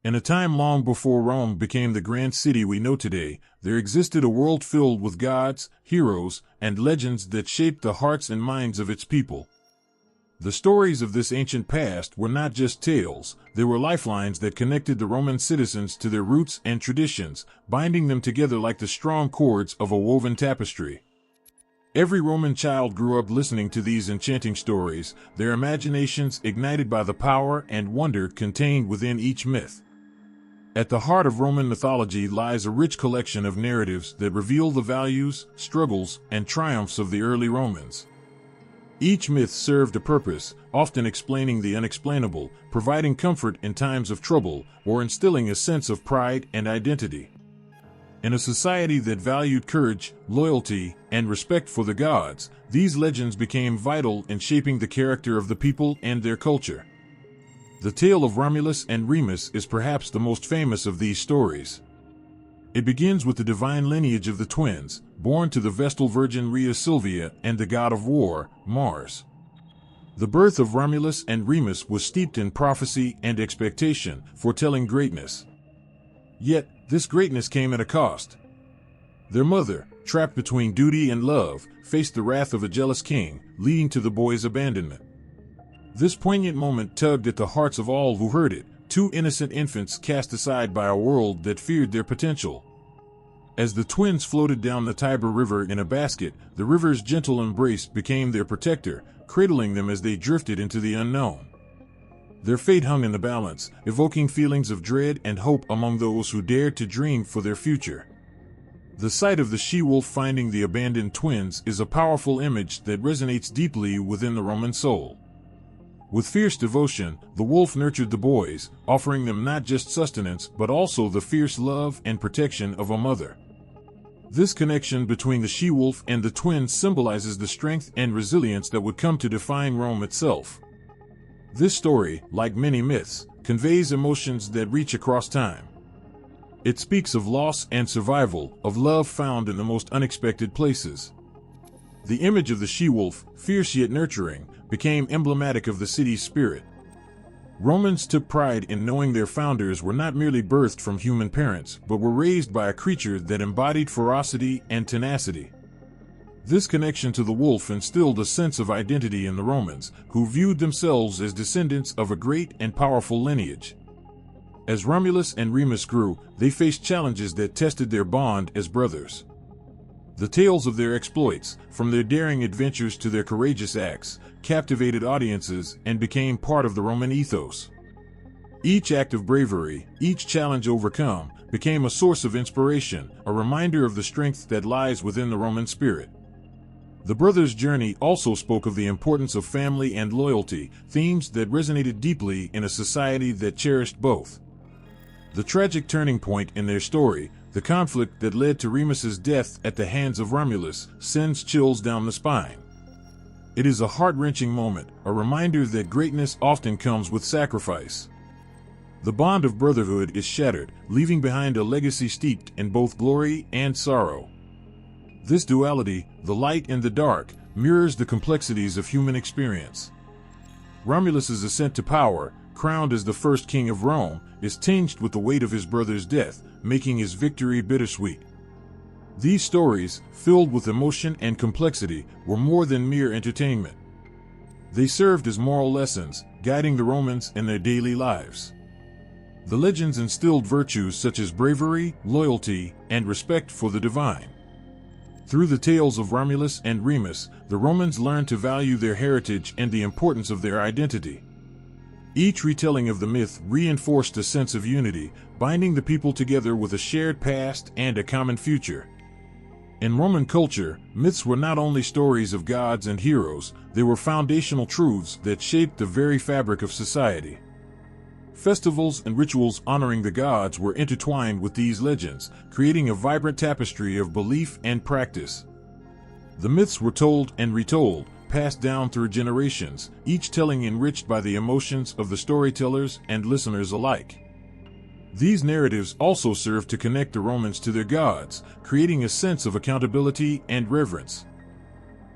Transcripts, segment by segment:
In a time long before Rome became the grand city we know today, there existed a world filled with gods, heroes, and legends that shaped the hearts and minds of its people. The stories of this ancient past were not just tales, they were lifelines that connected the Roman citizens to their roots and traditions, binding them together like the strong cords of a woven tapestry. Every Roman child grew up listening to these enchanting stories, their imaginations ignited by the power and wonder contained within each myth. At the heart of Roman mythology lies a rich collection of narratives that reveal the values, struggles, and triumphs of the early Romans. Each myth served a purpose, often explaining the unexplainable, providing comfort in times of trouble, or instilling a sense of pride and identity. In a society that valued courage, loyalty, and respect for the gods, these legends became vital in shaping the character of the people and their culture. The tale of Romulus and Remus is perhaps the most famous of these stories. It begins with the divine lineage of the twins, born to the Vestal Virgin Rhea Silvia and the god of war, Mars. The birth of Romulus and Remus was steeped in prophecy and expectation, foretelling greatness. Yet, this greatness came at a cost. Their mother, trapped between duty and love, faced the wrath of a jealous king, leading to the boys' abandonment. This poignant moment tugged at the hearts of all who heard it, two innocent infants cast aside by a world that feared their potential. As the twins floated down the Tiber River in a basket, the river's gentle embrace became their protector, cradling them as they drifted into the unknown. Their fate hung in the balance, evoking feelings of dread and hope among those who dared to dream for their future. The sight of the she-wolf finding the abandoned twins is a powerful image that resonates deeply within the Roman soul. With fierce devotion, the wolf nurtured the boys, offering them not just sustenance but also the fierce love and protection of a mother. This connection between the she-wolf and the twins symbolizes the strength and resilience that would come to define Rome itself. This story, like many myths, conveys emotions that reach across time. It speaks of loss and survival, of love found in the most unexpected places. The image of the she-wolf, fierce yet nurturing, became emblematic of the city's spirit. Romans took pride in knowing their founders were not merely birthed from human parents, but were raised by a creature that embodied ferocity and tenacity. This connection to the wolf instilled a sense of identity in the Romans, who viewed themselves as descendants of a great and powerful lineage. As Romulus and Remus grew, they faced challenges that tested their bond as brothers. The tales of their exploits, from their daring adventures to their courageous acts, captivated audiences and became part of the Roman ethos. Each act of bravery, each challenge overcome, became a source of inspiration, a reminder of the strength that lies within the Roman spirit. The brothers' journey also spoke of the importance of family and loyalty, themes that resonated deeply in a society that cherished both. The tragic turning point in their story, the conflict that led to Remus's death at the hands of Romulus, sends chills down the spine. It is a heart-wrenching moment, a reminder that greatness often comes with sacrifice. The bond of brotherhood is shattered, leaving behind a legacy steeped in both glory and sorrow. This duality, the light and the dark, mirrors the complexities of human experience. Romulus's ascent to power, crowned as the first king of Rome, is tinged with the weight of his brother's death, making his victory bittersweet. These stories, filled with emotion and complexity, were more than mere entertainment. They served as moral lessons, guiding the Romans in their daily lives. The legends instilled virtues such as bravery, loyalty, and respect for the divine. Through the tales of Romulus and Remus, the Romans learned to value their heritage and the importance of their identity. Each retelling of the myth reinforced a sense of unity, binding the people together with a shared past and a common future. In Roman culture, myths were not only stories of gods and heroes, they were foundational truths that shaped the very fabric of society. Festivals and rituals honoring the gods were intertwined with these legends, creating a vibrant tapestry of belief and practice. The myths were told and retold, passed down through generations, each telling enriched by the emotions of the storytellers and listeners alike. These narratives also served to connect the Romans to their gods, creating a sense of accountability and reverence.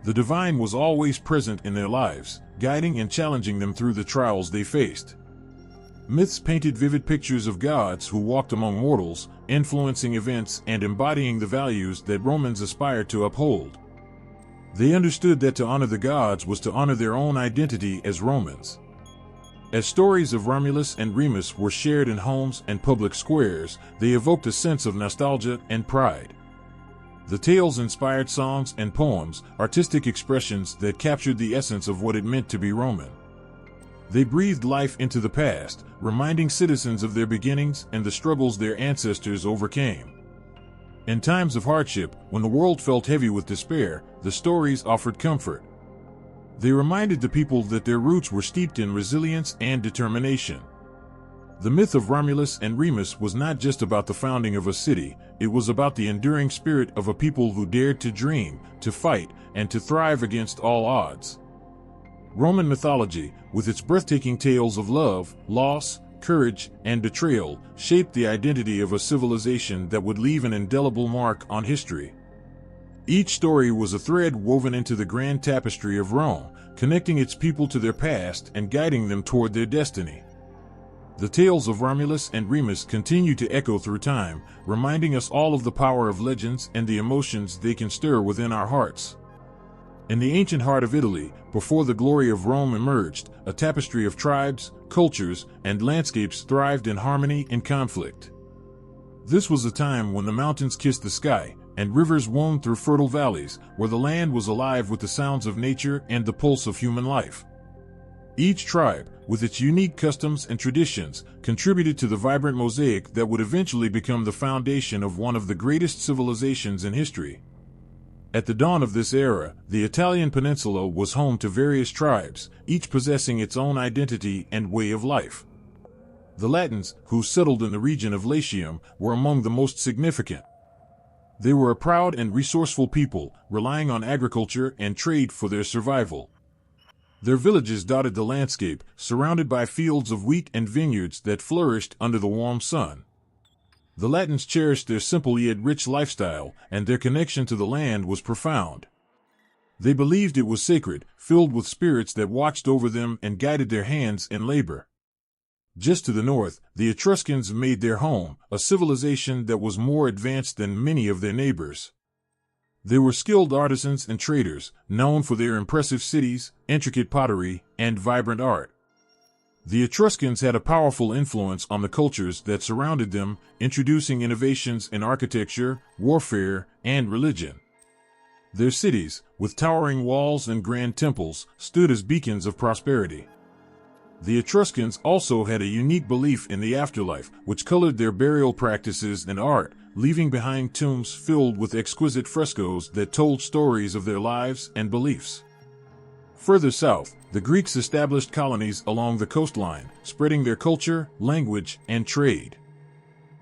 The divine was always present in their lives, guiding and challenging them through the trials they faced. Myths painted vivid pictures of gods who walked among mortals, influencing events and embodying the values that Romans aspired to uphold. They understood that to honor the gods was to honor their own identity as Romans. As stories of Romulus and Remus were shared in homes and public squares, they evoked a sense of nostalgia and pride. The tales inspired songs and poems, artistic expressions that captured the essence of what it meant to be Roman. They breathed life into the past, reminding citizens of their beginnings and the struggles their ancestors overcame. In times of hardship, when the world felt heavy with despair, the stories offered comfort. They reminded the people that their roots were steeped in resilience and determination. The myth of Romulus and Remus was not just about the founding of a city, it was about the enduring spirit of a people who dared to dream, to fight, and to thrive against all odds. Roman mythology, with its breathtaking tales of love, loss, courage, and betrayal, shaped the identity of a civilization that would leave an indelible mark on history. Each story was a thread woven into the grand tapestry of Rome, connecting its people to their past and guiding them toward their destiny. The tales of Romulus and Remus continue to echo through time, reminding us all of the power of legends and the emotions they can stir within our hearts. In the ancient heart of Italy, before the glory of Rome emerged, a tapestry of tribes, cultures, and landscapes thrived in harmony and conflict. This was a time when the mountains kissed the sky, and rivers wound through fertile valleys, where the land was alive with the sounds of nature and the pulse of human life. Each tribe, with its unique customs and traditions, contributed to the vibrant mosaic that would eventually become the foundation of one of the greatest civilizations in history. At the dawn of this era, the Italian peninsula was home to various tribes, each possessing its own identity and way of life. The Latins, who settled in the region of Latium, were among the most significant. They were a proud and resourceful people, relying on agriculture and trade for their survival. Their villages dotted the landscape, surrounded by fields of wheat and vineyards that flourished under the warm sun. The Latins cherished their simple yet rich lifestyle, and their connection to the land was profound. They believed it was sacred, filled with spirits that watched over them and guided their hands in labor. Just to the north, the Etruscans made their home, a civilization that was more advanced than many of their neighbors. They were skilled artisans and traders, known for their impressive cities, intricate pottery, and vibrant art. The Etruscans had a powerful influence on the cultures that surrounded them, introducing innovations in architecture, warfare, and religion. Their cities, with towering walls and grand temples, stood as beacons of prosperity. The Etruscans also had a unique belief in the afterlife, which colored their burial practices and art, leaving behind tombs filled with exquisite frescoes that told stories of their lives and beliefs. Further south, the Greeks established colonies along the coastline, spreading their culture, language, and trade.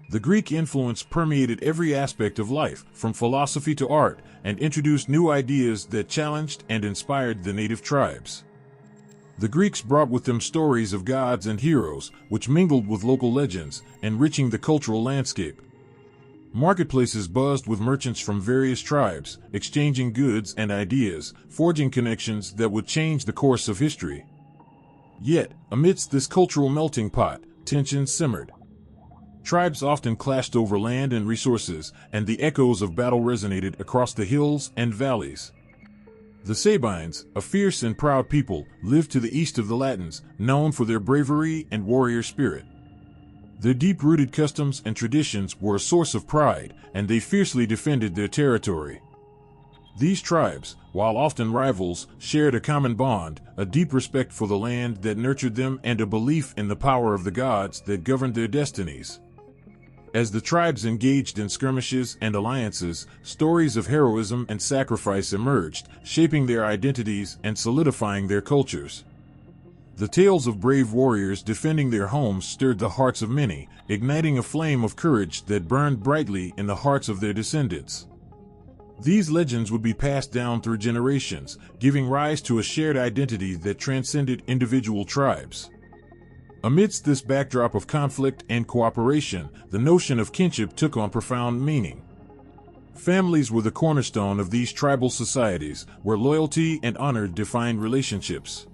The Greek influence permeated every aspect of life, from philosophy to art, and introduced new ideas that challenged and inspired the native tribes. The Greeks brought with them stories of gods and heroes, which mingled with local legends, enriching the cultural landscape. Marketplaces buzzed with merchants from various tribes, exchanging goods and ideas, forging connections that would change the course of history. Yet, amidst this cultural melting pot, tensions simmered. Tribes often clashed over land and resources, and the echoes of battle resonated across the hills and valleys. The Sabines, a fierce and proud people, lived to the east of the Latins, known for their bravery and warrior spirit. Their deep-rooted customs and traditions were a source of pride, and they fiercely defended their territory. These tribes, while often rivals, shared a common bond, a deep respect for the land that nurtured them and a belief in the power of the gods that governed their destinies. As the tribes engaged in skirmishes and alliances, stories of heroism and sacrifice emerged, shaping their identities and solidifying their cultures. The tales of brave warriors defending their homes stirred the hearts of many, igniting a flame of courage that burned brightly in the hearts of their descendants. These legends would be passed down through generations, giving rise to a shared identity that transcended individual tribes. Amidst this backdrop of conflict and cooperation, the notion of kinship took on profound meaning. Families were the cornerstone of these tribal societies, where loyalty and honor defined relationships.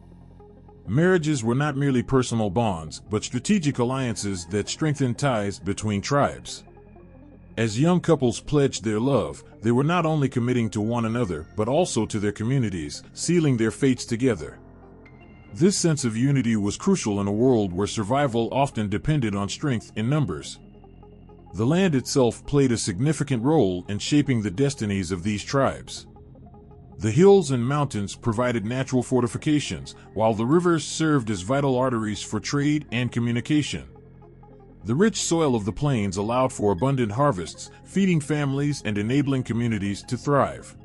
Marriages were not merely personal bonds, but strategic alliances that strengthened ties between tribes. As young couples pledged their love, they were not only committing to one another, but also to their communities, sealing their fates together. This sense of unity was crucial in a world where survival often depended on strength in numbers. The land itself played a significant role in shaping the destinies of these tribes. The hills and mountains provided natural fortifications, while the rivers served as vital arteries for trade and communication. The rich soil of the plains allowed for abundant harvests, feeding families and enabling communities to thrive.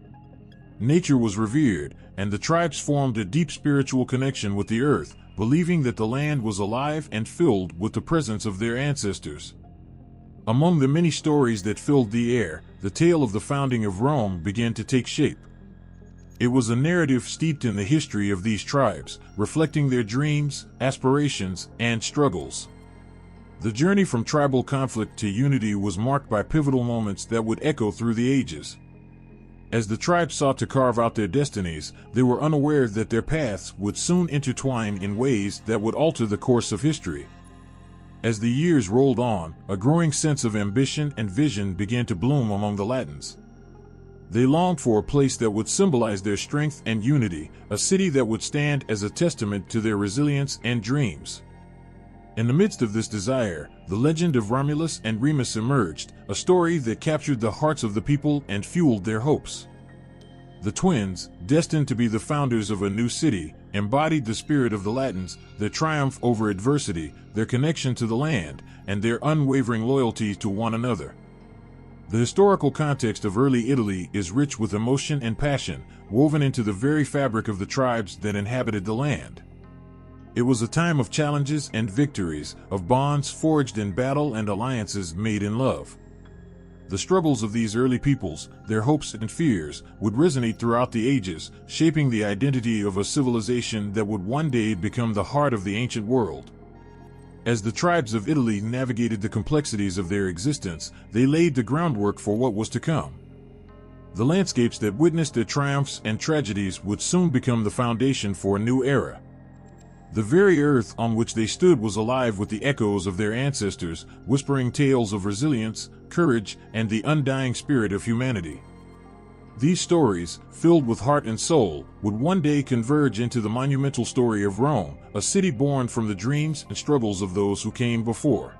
Nature was revered, and the tribes formed a deep spiritual connection with the earth, believing that the land was alive and filled with the presence of their ancestors. Among the many stories that filled the air, the tale of the founding of Rome began to take shape. It was a narrative steeped in the history of these tribes, reflecting their dreams, aspirations, and struggles. The journey from tribal conflict to unity was marked by pivotal moments that would echo through the ages. As the tribes sought to carve out their destinies, they were unaware that their paths would soon intertwine in ways that would alter the course of history. As the years rolled on, a growing sense of ambition and vision began to bloom among the Latins. They longed for a place that would symbolize their strength and unity, a city that would stand as a testament to their resilience and dreams. In the midst of this desire, the legend of Romulus and Remus emerged, a story that captured the hearts of the people and fueled their hopes. The twins, destined to be the founders of a new city, embodied the spirit of the Latins, their triumph over adversity, their connection to the land, and their unwavering loyalty to one another. The historical context of early Italy is rich with emotion and passion, woven into the very fabric of the tribes that inhabited the land. It was a time of challenges and victories, of bonds forged in battle and alliances made in love. The struggles of these early peoples, their hopes and fears, would resonate throughout the ages, shaping the identity of a civilization that would one day become the heart of the ancient world. As the tribes of Italy navigated the complexities of their existence, they laid the groundwork for what was to come. The landscapes that witnessed their triumphs and tragedies would soon become the foundation for a new era. The very earth on which they stood was alive with the echoes of their ancestors, whispering tales of resilience, courage, and the undying spirit of humanity. These stories, filled with heart and soul, would one day converge into the monumental story of Rome, a city born from the dreams and struggles of those who came before.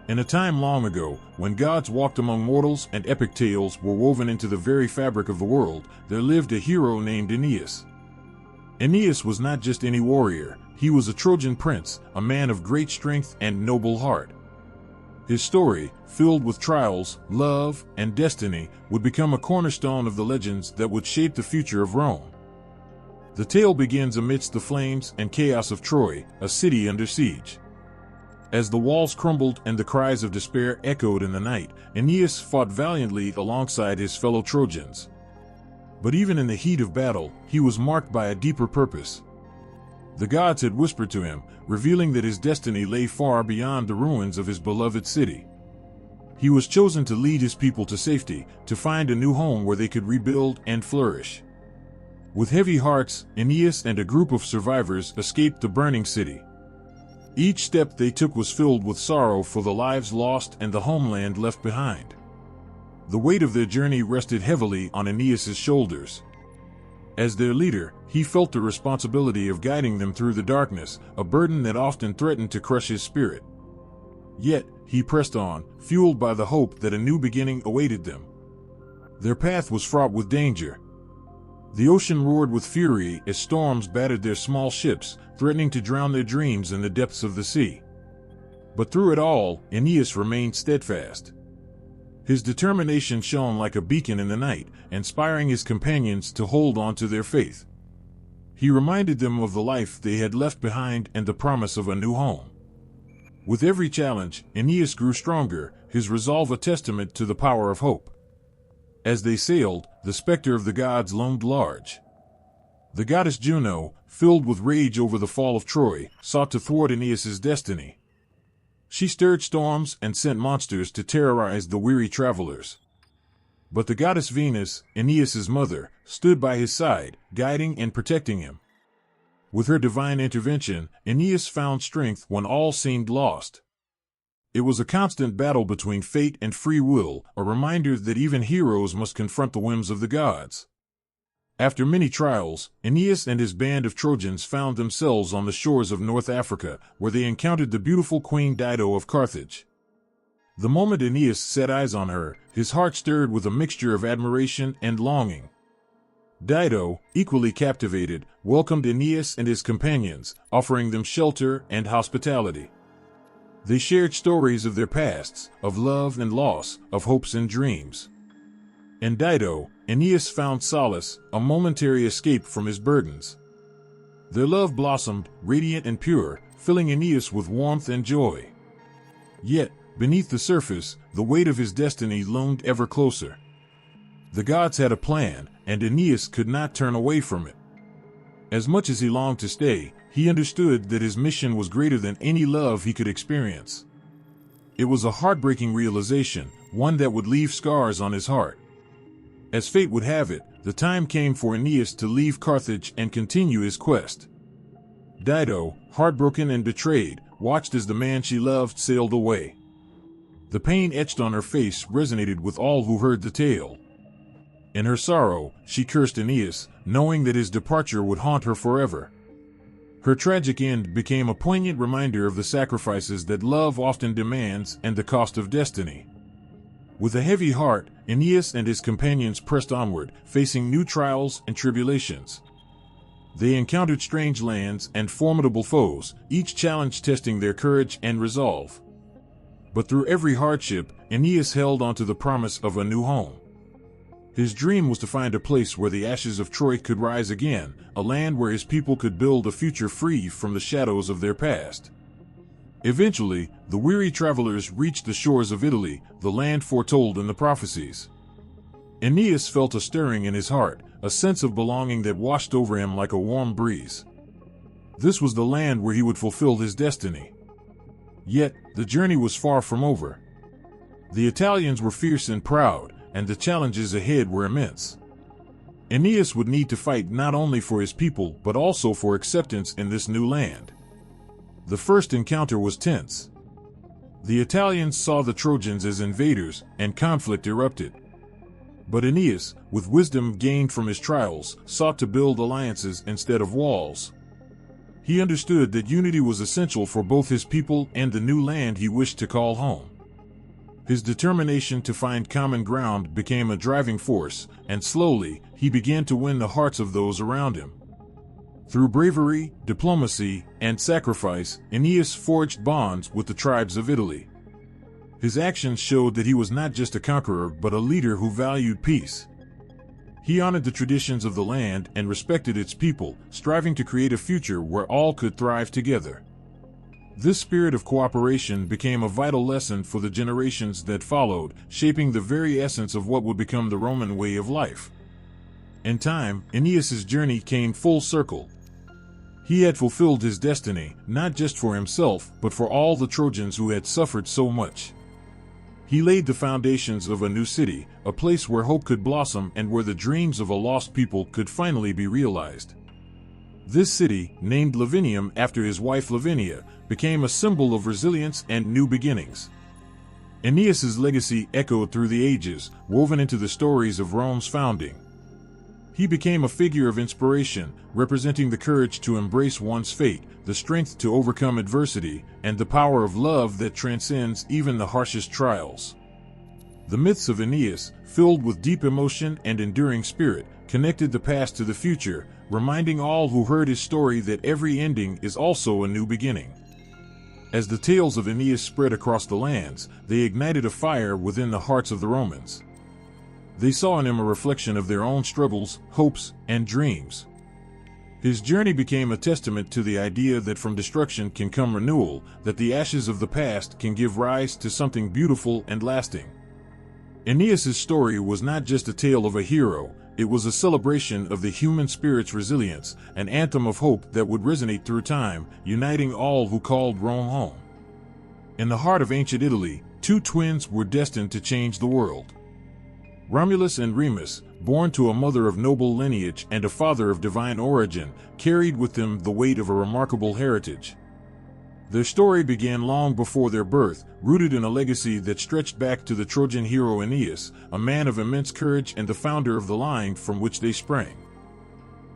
In a time long ago, when gods walked among mortals and epic tales were woven into the very fabric of the world, there lived a hero named Aeneas. Aeneas was not just any warrior, he was a Trojan prince, a man of great strength and noble heart. His story, filled with trials, love, and destiny, would become a cornerstone of the legends that would shape the future of Rome. The tale begins amidst the flames and chaos of Troy, a city under siege. As the walls crumbled and the cries of despair echoed in the night, Aeneas fought valiantly alongside his fellow Trojans. But even in the heat of battle, he was marked by a deeper purpose. The gods had whispered to him, revealing that his destiny lay far beyond the ruins of his beloved city. He was chosen to lead his people to safety, to find a new home where they could rebuild and flourish. With heavy hearts, Aeneas and a group of survivors escaped the burning city. Each step they took was filled with sorrow for the lives lost and the homeland left behind. The weight of their journey rested heavily on Aeneas' shoulders. As their leader, he felt the responsibility of guiding them through the darkness, a burden that often threatened to crush his spirit. Yet, he pressed on, fueled by the hope that a new beginning awaited them. Their path was fraught with danger. The ocean roared with fury as storms battered their small ships, threatening to drown their dreams in the depths of the sea. But through it all, Aeneas remained steadfast. His determination shone like a beacon in the night, inspiring his companions to hold on to their faith. He reminded them of the life they had left behind and the promise of a new home. With every challenge, Aeneas grew stronger, his resolve a testament to the power of hope. As they sailed, the specter of the gods loomed large. The goddess Juno, filled with rage over the fall of Troy, sought to thwart Aeneas' destiny. She stirred storms and sent monsters to terrorize the weary travelers. But the goddess Venus, Aeneas' mother, stood by his side, guiding and protecting him. With her divine intervention, Aeneas found strength when all seemed lost. It was a constant battle between fate and free will, a reminder that even heroes must confront the whims of the gods. After many trials, Aeneas and his band of Trojans found themselves on the shores of North Africa, where they encountered the beautiful Queen Dido of Carthage. The moment Aeneas set eyes on her, his heart stirred with a mixture of admiration and longing. Dido, equally captivated, welcomed Aeneas and his companions, offering them shelter and hospitality. They shared stories of their pasts, of love and loss, of hopes and dreams. In Dido, Aeneas found solace, a momentary escape from his burdens. Their love blossomed, radiant and pure, filling Aeneas with warmth and joy. Yet, beneath the surface, the weight of his destiny loomed ever closer. The gods had a plan, and Aeneas could not turn away from it. As much as he longed to stay, he understood that his mission was greater than any love he could experience. It was a heartbreaking realization, one that would leave scars on his heart. As fate would have it, the time came for Aeneas to leave Carthage and continue his quest. Dido, heartbroken and betrayed, watched as the man she loved sailed away. The pain etched on her face resonated with all who heard the tale. In her sorrow, she cursed Aeneas, knowing that his departure would haunt her forever. Her tragic end became a poignant reminder of the sacrifices that love often demands and the cost of destiny. With a heavy heart, Aeneas and his companions pressed onward, facing new trials and tribulations. They encountered strange lands and formidable foes, each challenge testing their courage and resolve. But through every hardship, Aeneas held on to the promise of a new home. His dream was to find a place where the ashes of Troy could rise again, a land where his people could build a future free from the shadows of their past. Eventually, the weary travelers reached the shores of Italy, the land foretold in the prophecies. Aeneas felt a stirring in his heart, a sense of belonging that washed over him like a warm breeze. This was the land where he would fulfill his destiny. Yet, the journey was far from over. The Italians were fierce and proud, and the challenges ahead were immense. Aeneas would need to fight not only for his people but also for acceptance in this new land. The first encounter was tense. The Italians saw the Trojans as invaders, and conflict erupted. But Aeneas, with wisdom gained from his trials, sought to build alliances instead of walls. He understood that unity was essential for both his people and the new land he wished to call home. His determination to find common ground became a driving force, and slowly, he began to win the hearts of those around him. Through bravery, diplomacy, and sacrifice, Aeneas forged bonds with the tribes of Italy. His actions showed that he was not just a conqueror but a leader who valued peace. He honored the traditions of the land and respected its people, striving to create a future where all could thrive together. This spirit of cooperation became a vital lesson for the generations that followed, shaping the very essence of what would become the Roman way of life. In time, Aeneas's journey came full circle. He had fulfilled his destiny, not just for himself, but for all the Trojans who had suffered so much. He laid the foundations of a new city, a place where hope could blossom and where the dreams of a lost people could finally be realized. This city, named Lavinium after his wife Lavinia, became a symbol of resilience and new beginnings. Aeneas's legacy echoed through the ages, woven into the stories of Rome's founding. He became a figure of inspiration, representing the courage to embrace one's fate, the strength to overcome adversity, and the power of love that transcends even the harshest trials. The myths of Aeneas, filled with deep emotion and enduring spirit, connected the past to the future, reminding all who heard his story that every ending is also a new beginning. As the tales of Aeneas spread across the lands, they ignited a fire within the hearts of the Romans. They saw in him a reflection of their own struggles, hopes, and dreams. His journey became a testament to the idea that from destruction can come renewal, that the ashes of the past can give rise to something beautiful and lasting. Aeneas's story was not just a tale of a hero, it was a celebration of the human spirit's resilience, an anthem of hope that would resonate through time, uniting all who called Rome home. In the heart of ancient Italy, two twins were destined to change the world. Romulus and Remus, born to a mother of noble lineage and a father of divine origin, carried with them the weight of a remarkable heritage. Their story began long before their birth, rooted in a legacy that stretched back to the Trojan hero Aeneas, a man of immense courage and the founder of the line from which they sprang.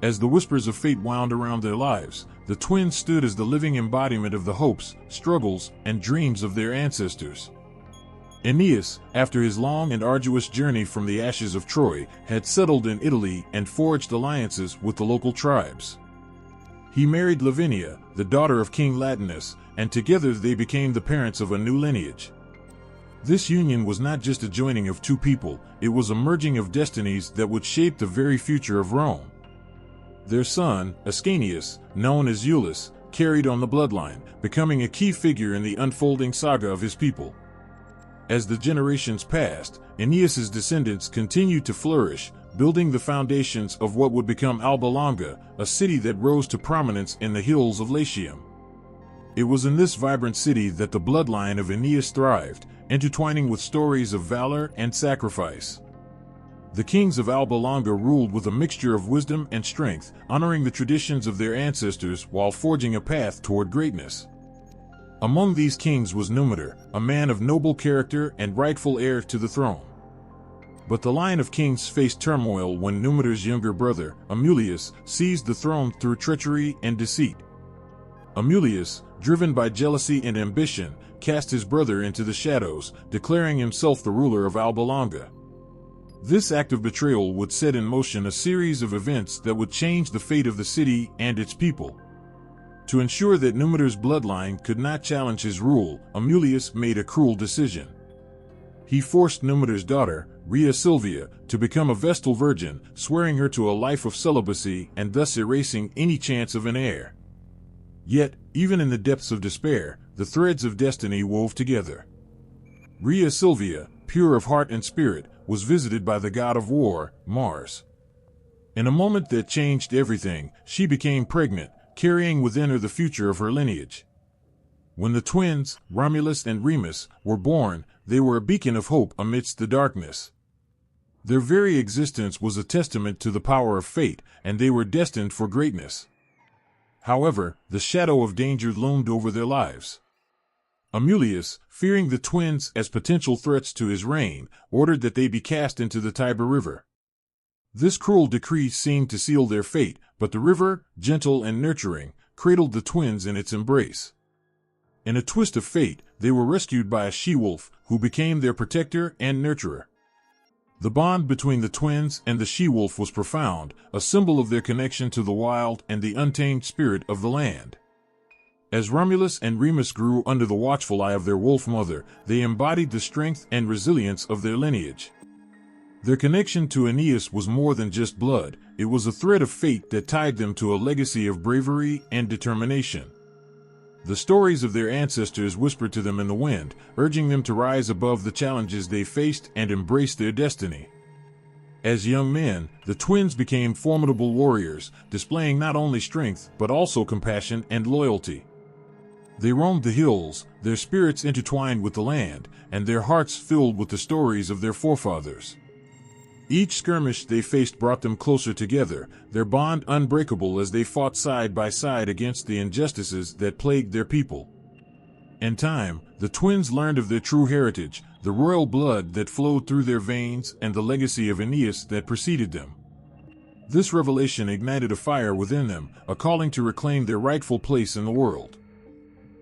As the whispers of fate wound around their lives, the twins stood as the living embodiment of the hopes, struggles, and dreams of their ancestors. Aeneas, after his long and arduous journey from the ashes of Troy, had settled in Italy and forged alliances with the local tribes. He married Lavinia, the daughter of King Latinus, and together they became the parents of a new lineage. This union was not just a joining of two people, it was a merging of destinies that would shape the very future of Rome. Their son, Ascanius, known as Iulus, carried on the bloodline, becoming a key figure in the unfolding saga of his people. As the generations passed, Aeneas's descendants continued to flourish, building the foundations of what would become Alba Longa, a city that rose to prominence in the hills of Latium. It was in this vibrant city that the bloodline of Aeneas thrived, intertwining with stories of valor and sacrifice. The kings of Alba Longa ruled with a mixture of wisdom and strength, honoring the traditions of their ancestors while forging a path toward greatness. Among these kings was Numitor, a man of noble character and rightful heir to the throne. But the line of kings faced turmoil when Numitor's younger brother, Amulius, seized the throne through treachery and deceit. Amulius, driven by jealousy and ambition, cast his brother into the shadows, declaring himself the ruler of Alba Longa. This act of betrayal would set in motion a series of events that would change the fate of the city and its people. To ensure that Numitor's bloodline could not challenge his rule, Amulius made a cruel decision. He forced Numitor's daughter, Rhea Silvia, to become a Vestal virgin, swearing her to a life of celibacy and thus erasing any chance of an heir. Yet, even in the depths of despair, the threads of destiny wove together. Rhea Silvia, pure of heart and spirit, was visited by the god of war, Mars. In a moment that changed everything, she became pregnant, carrying within her the future of her lineage. When the twins, Romulus and Remus, were born, they were a beacon of hope amidst the darkness. Their very existence was a testament to the power of fate, and they were destined for greatness. However, the shadow of danger loomed over their lives. Amulius, fearing the twins as potential threats to his reign, ordered that they be cast into the Tiber River. This cruel decree seemed to seal their fate, but the river, gentle and nurturing, cradled the twins in its embrace. In a twist of fate, they were rescued by a she-wolf, who became their protector and nurturer. The bond between the twins and the she-wolf was profound, a symbol of their connection to the wild and the untamed spirit of the land. As Romulus and Remus grew under the watchful eye of their wolf mother, they embodied the strength and resilience of their lineage. Their connection to Aeneas was more than just blood, it was a thread of fate that tied them to a legacy of bravery and determination. The stories of their ancestors whispered to them in the wind, urging them to rise above the challenges they faced and embrace their destiny. As young men, the twins became formidable warriors, displaying not only strength but also compassion and loyalty. They roamed the hills, their spirits intertwined with the land, and their hearts filled with the stories of their forefathers. Each skirmish they faced brought them closer together, their bond unbreakable as they fought side by side against the injustices that plagued their people. In time, the twins learned of their true heritage, the royal blood that flowed through their veins and the legacy of Aeneas that preceded them. This revelation ignited a fire within them, a calling to reclaim their rightful place in the world.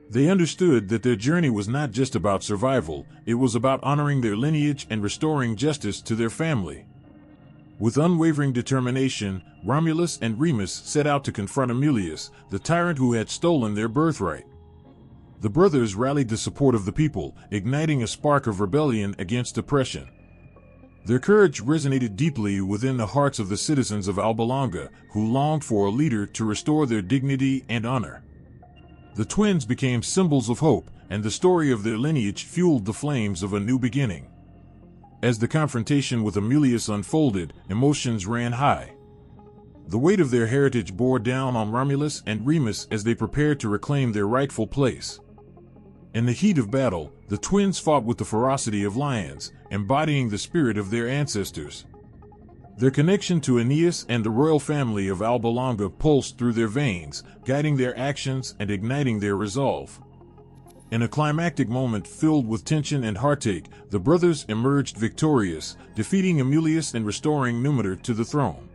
They understood that their journey was not just about survival, it was about honoring their lineage and restoring justice to their family. With unwavering determination, Romulus and Remus set out to confront Amulius, the tyrant who had stolen their birthright. The brothers rallied the support of the people, igniting a spark of rebellion against oppression. Their courage resonated deeply within the hearts of the citizens of Alba Longa, who longed for a leader to restore their dignity and honor. The twins became symbols of hope, and the story of their lineage fueled the flames of a new beginning. As the confrontation with Amulius unfolded, emotions ran high. The weight of their heritage bore down on Romulus and Remus as they prepared to reclaim their rightful place. In the heat of battle, the twins fought with the ferocity of lions, embodying the spirit of their ancestors. Their connection to Aeneas and the royal family of Alba Longa pulsed through their veins, guiding their actions and igniting their resolve. In a climactic moment filled with tension and heartache, the brothers emerged victorious, defeating Amulius and restoring Numitor to the throne.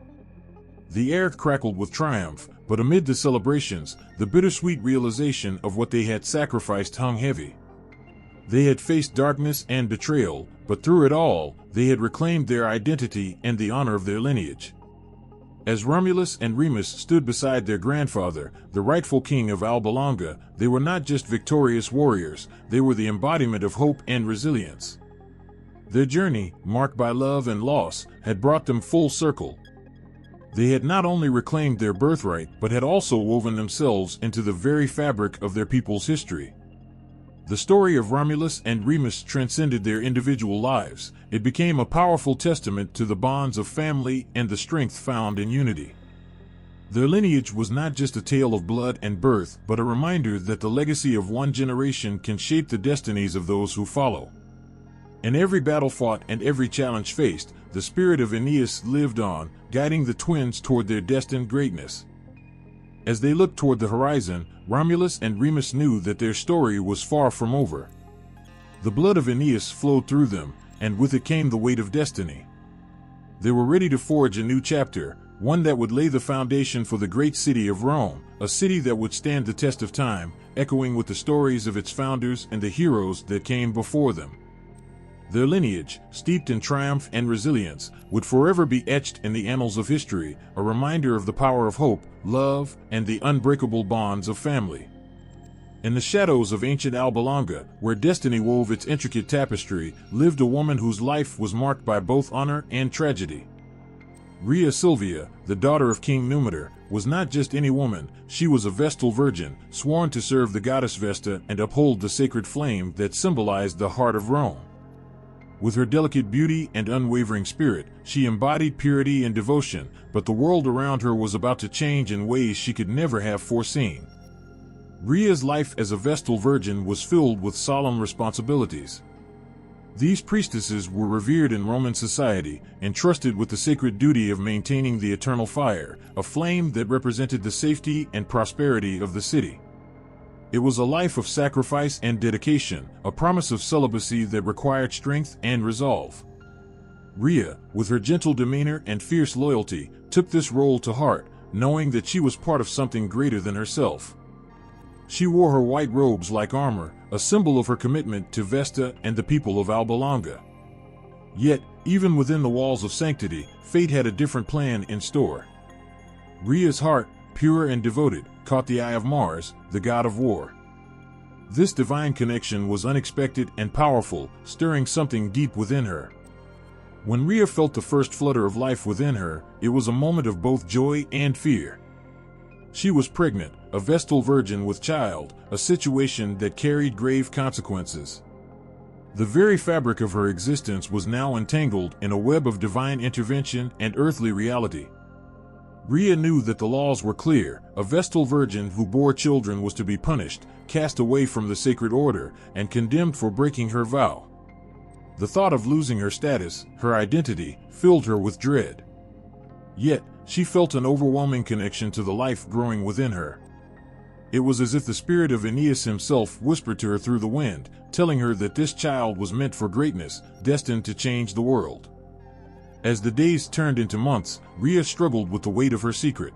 The air crackled with triumph, but amid the celebrations, the bittersweet realization of what they had sacrificed hung heavy. They had faced darkness and betrayal, but through it all, they had reclaimed their identity and the honor of their lineage. As Romulus and Remus stood beside their grandfather, the rightful king of Alba Longa, they were not just victorious warriors, they were the embodiment of hope and resilience. Their journey, marked by love and loss, had brought them full circle. They had not only reclaimed their birthright, but had also woven themselves into the very fabric of their people's history. The story of Romulus and Remus transcended their individual lives. It became a powerful testament to the bonds of family and the strength found in unity. Their lineage was not just a tale of blood and birth, but a reminder that the legacy of one generation can shape the destinies of those who follow. In every battle fought and every challenge faced, the spirit of Aeneas lived on, guiding the twins toward their destined greatness. As they looked toward the horizon, Romulus and Remus knew that their story was far from over. The blood of Aeneas flowed through them, and with it came the weight of destiny. They were ready to forge a new chapter, one that would lay the foundation for the great city of Rome, a city that would stand the test of time, echoing with the stories of its founders and the heroes that came before them. Their lineage, steeped in triumph and resilience, would forever be etched in the annals of history, a reminder of the power of hope, love, and the unbreakable bonds of family. In the shadows of ancient Alba Longa, where destiny wove its intricate tapestry, lived a woman whose life was marked by both honor and tragedy. Rhea Silvia, the daughter of King Numitor, was not just any woman, she was a Vestal virgin, sworn to serve the goddess Vesta and uphold the sacred flame that symbolized the heart of Rome. With her delicate beauty and unwavering spirit, she embodied purity and devotion, but the world around her was about to change in ways she could never have foreseen. Rhea's life as a Vestal virgin was filled with solemn responsibilities. These priestesses were revered in Roman society, entrusted with the sacred duty of maintaining the eternal fire, a flame that represented the safety and prosperity of the city. It was a life of sacrifice and dedication, a promise of celibacy that required strength and resolve. Rhea, with her gentle demeanor and fierce loyalty, took this role to heart, knowing that she was part of something greater than herself. She wore her white robes like armor, a symbol of her commitment to Vesta and the people of Alba Longa. Yet, even within the walls of sanctity, fate had a different plan in store. Rhea's heart, pure and devoted, caught the eye of Mars, the god of war. This divine connection was unexpected and powerful, stirring something deep within her. When Rhea felt the first flutter of life within her, it was a moment of both joy and fear. She was pregnant, a Vestal virgin with child, a situation that carried grave consequences. The very fabric of her existence was now entangled in a web of divine intervention and earthly reality. Rhea knew that the laws were clear. A Vestal virgin who bore children was to be punished, cast away from the sacred order, and condemned for breaking her vow. The thought of losing her status, her identity, filled her with dread. Yet, she felt an overwhelming connection to the life growing within her. It was as if the spirit of Aeneas himself whispered to her through the wind, telling her that this child was meant for greatness, destined to change the world. As the days turned into months, Rhea struggled with the weight of her secret.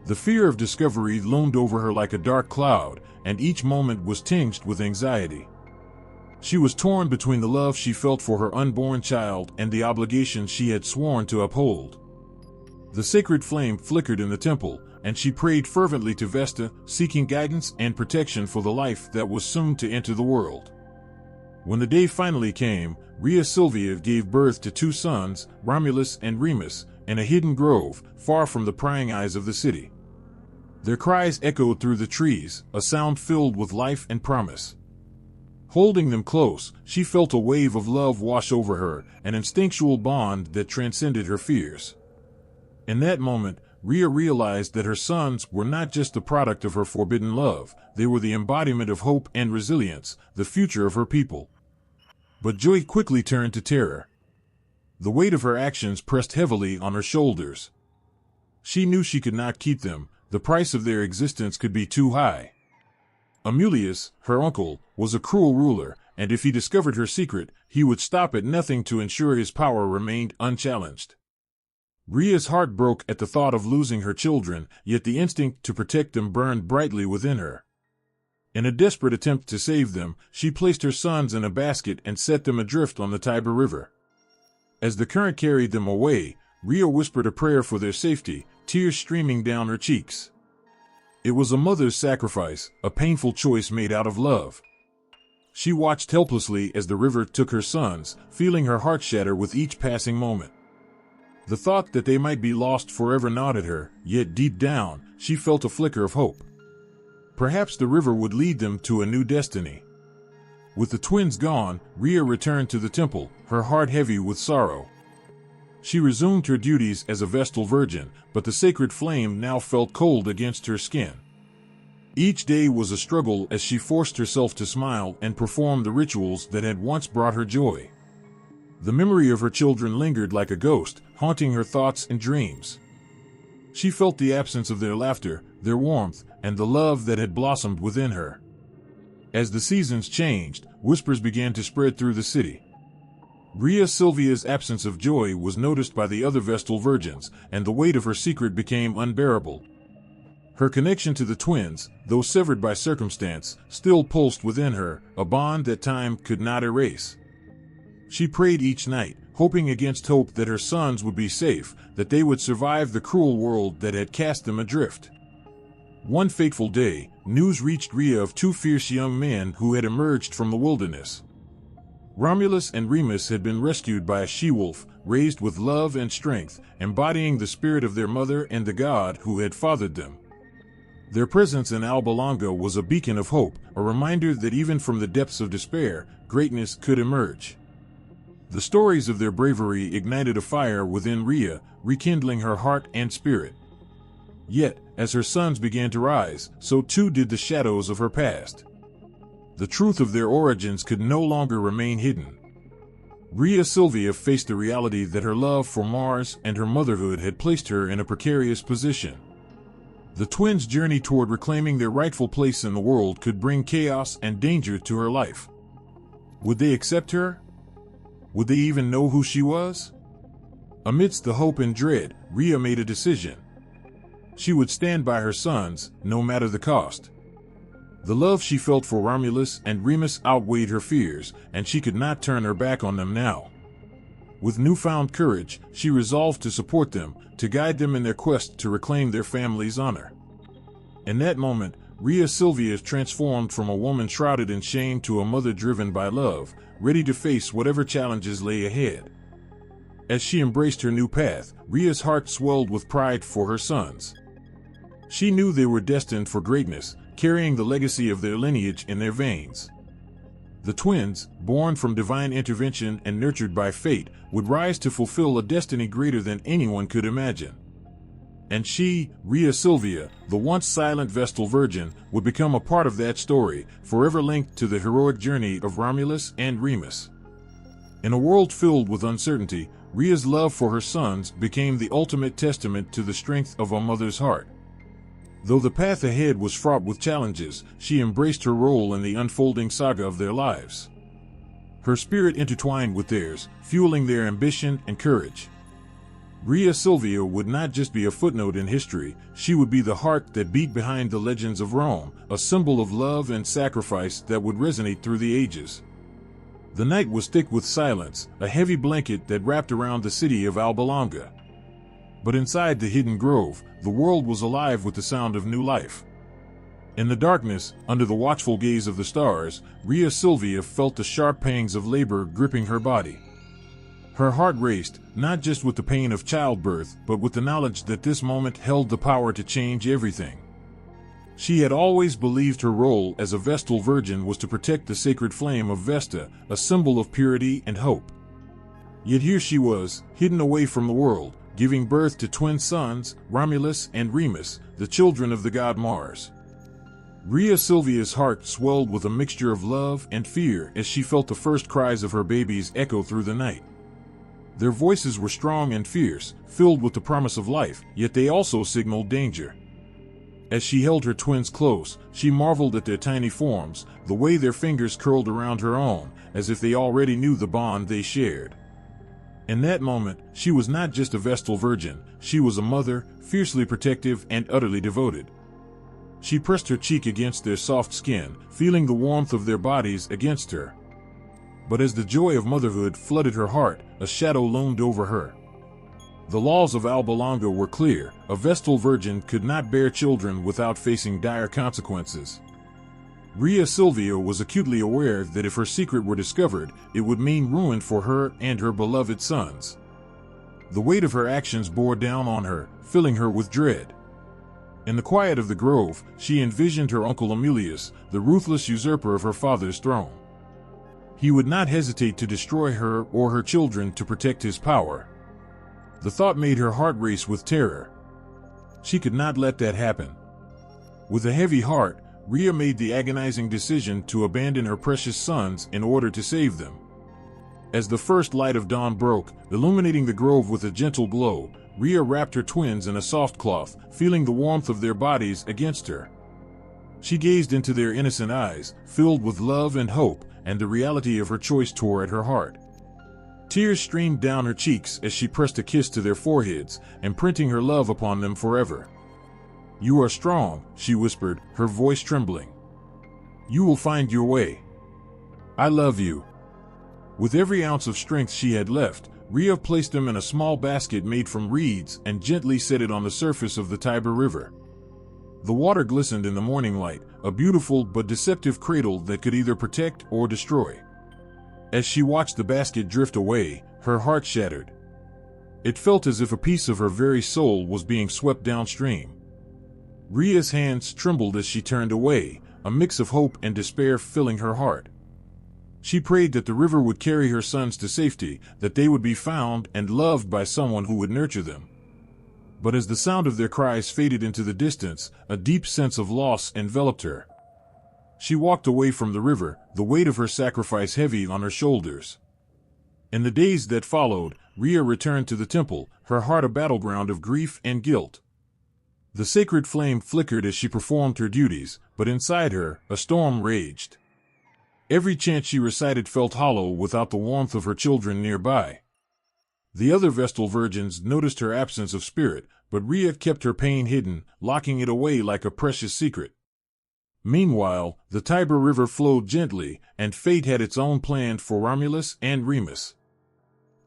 The fear of discovery loomed over her like a dark cloud, and each moment was tinged with anxiety. She was torn between the love she felt for her unborn child and the obligations she had sworn to uphold. The sacred flame flickered in the temple, and she prayed fervently to Vesta, seeking guidance and protection for the life that was soon to enter the world. When the day finally came, Rhea Silvia gave birth to 2 sons, Romulus and Remus, in a hidden grove, far from the prying eyes of the city. Their cries echoed through the trees, a sound filled with life and promise. Holding them close, she felt a wave of love wash over her, an instinctual bond that transcended her fears. In that moment, Rhea realized that her sons were not just the product of her forbidden love, they were the embodiment of hope and resilience, the future of her people. But joy quickly turned to terror. The weight of her actions pressed heavily on her shoulders. She knew she could not keep them, the price of their existence could be too high. Amulius, her uncle, was a cruel ruler, and if he discovered her secret, he would stop at nothing to ensure his power remained unchallenged. Rhea's heart broke at the thought of losing her children, yet the instinct to protect them burned brightly within her. In a desperate attempt to save them, she placed her sons in a basket and set them adrift on the Tiber River. As the current carried them away, Rhea whispered a prayer for their safety, tears streaming down her cheeks. It was a mother's sacrifice, a painful choice made out of love. She watched helplessly as the river took her sons, feeling her heart shatter with each passing moment. The thought that they might be lost forever gnawed at her, yet deep down, she felt a flicker of hope. Perhaps the river would lead them to a new destiny. With the twins gone, Rhea returned to the temple, her heart heavy with sorrow. She resumed her duties as a Vestal Virgin, but the sacred flame now felt cold against her skin. Each day was a struggle as she forced herself to smile and perform the rituals that had once brought her joy. The memory of her children lingered like a ghost, haunting her thoughts and dreams. She felt the absence of their laughter, their warmth, and the love that had blossomed within her. As the seasons changed, whispers began to spread through the city. Rhea Silvia's absence of joy was noticed by the other Vestal Virgins, and the weight of her secret became unbearable. Her connection to the twins, though severed by circumstance, still pulsed within her, a bond that time could not erase. She prayed each night, hoping against hope that her sons would be safe, that they would survive the cruel world that had cast them adrift. One fateful day, news reached Rhea of two fierce young men who had emerged from the wilderness. Romulus and Remus had been rescued by a she-wolf, raised with love and strength, embodying the spirit of their mother and the god who had fathered them. Their presence in Alba Longa was a beacon of hope, a reminder that even from the depths of despair, greatness could emerge. The stories of their bravery ignited a fire within Rhea, rekindling her heart and spirit. Yet, as her sons began to rise, so too did the shadows of her past. The truth of their origins could no longer remain hidden. Rhea Silvia faced the reality that her love for Mars and her motherhood had placed her in a precarious position. The twins' journey toward reclaiming their rightful place in the world could bring chaos and danger to her life. Would they accept her? Would they even know who she was? Amidst the hope and dread, Rhea made a decision. She would stand by her sons, no matter the cost. The love she felt for Romulus and Remus outweighed her fears, and she could not turn her back on them now. With newfound courage, she resolved to support them, to guide them in their quest to reclaim their family's honor. In that moment, Rhea Silvia transformed from a woman shrouded in shame to a mother driven by love, ready to face whatever challenges lay ahead. As she embraced her new path, Rhea's heart swelled with pride for her sons. She knew they were destined for greatness, carrying the legacy of their lineage in their veins. The twins, born from divine intervention and nurtured by fate, would rise to fulfill a destiny greater than anyone could imagine. And she, Rhea Silvia, the once silent Vestal Virgin, would become a part of that story, forever linked to the heroic journey of Romulus and Remus. In a world filled with uncertainty, Rhea's love for her sons became the ultimate testament to the strength of a mother's heart. Though the path ahead was fraught with challenges, she embraced her role in the unfolding saga of their lives. Her spirit intertwined with theirs, fueling their ambition and courage. Rhea Silvia would not just be a footnote in history, she would be the heart that beat behind the legends of Rome, a symbol of love and sacrifice that would resonate through the ages. The night was thick with silence, a heavy blanket that wrapped around the city of Alba Longa. But inside the hidden grove, the world was alive with the sound of new life. In the darkness, under the watchful gaze of the stars, Rhea Silvia felt the sharp pangs of labor gripping her body. Her heart raced, not just with the pain of childbirth, but with the knowledge that this moment held the power to change everything. She had always believed her role as a Vestal Virgin was to protect the sacred flame of Vesta, a symbol of purity and hope. Yet here she was, hidden away from the world, giving birth to twin sons, Romulus and Remus, the children of the god Mars. Rhea Silvia's heart swelled with a mixture of love and fear as she felt the first cries of her babies echo through the night. Their voices were strong and fierce, filled with the promise of life, yet they also signaled danger. As she held her twins close, she marveled at their tiny forms, the way their fingers curled around her own, as if they already knew the bond they shared. In that moment, she was not just a Vestal virgin, she was a mother, fiercely protective and utterly devoted. She pressed her cheek against their soft skin, feeling the warmth of their bodies against her. But as the joy of motherhood flooded her heart, a shadow loomed over her. The laws of Alba Longa were clear: a Vestal virgin could not bear children without facing dire consequences. Rhea Silvia was acutely aware that if her secret were discovered, it would mean ruin for her and her beloved sons. The weight of her actions bore down on her, filling her with dread. In the quiet of the grove, she envisioned her uncle Amulius, the ruthless usurper of her father's throne. He would not hesitate to destroy her or her children to protect his power. The thought made her heart race with terror. She could not let that happen. With a heavy heart, Rhea made the agonizing decision to abandon her precious sons in order to save them. As the first light of dawn broke, illuminating the grove with a gentle glow, Rhea wrapped her twins in a soft cloth, feeling the warmth of their bodies against her. She gazed into their innocent eyes, filled with love and hope, and the reality of her choice tore at her heart. Tears streamed down her cheeks as she pressed a kiss to their foreheads, imprinting her love upon them forever. "You are strong," she whispered, her voice trembling. "You will find your way. I love you." With every ounce of strength she had left, Rhea placed them in a small basket made from reeds and gently set it on the surface of the Tiber River. The water glistened in the morning light, a beautiful but deceptive cradle that could either protect or destroy. As she watched the basket drift away, her heart shattered. It felt as if a piece of her very soul was being swept downstream. Rhea's hands trembled as she turned away, a mix of hope and despair filling her heart. She prayed that the river would carry her sons to safety, that they would be found and loved by someone who would nurture them. But as the sound of their cries faded into the distance, a deep sense of loss enveloped her. She walked away from the river, the weight of her sacrifice heavy on her shoulders. In the days that followed, Rhea returned to the temple, her heart a battleground of grief and guilt. The sacred flame flickered as she performed her duties, but inside her, a storm raged. Every chant she recited felt hollow without the warmth of her children nearby. The other Vestal virgins noticed her absence of spirit, but Rhea kept her pain hidden, locking it away like a precious secret. Meanwhile, the Tiber River flowed gently, and fate had its own plan for Romulus and Remus.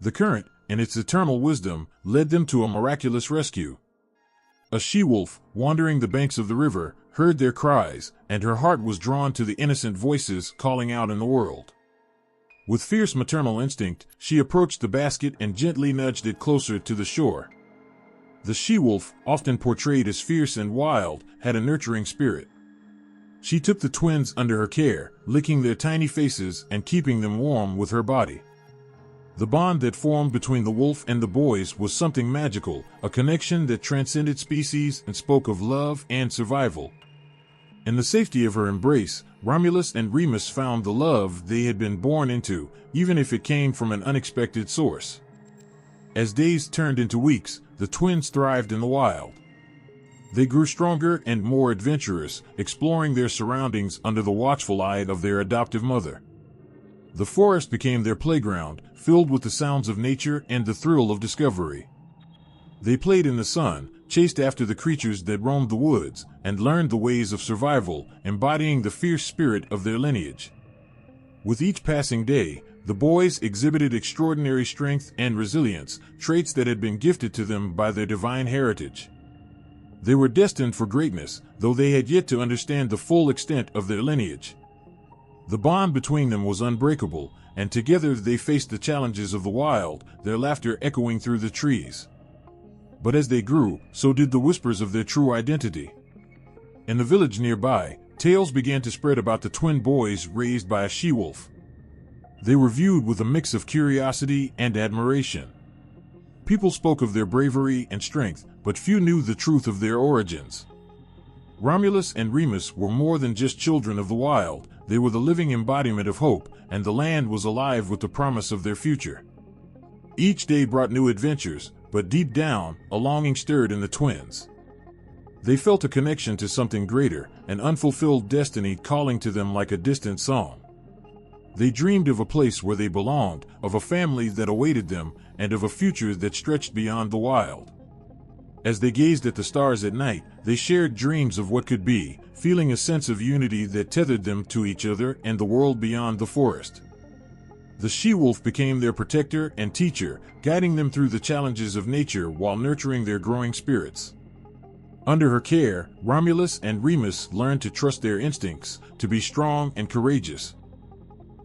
The current, in its eternal wisdom, led them to a miraculous rescue. A she-wolf, wandering the banks of the river, heard their cries, and her heart was drawn to the innocent voices calling out in the world. With fierce maternal instinct, she approached the basket and gently nudged it closer to the shore. The she-wolf, often portrayed as fierce and wild, had a nurturing spirit. She took the twins under her care, licking their tiny faces and keeping them warm with her body. The bond that formed between the wolf and the boys was something magical, a connection that transcended species and spoke of love and survival. In the safety of her embrace, Romulus and Remus found the love they had been born into, even if it came from an unexpected source. As days turned into weeks, the twins thrived in the wild. They grew stronger and more adventurous, exploring their surroundings under the watchful eye of their adoptive mother. The forest became their playground, filled with the sounds of nature and the thrill of discovery. They played in the sun, chased after the creatures that roamed the woods, and learned the ways of survival, embodying the fierce spirit of their lineage. With each passing day, the boys exhibited extraordinary strength and resilience, traits that had been gifted to them by their divine heritage. They were destined for greatness, though they had yet to understand the full extent of their lineage. The bond between them was unbreakable, and together they faced the challenges of the wild, their laughter echoing through the trees. But as they grew, so did the whispers of their true identity. In the village nearby, tales began to spread about the twin boys raised by a she-wolf. They were viewed with a mix of curiosity and admiration. People spoke of their bravery and strength, but few knew the truth of their origins. Romulus and Remus were more than just children of the wild. They were the living embodiment of hope, and the land was alive with the promise of their future. Each day brought new adventures, but deep down, a longing stirred in the twins. They felt a connection to something greater, an unfulfilled destiny calling to them like a distant song. They dreamed of a place where they belonged, of a family that awaited them, and of a future that stretched beyond the wild. As they gazed at the stars at night, they shared dreams of what could be, feeling a sense of unity that tethered them to each other and the world beyond the forest. The she-wolf became their protector and teacher, guiding them through the challenges of nature while nurturing their growing spirits. Under her care, Romulus and Remus learned to trust their instincts, to be strong and courageous.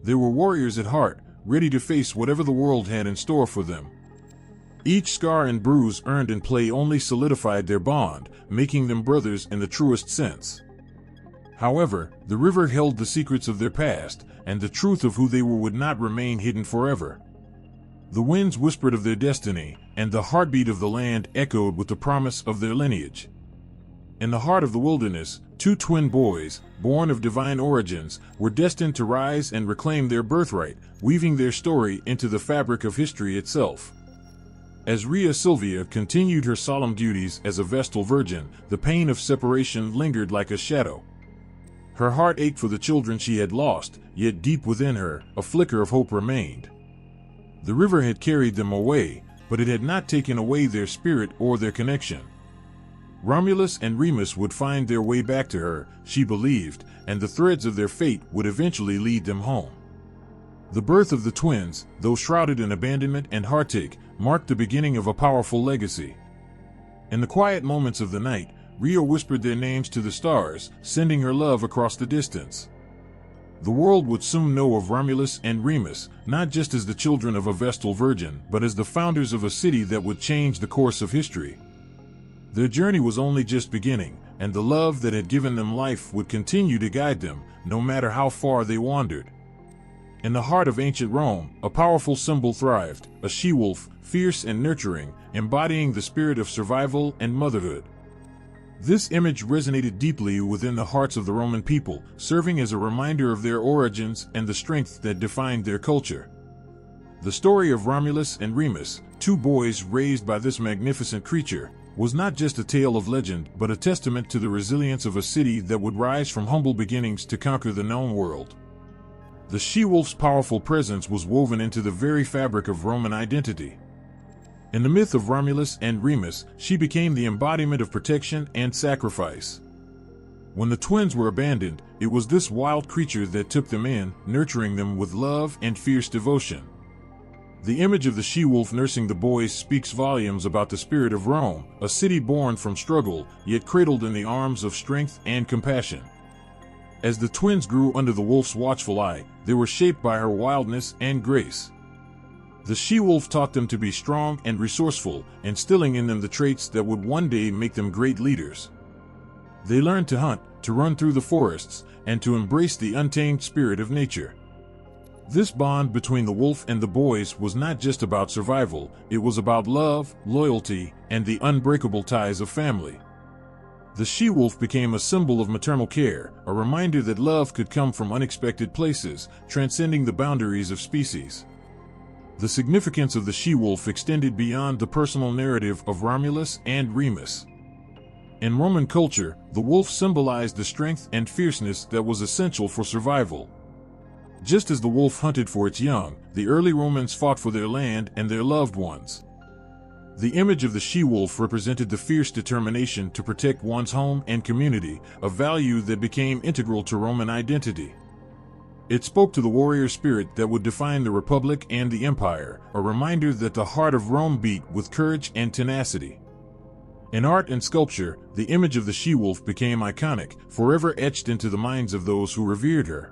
They were warriors at heart, ready to face whatever the world had in store for them. Each scar and bruise earned in play only solidified their bond, making them brothers in the truest sense. However, the river held the secrets of their past, and the truth of who they were would not remain hidden forever. The winds whispered of their destiny, and the heartbeat of the land echoed with the promise of their lineage. In the heart of the wilderness, two twin boys, born of divine origins, were destined to rise and reclaim their birthright, weaving their story into the fabric of history itself. As Rhea Sylvia continued her solemn duties as a Vestal Virgin, the pain of separation lingered like a shadow. Her heart ached for the children she had lost, yet deep within her, a flicker of hope remained. The river had carried them away, but it had not taken away their spirit or their connection. Romulus and Remus would find their way back to her, she believed, and the threads of their fate would eventually lead them home. The birth of the twins, though shrouded in abandonment and heartache, marked the beginning of a powerful legacy. In the quiet moments of the night, Rhea whispered their names to the stars, sending her love across the distance. The world would soon know of Romulus and Remus, not just as the children of a Vestal Virgin, but as the founders of a city that would change the course of history. Their journey was only just beginning, and the love that had given them life would continue to guide them, no matter how far they wandered. In the heart of ancient Rome, a powerful symbol thrived, a she-wolf, fierce and nurturing, embodying the spirit of survival and motherhood. This image resonated deeply within the hearts of the Roman people, serving as a reminder of their origins and the strength that defined their culture. The story of Romulus and Remus, two boys raised by this magnificent creature, was not just a tale of legend, but a testament to the resilience of a city that would rise from humble beginnings to conquer the known world. The she-wolf's powerful presence was woven into the very fabric of Roman identity. In the myth of Romulus and Remus, she became the embodiment of protection and sacrifice. When the twins were abandoned, it was this wild creature that took them in, nurturing them with love and fierce devotion. The image of the she-wolf nursing the boys speaks volumes about the spirit of Rome, a city born from struggle, yet cradled in the arms of strength and compassion. As the twins grew under the wolf's watchful eye, they were shaped by her wildness and grace. The she-wolf taught them to be strong and resourceful, instilling in them the traits that would one day make them great leaders. They learned to hunt, to run through the forests, and to embrace the untamed spirit of nature. This bond between the wolf and the boys was not just about survival, it was about love, loyalty, and the unbreakable ties of family. The she-wolf became a symbol of maternal care, a reminder that love could come from unexpected places, transcending the boundaries of species. The significance of the she-wolf extended beyond the personal narrative of Romulus and Remus. In Roman culture, the wolf symbolized the strength and fierceness that was essential for survival. Just as the wolf hunted for its young, the early Romans fought for their land and their loved ones. The image of the she-wolf represented the fierce determination to protect one's home and community, a value that became integral to Roman identity. It spoke to the warrior spirit that would define the Republic and the Empire, a reminder that the heart of Rome beat with courage and tenacity. In art and sculpture, the image of the she-wolf became iconic, forever etched into the minds of those who revered her.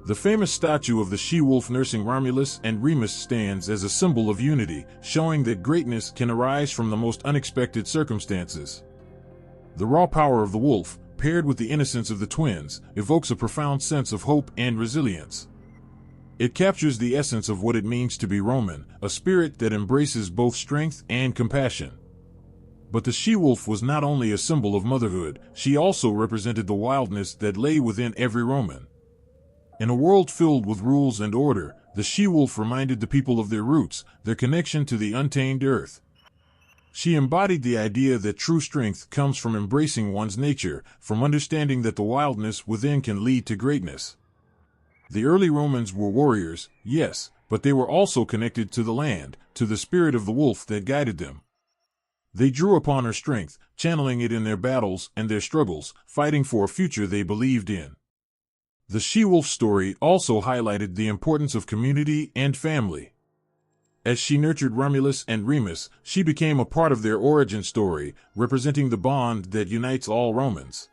The famous statue of the she-wolf nursing Romulus and Remus stands as a symbol of unity, showing that greatness can arise from the most unexpected circumstances. The raw power of the wolf, paired with the innocence of the twins, evokes a profound sense of hope and resilience. It captures the essence of what it means to be Roman, a spirit that embraces both strength and compassion. But the she-wolf was not only a symbol of motherhood, she also represented the wildness that lay within every Roman. In a world filled with rules and order, the she-wolf reminded the people of their roots, their connection to the untamed earth. She embodied the idea that true strength comes from embracing one's nature, from understanding that the wildness within can lead to greatness. The early Romans were warriors, yes, but they were also connected to the land, to the spirit of the wolf that guided them. They drew upon her strength, channeling it in their battles and their struggles, fighting for a future they believed in. The she-wolf story also highlighted the importance of community and family. As she nurtured Romulus and Remus, she became a part of their origin story, representing the bond that unites all Romans.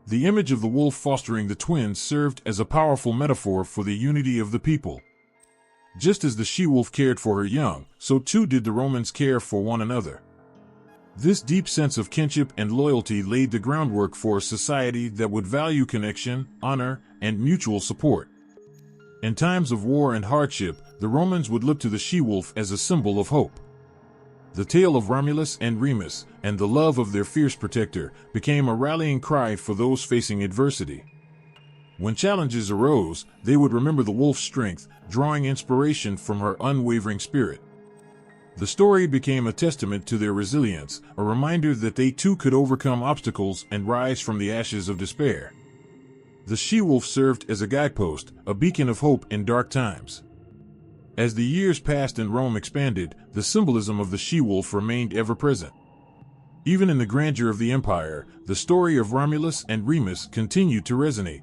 The image of the wolf fostering the twins served as a powerful metaphor for the unity of the people. Just as the she-wolf cared for her young, so too did the Romans care for one another. This deep sense of kinship and loyalty laid the groundwork for a society that would value connection, honor, and mutual support. In times of war and hardship, the Romans would look to the she-wolf as a symbol of hope. The tale of Romulus and Remus, and the love of their fierce protector, became a rallying cry for those facing adversity. When challenges arose, they would remember the wolf's strength, drawing inspiration from her unwavering spirit. The story became a testament to their resilience, a reminder that they too could overcome obstacles and rise from the ashes of despair. The she-wolf served as a guidepost, a beacon of hope in dark times. As the years passed and Rome expanded, the symbolism of the she-wolf remained ever present. Even in the grandeur of the empire, the story of Romulus and Remus continued to resonate.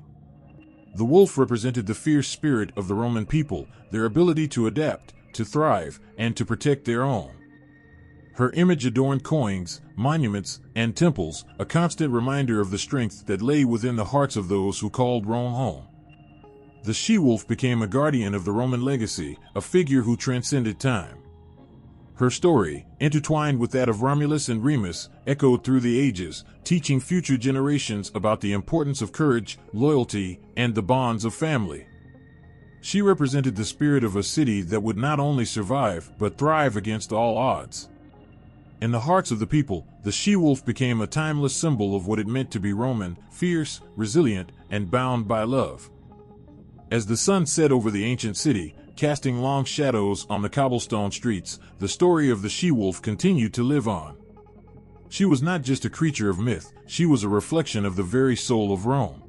The wolf represented the fierce spirit of the Roman people, their ability to adapt, to thrive, and to protect their own. Her image adorned coins, monuments, and temples, a constant reminder of the strength that lay within the hearts of those who called Rome home. The she-wolf became a guardian of the Roman legacy, a figure who transcended time. Her story, intertwined with that of Romulus and Remus, echoed through the ages, teaching future generations about the importance of courage, loyalty, and the bonds of family. She represented the spirit of a city that would not only survive, but thrive against all odds. In the hearts of the people, the she-wolf became a timeless symbol of what it meant to be Roman, fierce, resilient, and bound by love. As the sun set over the ancient city, casting long shadows on the cobblestone streets, the story of the she-wolf continued to live on. She was not just a creature of myth, she was a reflection of the very soul of Rome.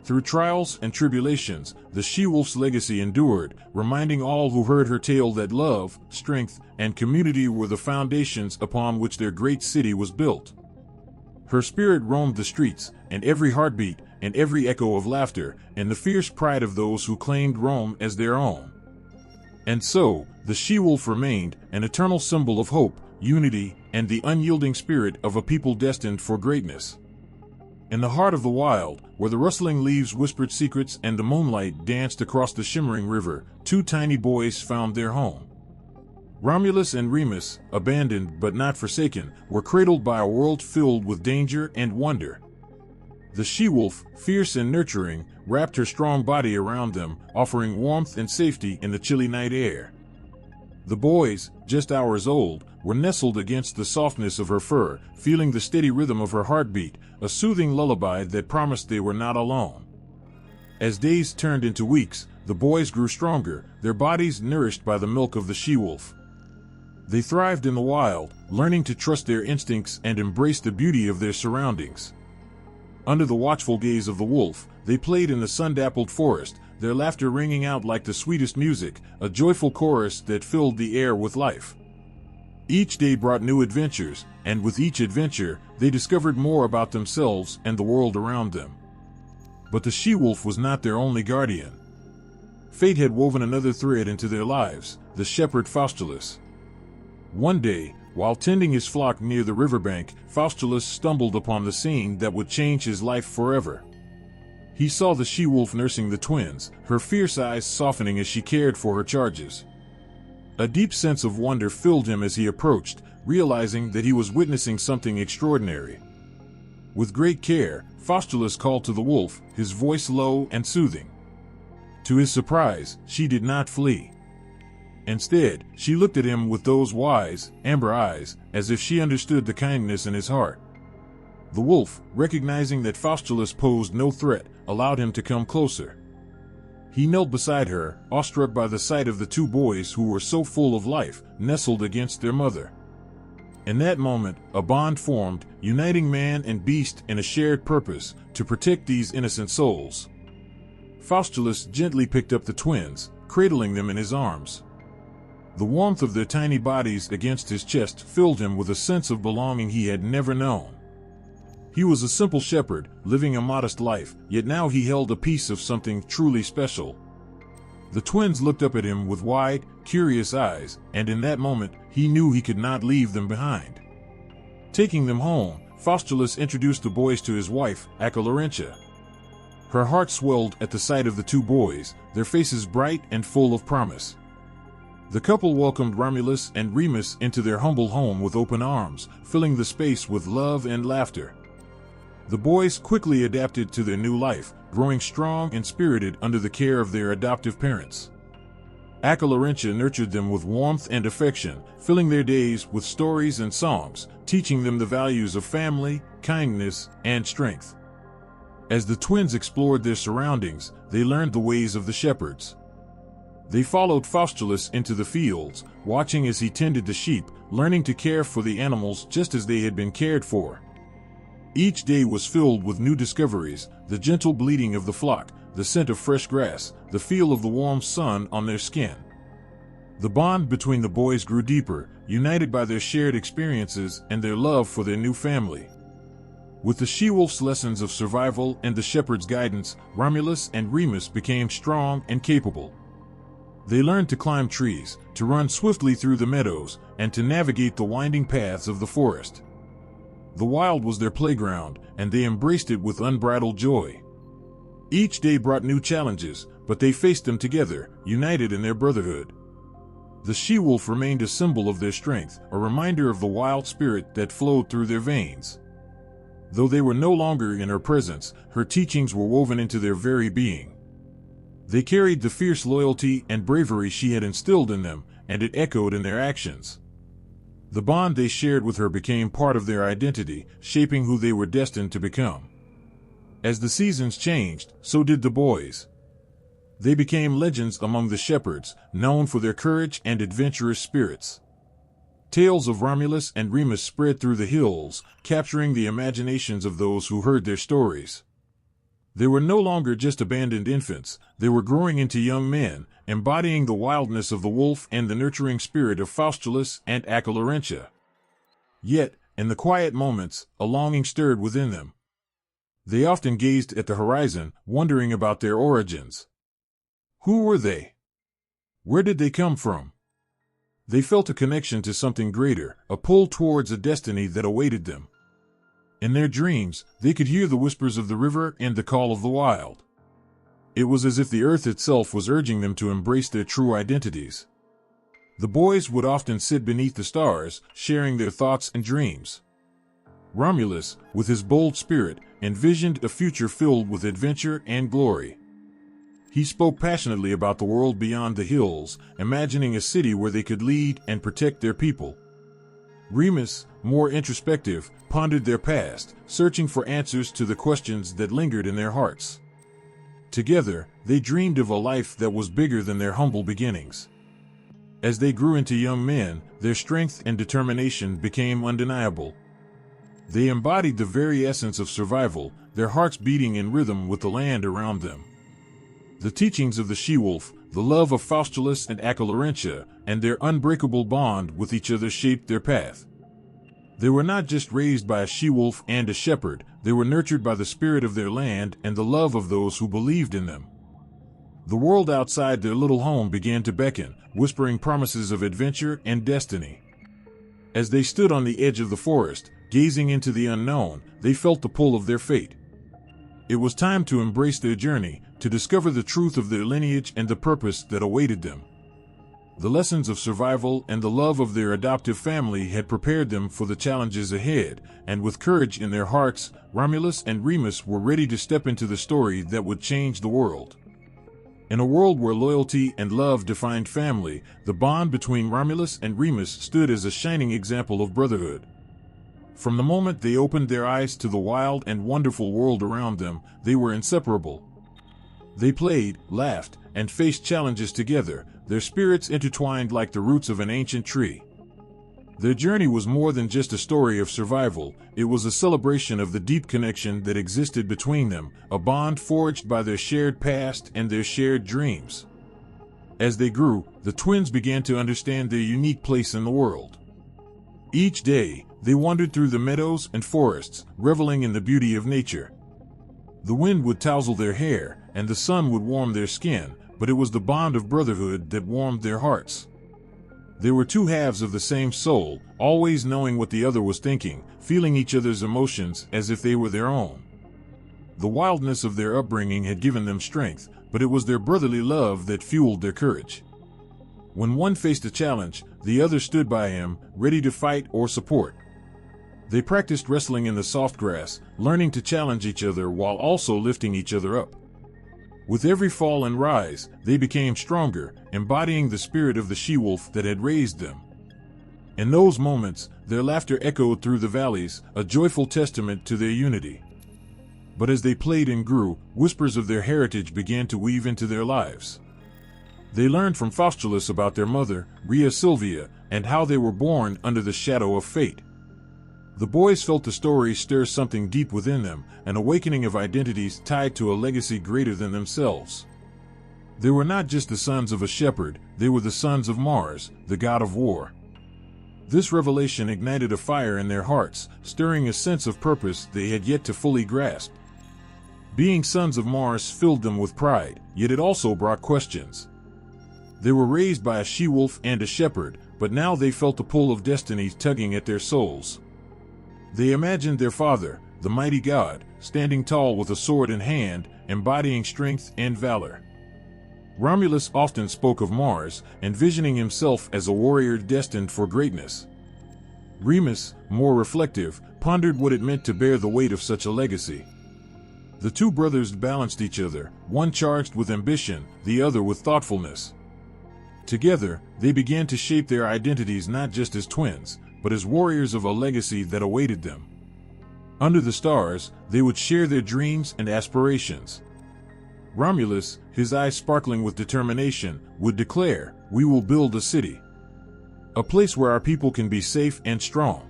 Through trials and tribulations, the she-wolf's legacy endured, reminding all who heard her tale that love, strength, and community were the foundations upon which their great city was built. Her spirit roamed the streets, and every heartbeat, and every echo of laughter, and the fierce pride of those who claimed Rome as their own. And so, the she-wolf remained an eternal symbol of hope, unity, and the unyielding spirit of a people destined for greatness. In the heart of the wild, where the rustling leaves whispered secrets and the moonlight danced across the shimmering river, two tiny boys found their home. Romulus and Remus, abandoned but not forsaken, were cradled by a world filled with danger and wonder. The she-wolf, fierce and nurturing, wrapped her strong body around them, offering warmth and safety in the chilly night air. The boys, just hours old, were nestled against the softness of her fur, feeling the steady rhythm of her heartbeat, a soothing lullaby that promised they were not alone. As days turned into weeks, the boys grew stronger, their bodies nourished by the milk of the she-wolf. They thrived in the wild, learning to trust their instincts and embrace the beauty of their surroundings. Under the watchful gaze of the wolf, they played in the sun-dappled forest, their laughter ringing out like the sweetest music, a joyful chorus that filled the air with life. Each day brought new adventures, and with each adventure, they discovered more about themselves and the world around them. But the she-wolf was not their only guardian. Fate had woven another thread into their lives, the shepherd Faustulus. One day, while tending his flock near the riverbank, Faustulus stumbled upon the scene that would change his life forever. He saw the she-wolf nursing the twins, her fierce eyes softening as she cared for her charges. A deep sense of wonder filled him as he approached, realizing that he was witnessing something extraordinary. With great care, Faustulus called to the wolf, his voice low and soothing. To his surprise, she did not flee. Instead, she looked at him with those wise, amber eyes, as if she understood the kindness in his heart. The wolf, recognizing that Faustulus posed no threat, allowed him to come closer. He knelt beside her, awestruck by the sight of the two boys who were so full of life, nestled against their mother. In that moment, a bond formed, uniting man and beast in a shared purpose to protect these innocent souls. Faustulus gently picked up the twins, cradling them in his arms. The warmth of their tiny bodies against his chest filled him with a sense of belonging he had never known. He was a simple shepherd, living a modest life, yet now he held a piece of something truly special. The twins looked up at him with wide, curious eyes, and in that moment, he knew he could not leave them behind. Taking them home, Faustulus introduced the boys to his wife, Acolorentia. Her heart swelled at the sight of the two boys, their faces bright and full of promise. The couple welcomed Romulus and Remus into their humble home with open arms, filling the space with love and laughter. The boys quickly adapted to their new life, growing strong and spirited under the care of their adoptive parents. Acolorentia nurtured them with warmth and affection, filling their days with stories and songs, teaching them the values of family, kindness, and strength. As the twins explored their surroundings, they learned the ways of the shepherds. They followed Faustulus into the fields, watching as he tended the sheep, learning to care for the animals just as they had been cared for. Each day was filled with new discoveries, the gentle bleating of the flock, the scent of fresh grass, the feel of the warm sun on their skin. The bond between the boys grew deeper, united by their shared experiences and their love for their new family. With the she-wolf's lessons of survival and the shepherd's guidance, Romulus and Remus became strong and capable. They learned to climb trees, to run swiftly through the meadows, and to navigate the winding paths of the forest. The wild was their playground, and they embraced it with unbridled joy. Each day brought new challenges, but they faced them together, united in their brotherhood. The she-wolf remained a symbol of their strength, a reminder of the wild spirit that flowed through their veins. Though they were no longer in her presence, her teachings were woven into their very being. They carried the fierce loyalty and bravery she had instilled in them, and it echoed in their actions. The bond they shared with her became part of their identity, shaping who they were destined to become. As the seasons changed, so did the boys. They became legends among the shepherds, known for their courage and adventurous spirits. Tales of Romulus and Remus spread through the hills, capturing the imaginations of those who heard their stories. They were no longer just abandoned infants, they were growing into young men, embodying the wildness of the wolf and the nurturing spirit of Faustulus and Acolorentia. Yet, in the quiet moments, a longing stirred within them. They often gazed at the horizon, wondering about their origins. Who were they? Where did they come from? They felt a connection to something greater, a pull towards a destiny that awaited them. In their dreams, they could hear the whispers of the river and the call of the wild. It was as if the earth itself was urging them to embrace their true identities. The boys would often sit beneath the stars, sharing their thoughts and dreams. Romulus, with his bold spirit, envisioned a future filled with adventure and glory. He spoke passionately about the world beyond the hills, imagining a city where they could lead and protect their people. Remus, more introspective, pondered their past, searching for answers to the questions that lingered in their hearts. Together, they dreamed of a life that was bigger than their humble beginnings. As they grew into young men, their strength and determination became undeniable. They embodied the very essence of survival, their hearts beating in rhythm with the land around them. The teachings of the she-wolf, the love of Faustulus and Acolorentia, and their unbreakable bond with each other shaped their path. They were not just raised by a she-wolf and a shepherd, they were nurtured by the spirit of their land and the love of those who believed in them. The world outside their little home began to beckon, whispering promises of adventure and destiny. As they stood on the edge of the forest, gazing into the unknown, they felt the pull of their fate. It was time to embrace their journey, to discover the truth of their lineage and the purpose that awaited them. The lessons of survival and the love of their adoptive family had prepared them for the challenges ahead, and with courage in their hearts, Romulus and Remus were ready to step into the story that would change the world. In a world where loyalty and love defined family, the bond between Romulus and Remus stood as a shining example of brotherhood. From the moment they opened their eyes to the wild and wonderful world around them, they were inseparable. They played, laughed, and faced challenges together, their spirits intertwined like the roots of an ancient tree. Their journey was more than just a story of survival, it was a celebration of the deep connection that existed between them, a bond forged by their shared past and their shared dreams. As they grew, the twins began to understand their unique place in the world. Each day, they wandered through the meadows and forests, reveling in the beauty of nature. The wind would tousle their hair, and the sun would warm their skin, but it was the bond of brotherhood that warmed their hearts. They were two halves of the same soul, always knowing what the other was thinking, feeling each other's emotions as if they were their own. The wildness of their upbringing had given them strength, but it was their brotherly love that fueled their courage. When one faced a challenge, the other stood by him, ready to fight or support. They practiced wrestling in the soft grass, learning to challenge each other while also lifting each other up. With every fall and rise, they became stronger, embodying the spirit of the she-wolf that had raised them. In those moments, their laughter echoed through the valleys, a joyful testament to their unity. But as they played and grew, whispers of their heritage began to weave into their lives. They learned from Faustulus about their mother, Rhea Silvia, and how they were born under the shadow of fate. The boys felt the story stir something deep within them, an awakening of identities tied to a legacy greater than themselves. They were not just the sons of a shepherd, they were the sons of Mars, the god of war. This revelation ignited a fire in their hearts, stirring a sense of purpose they had yet to fully grasp. Being sons of Mars filled them with pride, yet it also brought questions. They were raised by a she-wolf and a shepherd, but now they felt the pull of destiny tugging at their souls. They imagined their father, the mighty god, standing tall with a sword in hand, embodying strength and valor. Romulus often spoke of Mars, envisioning himself as a warrior destined for greatness. Remus, more reflective, pondered what it meant to bear the weight of such a legacy. The two brothers balanced each other, one charged with ambition, the other with thoughtfulness. Together, they began to shape their identities not just as twins, but as warriors of a legacy that awaited them. Under the stars, they would share their dreams and aspirations. Romulus, his eyes sparkling with determination, would declare, "We will build a city. A place where our people can be safe and strong."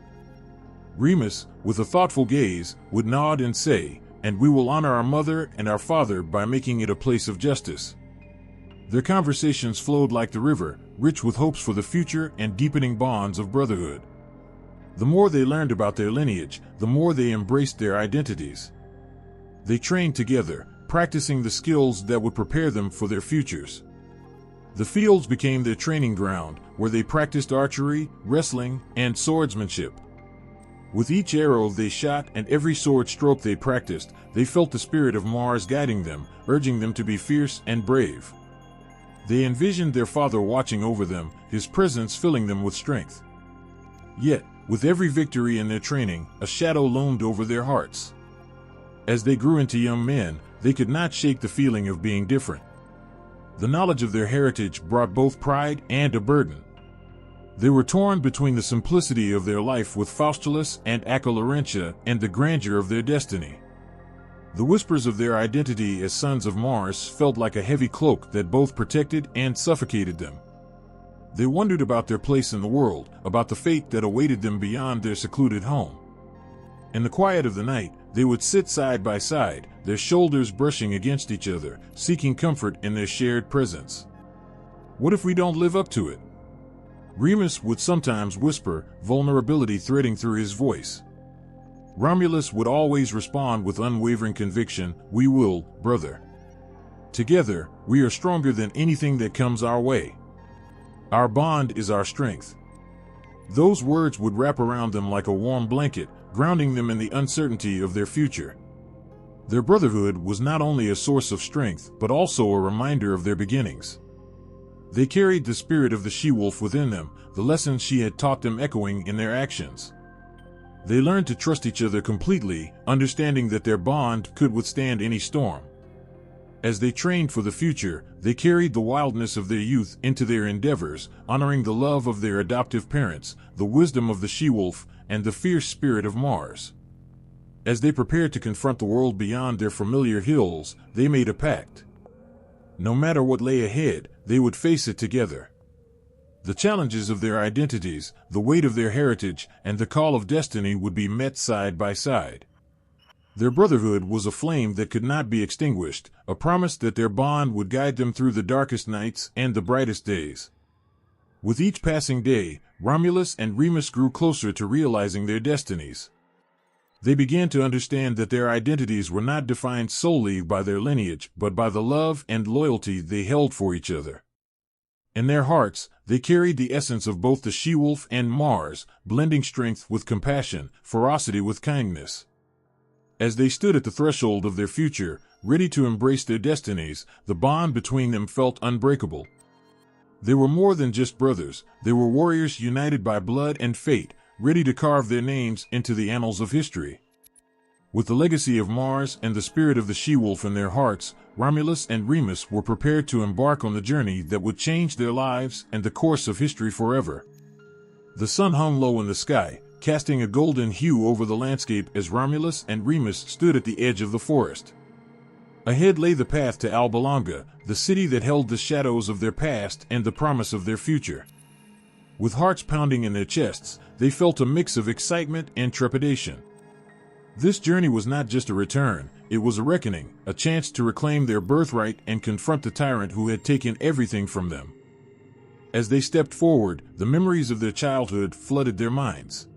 Remus, with a thoughtful gaze, would nod and say, "And we will honor our mother and our father by making it a place of justice." Their conversations flowed like the river, rich with hopes for the future and deepening bonds of brotherhood. The more they learned about their lineage, the more they embraced their identities. They trained together, practicing the skills that would prepare them for their futures. The fields became their training ground, where they practiced archery, wrestling, and swordsmanship. With each arrow they shot and every sword stroke they practiced, they felt the spirit of Mars guiding them, urging them to be fierce and brave. They envisioned their father watching over them, his presence filling them with strength. Yet, with every victory in their training, a shadow loomed over their hearts. As they grew into young men, they could not shake the feeling of being different. The knowledge of their heritage brought both pride and a burden. They were torn between the simplicity of their life with Faustulus and Laurentia and the grandeur of their destiny. The whispers of their identity as sons of Mars felt like a heavy cloak that both protected and suffocated them. They wondered about their place in the world, about the fate that awaited them beyond their secluded home. In the quiet of the night, they would sit side by side, their shoulders brushing against each other, seeking comfort in their shared presence. "What if we don't live up to it?" Remus would sometimes whisper, vulnerability threading through his voice. Romulus would always respond with unwavering conviction, "We will, brother. Together, we are stronger than anything that comes our way. Our bond is our strength." Those words would wrap around them like a warm blanket, grounding them in the uncertainty of their future. Their brotherhood was not only a source of strength, but also a reminder of their beginnings. They carried the spirit of the she-wolf within them, the lessons she had taught them echoing in their actions. They learned to trust each other completely, understanding that their bond could withstand any storm. As they trained for the future, they carried the wildness of their youth into their endeavors, honoring the love of their adoptive parents, the wisdom of the she-wolf, and the fierce spirit of Mars. As they prepared to confront the world beyond their familiar hills, they made a pact. No matter what lay ahead, they would face it together. The challenges of their identities, the weight of their heritage, and the call of destiny would be met side by side. Their brotherhood was a flame that could not be extinguished, a promise that their bond would guide them through the darkest nights and the brightest days. With each passing day, Romulus and Remus grew closer to realizing their destinies. They began to understand that their identities were not defined solely by their lineage, but by the love and loyalty they held for each other. In their hearts, they carried the essence of both the she-wolf and Mars, blending strength with compassion, ferocity with kindness. As they stood at the threshold of their future, ready to embrace their destinies, the bond between them felt unbreakable. They were more than just brothers, they were warriors united by blood and fate, ready to carve their names into the annals of history. With the legacy of Mars and the spirit of the she-wolf in their hearts, Romulus and Remus were prepared to embark on the journey that would change their lives and the course of history forever. The sun hung low in the sky, casting a golden hue over the landscape as Romulus and Remus stood at the edge of the forest. Ahead lay the path to Albalonga, the city that held the shadows of their past and the promise of their future. With hearts pounding in their chests, they felt a mix of excitement and trepidation. This journey was not just a return, it was a reckoning, a chance to reclaim their birthright and confront the tyrant who had taken everything from them. As they stepped forward, the memories of their childhood flooded their minds.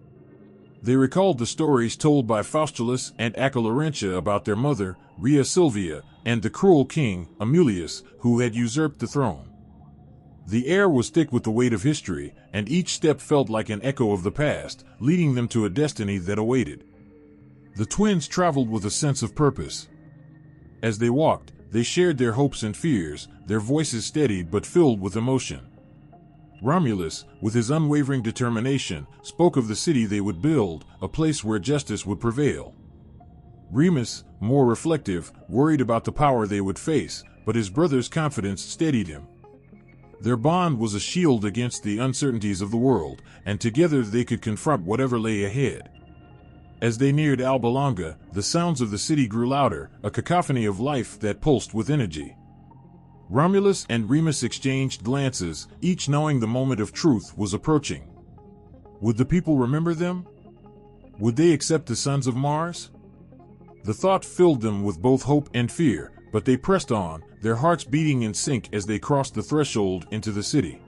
They recalled the stories told by Faustulus and Acalorentia about their mother, Rhea Silvia, and the cruel king, Amulius, who had usurped the throne. The air was thick with the weight of history, and each step felt like an echo of the past, leading them to a destiny that awaited. The twins traveled with a sense of purpose. As they walked, they shared their hopes and fears, their voices steady but filled with emotion. Romulus, with his unwavering determination, spoke of the city they would build, a place where justice would prevail. Remus, more reflective, worried about the power they would face, but his brother's confidence steadied him. Their bond was a shield against the uncertainties of the world, and together they could confront whatever lay ahead. As they neared Albalonga, the sounds of the city grew louder, a cacophony of life that pulsed with energy. Romulus and Remus exchanged glances, each knowing the moment of truth was approaching. Would the people remember them? Would they accept the sons of Mars? The thought filled them with both hope and fear, but they pressed on, their hearts beating in sync as they crossed the threshold into the city.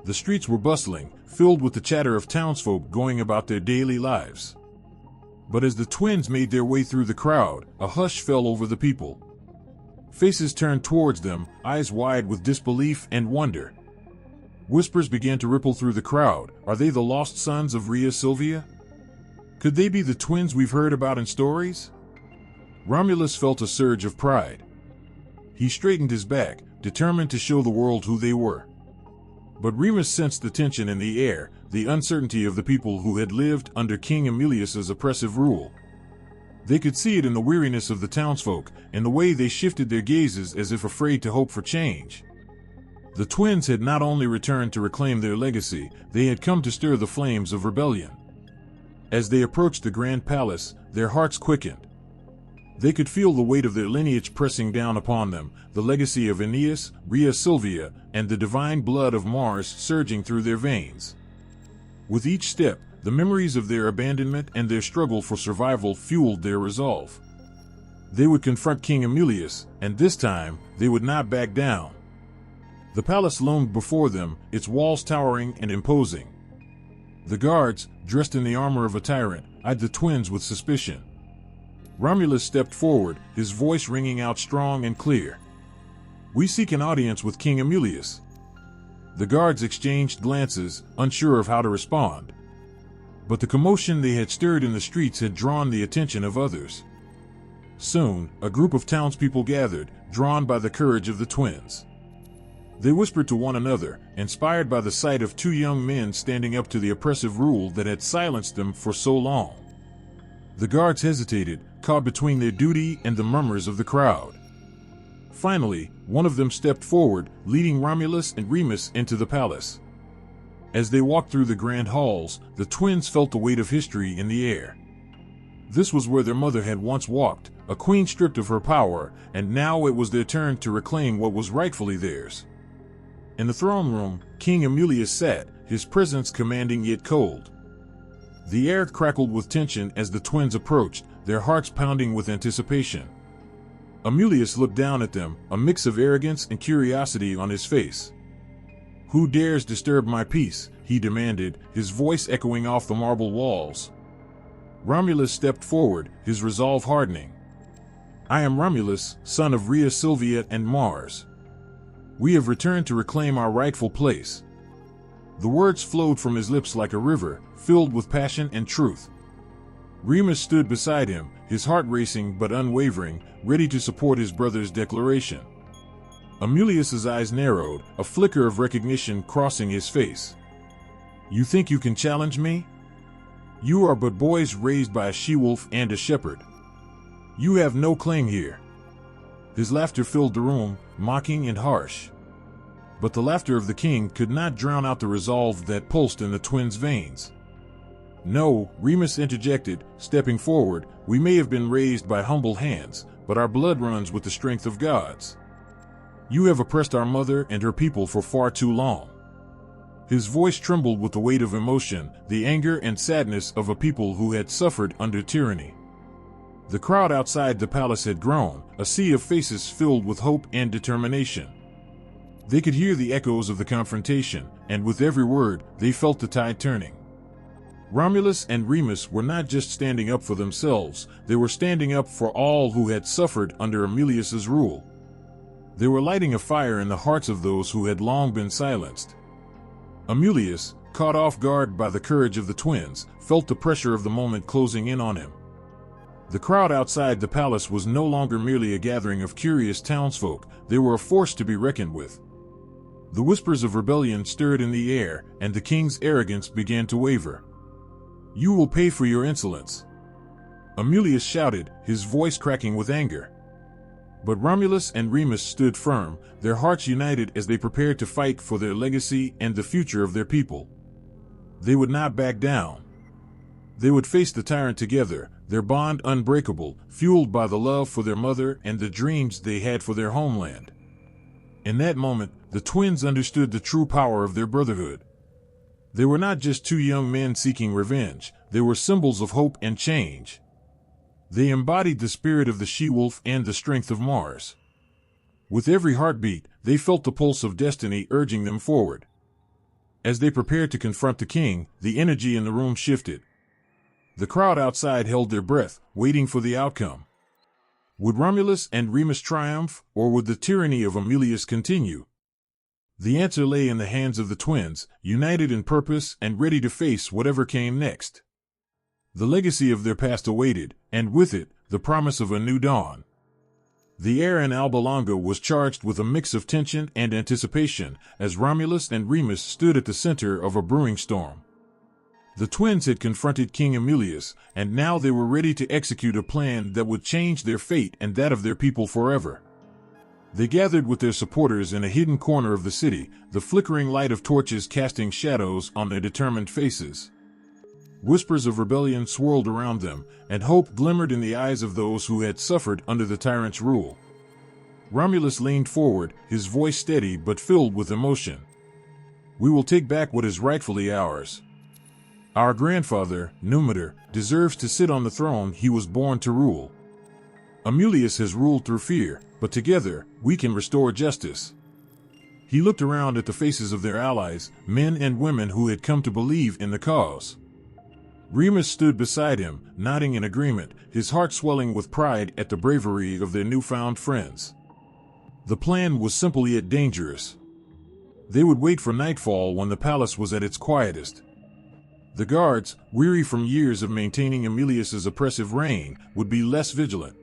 The streets were bustling, filled with the chatter of townsfolk going about their daily lives. But as the twins made their way through the crowd, a hush fell over the people. Faces turned towards them, eyes wide with disbelief and wonder. Whispers began to ripple through the crowd. Are they the lost sons of Rhea Silvia? Could they be the twins we've heard about in stories? Romulus felt a surge of pride. He straightened his back, determined to show the world who they were. But Remus sensed the tension in the air, the uncertainty of the people who had lived under King Amulius's oppressive rule. They could see it in the weariness of the townsfolk, in the way they shifted their gazes as if afraid to hope for change. The twins had not only returned to reclaim their legacy, they had come to stir the flames of rebellion. As they approached the grand palace, their hearts quickened. They could feel the weight of their lineage pressing down upon them, the legacy of Aeneas, Rhea Silvia, and the divine blood of Mars surging through their veins. With each step, the memories of their abandonment and their struggle for survival fueled their resolve. They would confront King Amulius, and this time, they would not back down. The palace loomed before them, its walls towering and imposing. The guards, dressed in the armor of a tyrant, eyed the twins with suspicion. Romulus stepped forward, his voice ringing out strong and clear. "We seek an audience with King Amulius." The guards exchanged glances, unsure of how to respond. But the commotion they had stirred in the streets had drawn the attention of others. Soon, a group of townspeople gathered, drawn by the courage of the twins. They whispered to one another, inspired by the sight of two young men standing up to the oppressive rule that had silenced them for so long. The guards hesitated, caught between their duty and the murmurs of the crowd. Finally, one of them stepped forward, leading Romulus and Remus into the palace. As they walked through the grand halls, the twins felt the weight of history in the air. This was where their mother had once walked, a queen stripped of her power, and now it was their turn to reclaim what was rightfully theirs. In the throne room, King Amulius sat, his presence commanding yet cold. The air crackled with tension as the twins approached, their hearts pounding with anticipation. Amulius looked down at them, a mix of arrogance and curiosity on his face. "Who dares disturb my peace?" he demanded, his voice echoing off the marble walls. Romulus stepped forward, his resolve hardening. "I am Romulus, son of Rhea Silvia and Mars. We have returned to reclaim our rightful place." The words flowed from his lips like a river, filled with passion and truth. Remus stood beside him, his heart racing but unwavering, ready to support his brother's declaration. Amulius's eyes narrowed, a flicker of recognition crossing his face. "You think you can challenge me? You are but boys raised by a she-wolf and a shepherd. You have no claim here." His laughter filled the room, mocking and harsh. But the laughter of the king could not drown out the resolve that pulsed in the twins' veins. "No," Remus interjected, stepping forward, "we may have been raised by humble hands, but our blood runs with the strength of gods. You have oppressed our mother and her people for far too long." His voice trembled with the weight of emotion, the anger and sadness of a people who had suffered under tyranny. The crowd outside the palace had grown, a sea of faces filled with hope and determination. They could hear the echoes of the confrontation, and with every word, they felt the tide turning. Romulus and Remus were not just standing up for themselves, they were standing up for all who had suffered under Amulius's rule. They were lighting a fire in the hearts of those who had long been silenced. Amulius, caught off guard by the courage of the twins, felt the pressure of the moment closing in on him. The crowd outside the palace was no longer merely a gathering of curious townsfolk, they were a force to be reckoned with. The whispers of rebellion stirred in the air, and the king's arrogance began to waver. "You will pay for your insolence," Amulius shouted, his voice cracking with anger. But Romulus and Remus stood firm, their hearts united as they prepared to fight for their legacy and the future of their people. They would not back down. They would face the tyrant together, their bond unbreakable, fueled by the love for their mother and the dreams they had for their homeland. In that moment, the twins understood the true power of their brotherhood. They were not just two young men seeking revenge, they were symbols of hope and change. They embodied the spirit of the she-wolf and the strength of Mars. With every heartbeat, they felt the pulse of destiny urging them forward. As they prepared to confront the king, the energy in the room shifted. The crowd outside held their breath, waiting for the outcome. Would Romulus and Remus triumph, or would the tyranny of Amulius continue? The answer lay in the hands of the twins, united in purpose and ready to face whatever came next. The legacy of their past awaited, and with it, the promise of a new dawn. The air in Alba Longa was charged with a mix of tension and anticipation as Romulus and Remus stood at the center of a brewing storm. The twins had confronted King Amulius, and now they were ready to execute a plan that would change their fate and that of their people forever. They gathered with their supporters in a hidden corner of the city, the flickering light of torches casting shadows on their determined faces. Whispers of rebellion swirled around them, and hope glimmered in the eyes of those who had suffered under the tyrant's rule. Romulus leaned forward, his voice steady but filled with emotion. "We will take back what is rightfully ours. Our grandfather, Numitor, deserves to sit on the throne he was born to rule. Amulius has ruled through fear, but together, we can restore justice." He looked around at the faces of their allies, men and women who had come to believe in the cause. Remus stood beside him, nodding in agreement, his heart swelling with pride at the bravery of their newfound friends. The plan was simple yet dangerous. They would wait for nightfall when the palace was at its quietest. The guards, weary from years of maintaining Amulius's oppressive reign, would be less vigilant.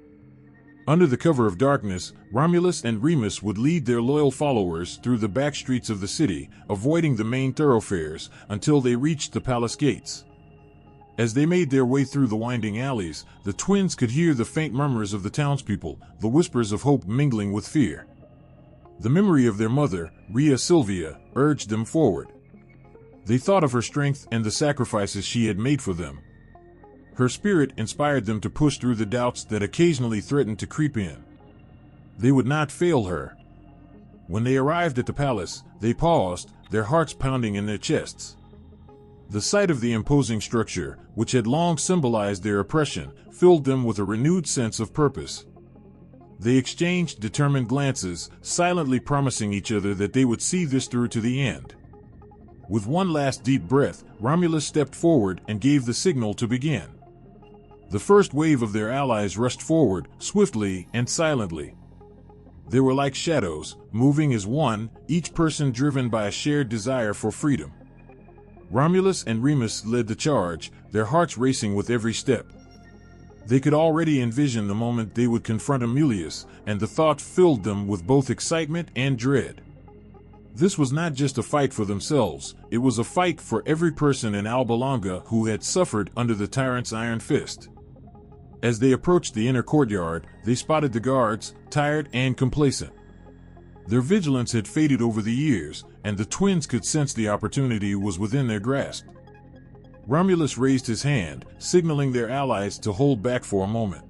Under the cover of darkness, Romulus and Remus would lead their loyal followers through the back streets of the city, avoiding the main thoroughfares, until they reached the palace gates. As they made their way through the winding alleys, the twins could hear the faint murmurs of the townspeople, the whispers of hope mingling with fear. The memory of their mother, Rhea Silvia, urged them forward. They thought of her strength and the sacrifices she had made for them. Her spirit inspired them to push through the doubts that occasionally threatened to creep in. They would not fail her. When they arrived at the palace, they paused, their hearts pounding in their chests. The sight of the imposing structure, which had long symbolized their oppression, filled them with a renewed sense of purpose. They exchanged determined glances, silently promising each other that they would see this through to the end. With one last deep breath, Romulus stepped forward and gave the signal to begin. The first wave of their allies rushed forward, swiftly and silently. They were like shadows, moving as one, each person driven by a shared desire for freedom. Romulus and Remus led the charge, their hearts racing with every step. They could already envision the moment they would confront Romulus, and the thought filled them with both excitement and dread. This was not just a fight for themselves, it was a fight for every person in Alba Longa who had suffered under the tyrant's iron fist. As they approached the inner courtyard, they spotted the guards, tired and complacent. Their vigilance had faded over the years, and the twins could sense the opportunity was within their grasp. Romulus raised his hand, signaling their allies to hold back for a moment.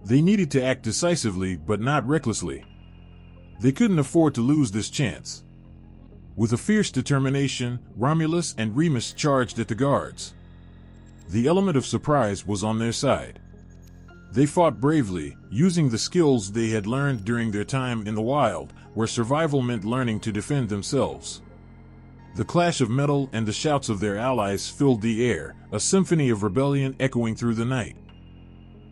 They needed to act decisively but not recklessly. They couldn't afford to lose this chance. With a fierce determination, Romulus and Remus charged at the guards. The element of surprise was on their side. They fought bravely, using the skills they had learned during their time in the wild, where survival meant learning to defend themselves. The clash of metal and the shouts of their allies filled the air, a symphony of rebellion echoing through the night.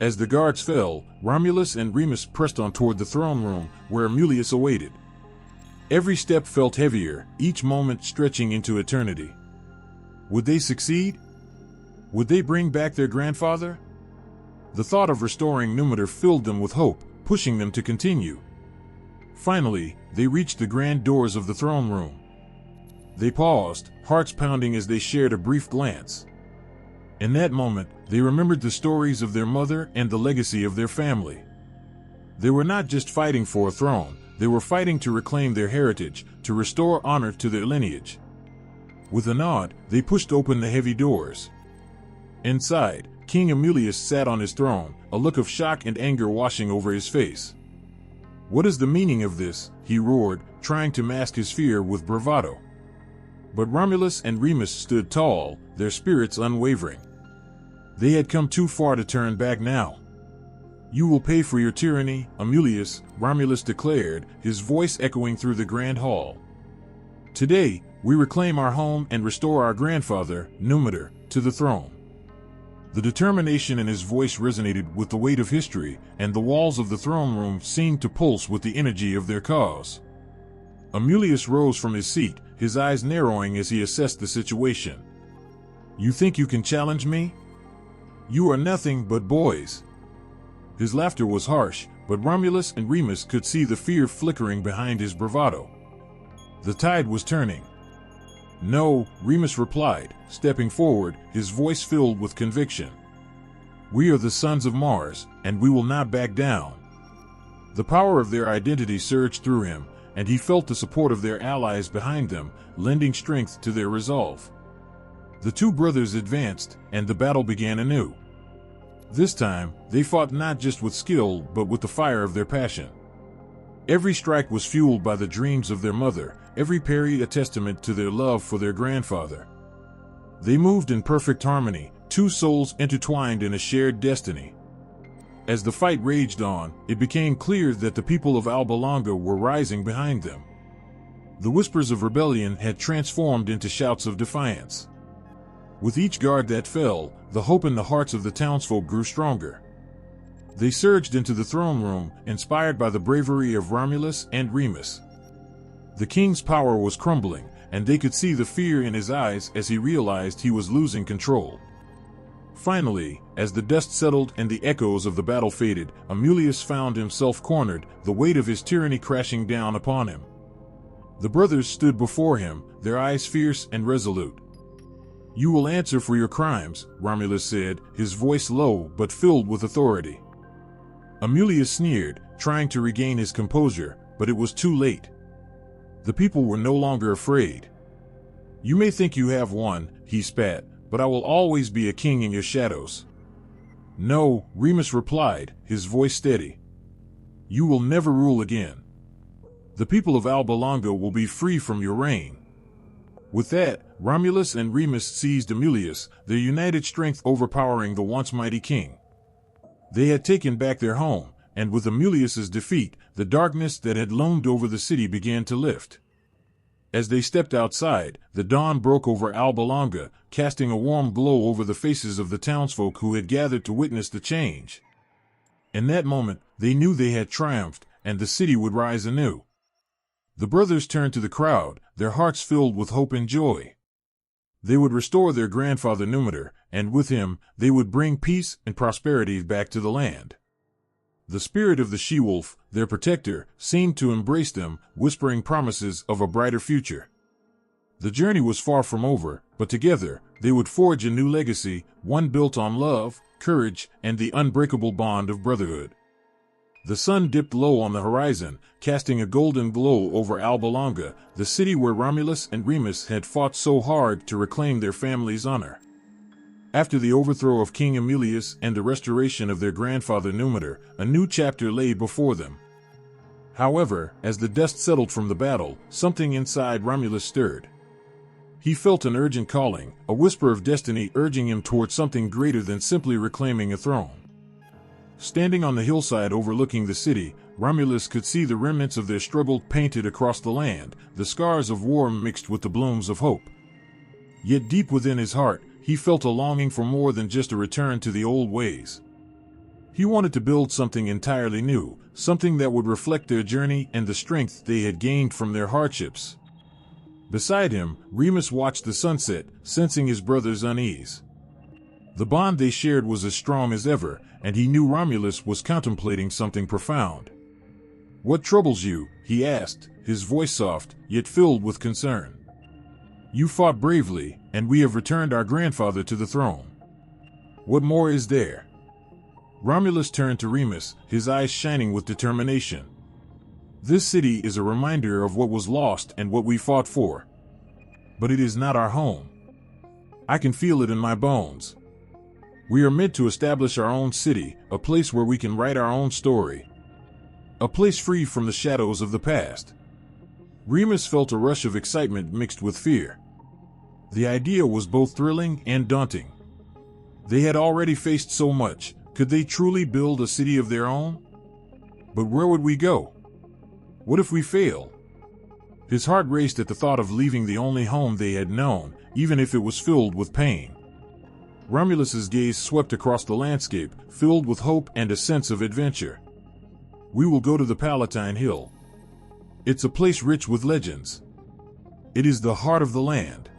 As the guards fell, Romulus and Remus pressed on toward the throne room, where Romulus awaited. Every step felt heavier, each moment stretching into eternity. Would they succeed? Would they bring back their grandfather? The thought of restoring Numitor filled them with hope, pushing them to continue. Finally, they reached the grand doors of the throne room. They paused, hearts pounding as they shared a brief glance. In that moment, they remembered the stories of their mother and the legacy of their family. They were not just fighting for a throne, they were fighting to reclaim their heritage, to restore honor to their lineage. With a nod, they pushed open the heavy doors. Inside, King Romulus sat on his throne, a look of shock and anger washing over his face. "What is the meaning of this?" he roared, trying to mask his fear with bravado. But Romulus and Remus stood tall, their spirits unwavering. They had come too far to turn back now. "You will pay for your tyranny, Romulus declared, his voice echoing through the grand hall. "Today, we reclaim our home and restore our grandfather, Numitor, to the throne." The determination in his voice resonated with the weight of history, and the walls of the throne room seemed to pulse with the energy of their cause. Romulus rose from his seat, his eyes narrowing as he assessed the situation. "You think you can challenge me? You are nothing but boys." His laughter was harsh, but Romulus and Remus could see the fear flickering behind his bravado. The tide was turning. "No," Remus replied, stepping forward, his voice filled with conviction. "We are the sons of Mars, and we will not back down." The power of their identity surged through him, and he felt the support of their allies behind them, lending strength to their resolve. The two brothers advanced, and the battle began anew. This time, they fought not just with skill, but with the fire of their passion. Every strike was fueled by the dreams of their mother, every parry a testament to their love for their grandfather. They moved in perfect harmony, two souls intertwined in a shared destiny. As the fight raged on, it became clear that the people of Alba Longa were rising behind them. The whispers of rebellion had transformed into shouts of defiance. With each guard that fell, the hope in the hearts of the townsfolk grew stronger. They surged into the throne room, inspired by the bravery of Romulus and Remus. The king's power was crumbling, and they could see the fear in his eyes as he realized he was losing control. Finally, as the dust settled and the echoes of the battle faded, Romulus found himself cornered, the weight of his tyranny crashing down upon him. The brothers stood before him, their eyes fierce and resolute. You will answer for your crimes, Romulus said, his voice low but filled with authority. Amulius sneered, trying to regain his composure, but it was too late. The people were no longer afraid. You may think you have won, he spat, but I will always be a king in your shadows. No, Remus replied, his voice steady. You will never rule again. The people of Alba Longa will be free from your reign. With that, Romulus and Remus seized Amulius, their united strength overpowering the once mighty king. They had taken back their home, and with Amulius's defeat, the darkness that had loomed over the city began to lift. As they stepped outside, the dawn broke over Alba Longa, casting a warm glow over the faces of the townsfolk who had gathered to witness the change. In that moment, they knew they had triumphed, and the city would rise anew. The brothers turned to the crowd, their hearts filled with hope and joy. They would restore their grandfather Numitor, and with him, they would bring peace and prosperity back to the land. The spirit of the she-wolf, their protector, seemed to embrace them, whispering promises of a brighter future. The journey was far from over, but together, they would forge a new legacy, one built on love, courage, and the unbreakable bond of brotherhood. The sun dipped low on the horizon, casting a golden glow over Alba Longa, the city where Romulus and Remus had fought so hard to reclaim their family's honor. After the overthrow of King Amulius and the restoration of their grandfather Numitor, a new chapter lay before them. However, as the dust settled from the battle, something inside Romulus stirred. He felt an urgent calling, a whisper of destiny urging him toward something greater than simply reclaiming a throne. Standing on the hillside overlooking the city, Romulus could see the remnants of their struggle painted across the land, the scars of war mixed with the blooms of hope. Yet deep within his heart, he felt a longing for more than just a return to the old ways. He wanted to build something entirely new, something that would reflect their journey and the strength they had gained from their hardships. Beside him, Remus watched the sunset, sensing his brother's unease. The bond they shared was as strong as ever, and he knew Romulus was contemplating something profound. "What troubles you?" he asked, his voice soft, yet filled with concern. "You fought bravely, and we have returned our grandfather to the throne. What more is there?" Romulus turned to Remus, his eyes shining with determination. "This city is a reminder of what was lost and what we fought for. But it is not our home. I can feel it in my bones. We are meant to establish our own city, a place where we can write our own story. A place free from the shadows of the past." Remus felt a rush of excitement mixed with fear. The idea was both thrilling and daunting. They had already faced so much. Could they truly build a city of their own? But where would we go? What if we fail? His heart raced at the thought of leaving the only home they had known, even if it was filled with pain. Romulus's gaze swept across the landscape, filled with hope and a sense of adventure. "We will go to the Palatine Hill. It's a place rich with legends. It is the heart of the land.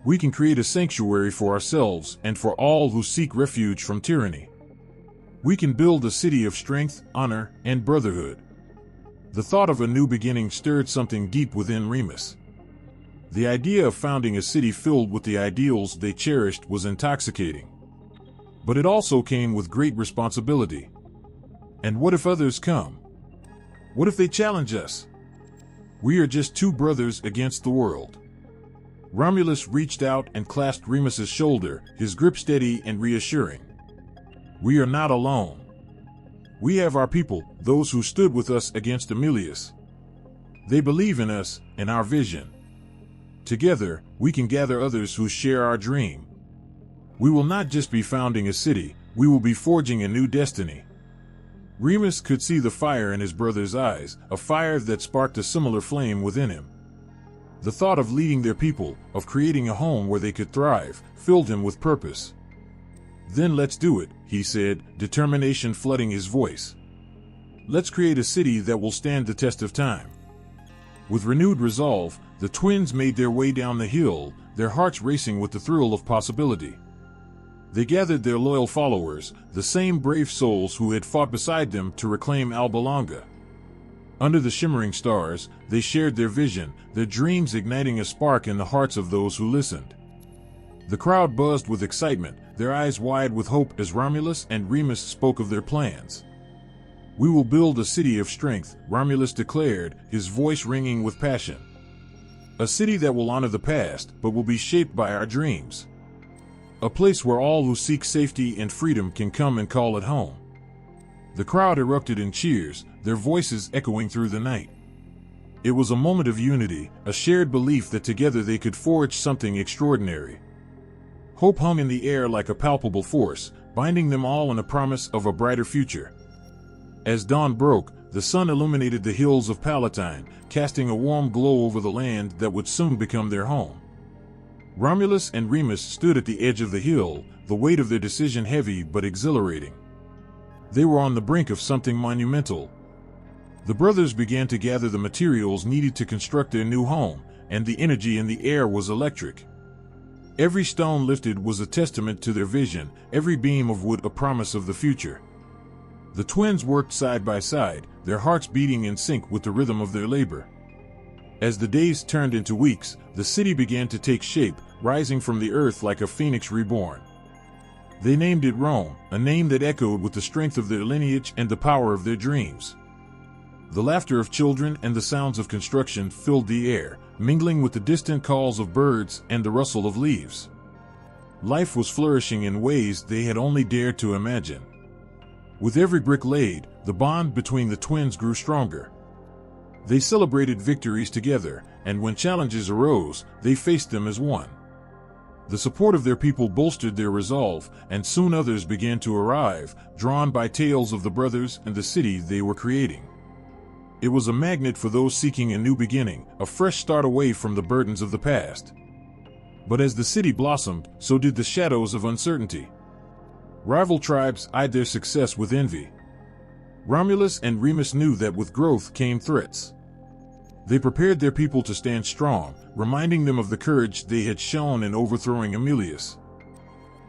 We can create a sanctuary for ourselves and for all who seek refuge from tyranny. We can build a city of strength, honor, and brotherhood." The thought of a new beginning stirred something deep within Remus. The idea of founding a city filled with the ideals they cherished was intoxicating. But it also came with great responsibility. And what if others come? What if they challenge us? We are just two brothers against the world. Romulus reached out and clasped Remus's shoulder, his grip steady and reassuring. "We are not alone. We have our people, those who stood with us against Amulius. They believe in us and our vision. Together, we can gather others who share our dream. We will not just be founding a city, we will be forging a new destiny." Remus could see the fire in his brother's eyes, a fire that sparked a similar flame within him. The thought of leading their people, of creating a home where they could thrive, filled him with purpose. "Then let's do it," he said, determination flooding his voice. "Let's create a city that will stand the test of time." With renewed resolve, the twins made their way down the hill, their hearts racing with the thrill of possibility. They gathered their loyal followers, the same brave souls who had fought beside them to reclaim Alba Longa. Under the shimmering stars, they shared their vision, their dreams igniting a spark in the hearts of those who listened. The crowd buzzed with excitement, their eyes wide with hope as Romulus and Remus spoke of their plans. "We will build a city of strength," Romulus declared, his voice ringing with passion. "A city that will honor the past, but will be shaped by our dreams. A place where all who seek safety and freedom can come and call it home." The crowd erupted in cheers, their voices echoing through the night. It was a moment of unity, a shared belief that together they could forge something extraordinary. Hope hung in the air like a palpable force, binding them all in a promise of a brighter future. As dawn broke, the sun illuminated the hills of Palatine, casting a warm glow over the land that would soon become their home. Romulus and Remus stood at the edge of the hill, the weight of their decision heavy but exhilarating. They were on the brink of something monumental. The brothers began to gather the materials needed to construct their new home, and the energy in the air was electric. Every stone lifted was a testament to their vision, every beam of wood a promise of the future. The twins worked side by side, their hearts beating in sync with the rhythm of their labor. As the days turned into weeks, the city began to take shape, rising from the earth like a phoenix reborn. They named it Rome, a name that echoed with the strength of their lineage and the power of their dreams. The laughter of children and the sounds of construction filled the air, mingling with the distant calls of birds and the rustle of leaves. Life was flourishing in ways they had only dared to imagine. With every brick laid, the bond between the twins grew stronger. They celebrated victories together, and when challenges arose, they faced them as one. The support of their people bolstered their resolve, and soon others began to arrive, drawn by tales of the brothers and the city they were creating. It was a magnet for those seeking a new beginning, a fresh start away from the burdens of the past. But as the city blossomed, so did the shadows of uncertainty. Rival tribes eyed their success with envy. Romulus and Remus knew that with growth came threats. They prepared their people to stand strong, reminding them of the courage they had shown in overthrowing Amulius.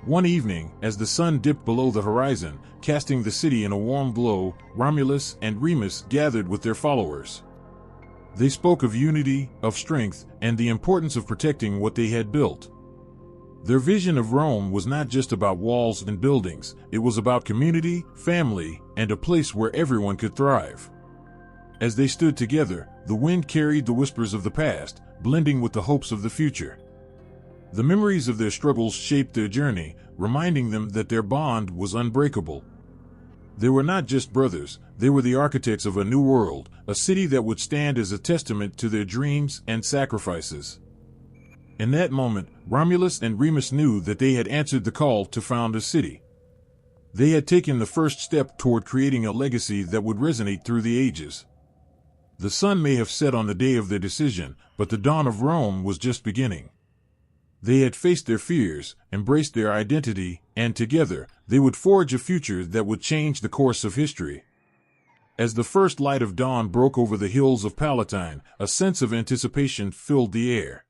One evening, as the sun dipped below the horizon, casting the city in a warm glow, Romulus and Remus gathered with their followers. They spoke of unity, of strength, and the importance of protecting what they had built. Their vision of Rome was not just about walls and buildings, it was about community, family, and a place where everyone could thrive. As they stood together, the wind carried the whispers of the past, blending with the hopes of the future. The memories of their struggles shaped their journey, reminding them that their bond was unbreakable. They were not just brothers, they were the architects of a new world, a city that would stand as a testament to their dreams and sacrifices. In that moment, Romulus and Remus knew that they had answered the call to found a city. They had taken the first step toward creating a legacy that would resonate through the ages. The sun may have set on the day of their decision, but the dawn of Rome was just beginning. They had faced their fears, embraced their identity, and together, they would forge a future that would change the course of history. As the first light of dawn broke over the hills of Palatine, a sense of anticipation filled the air.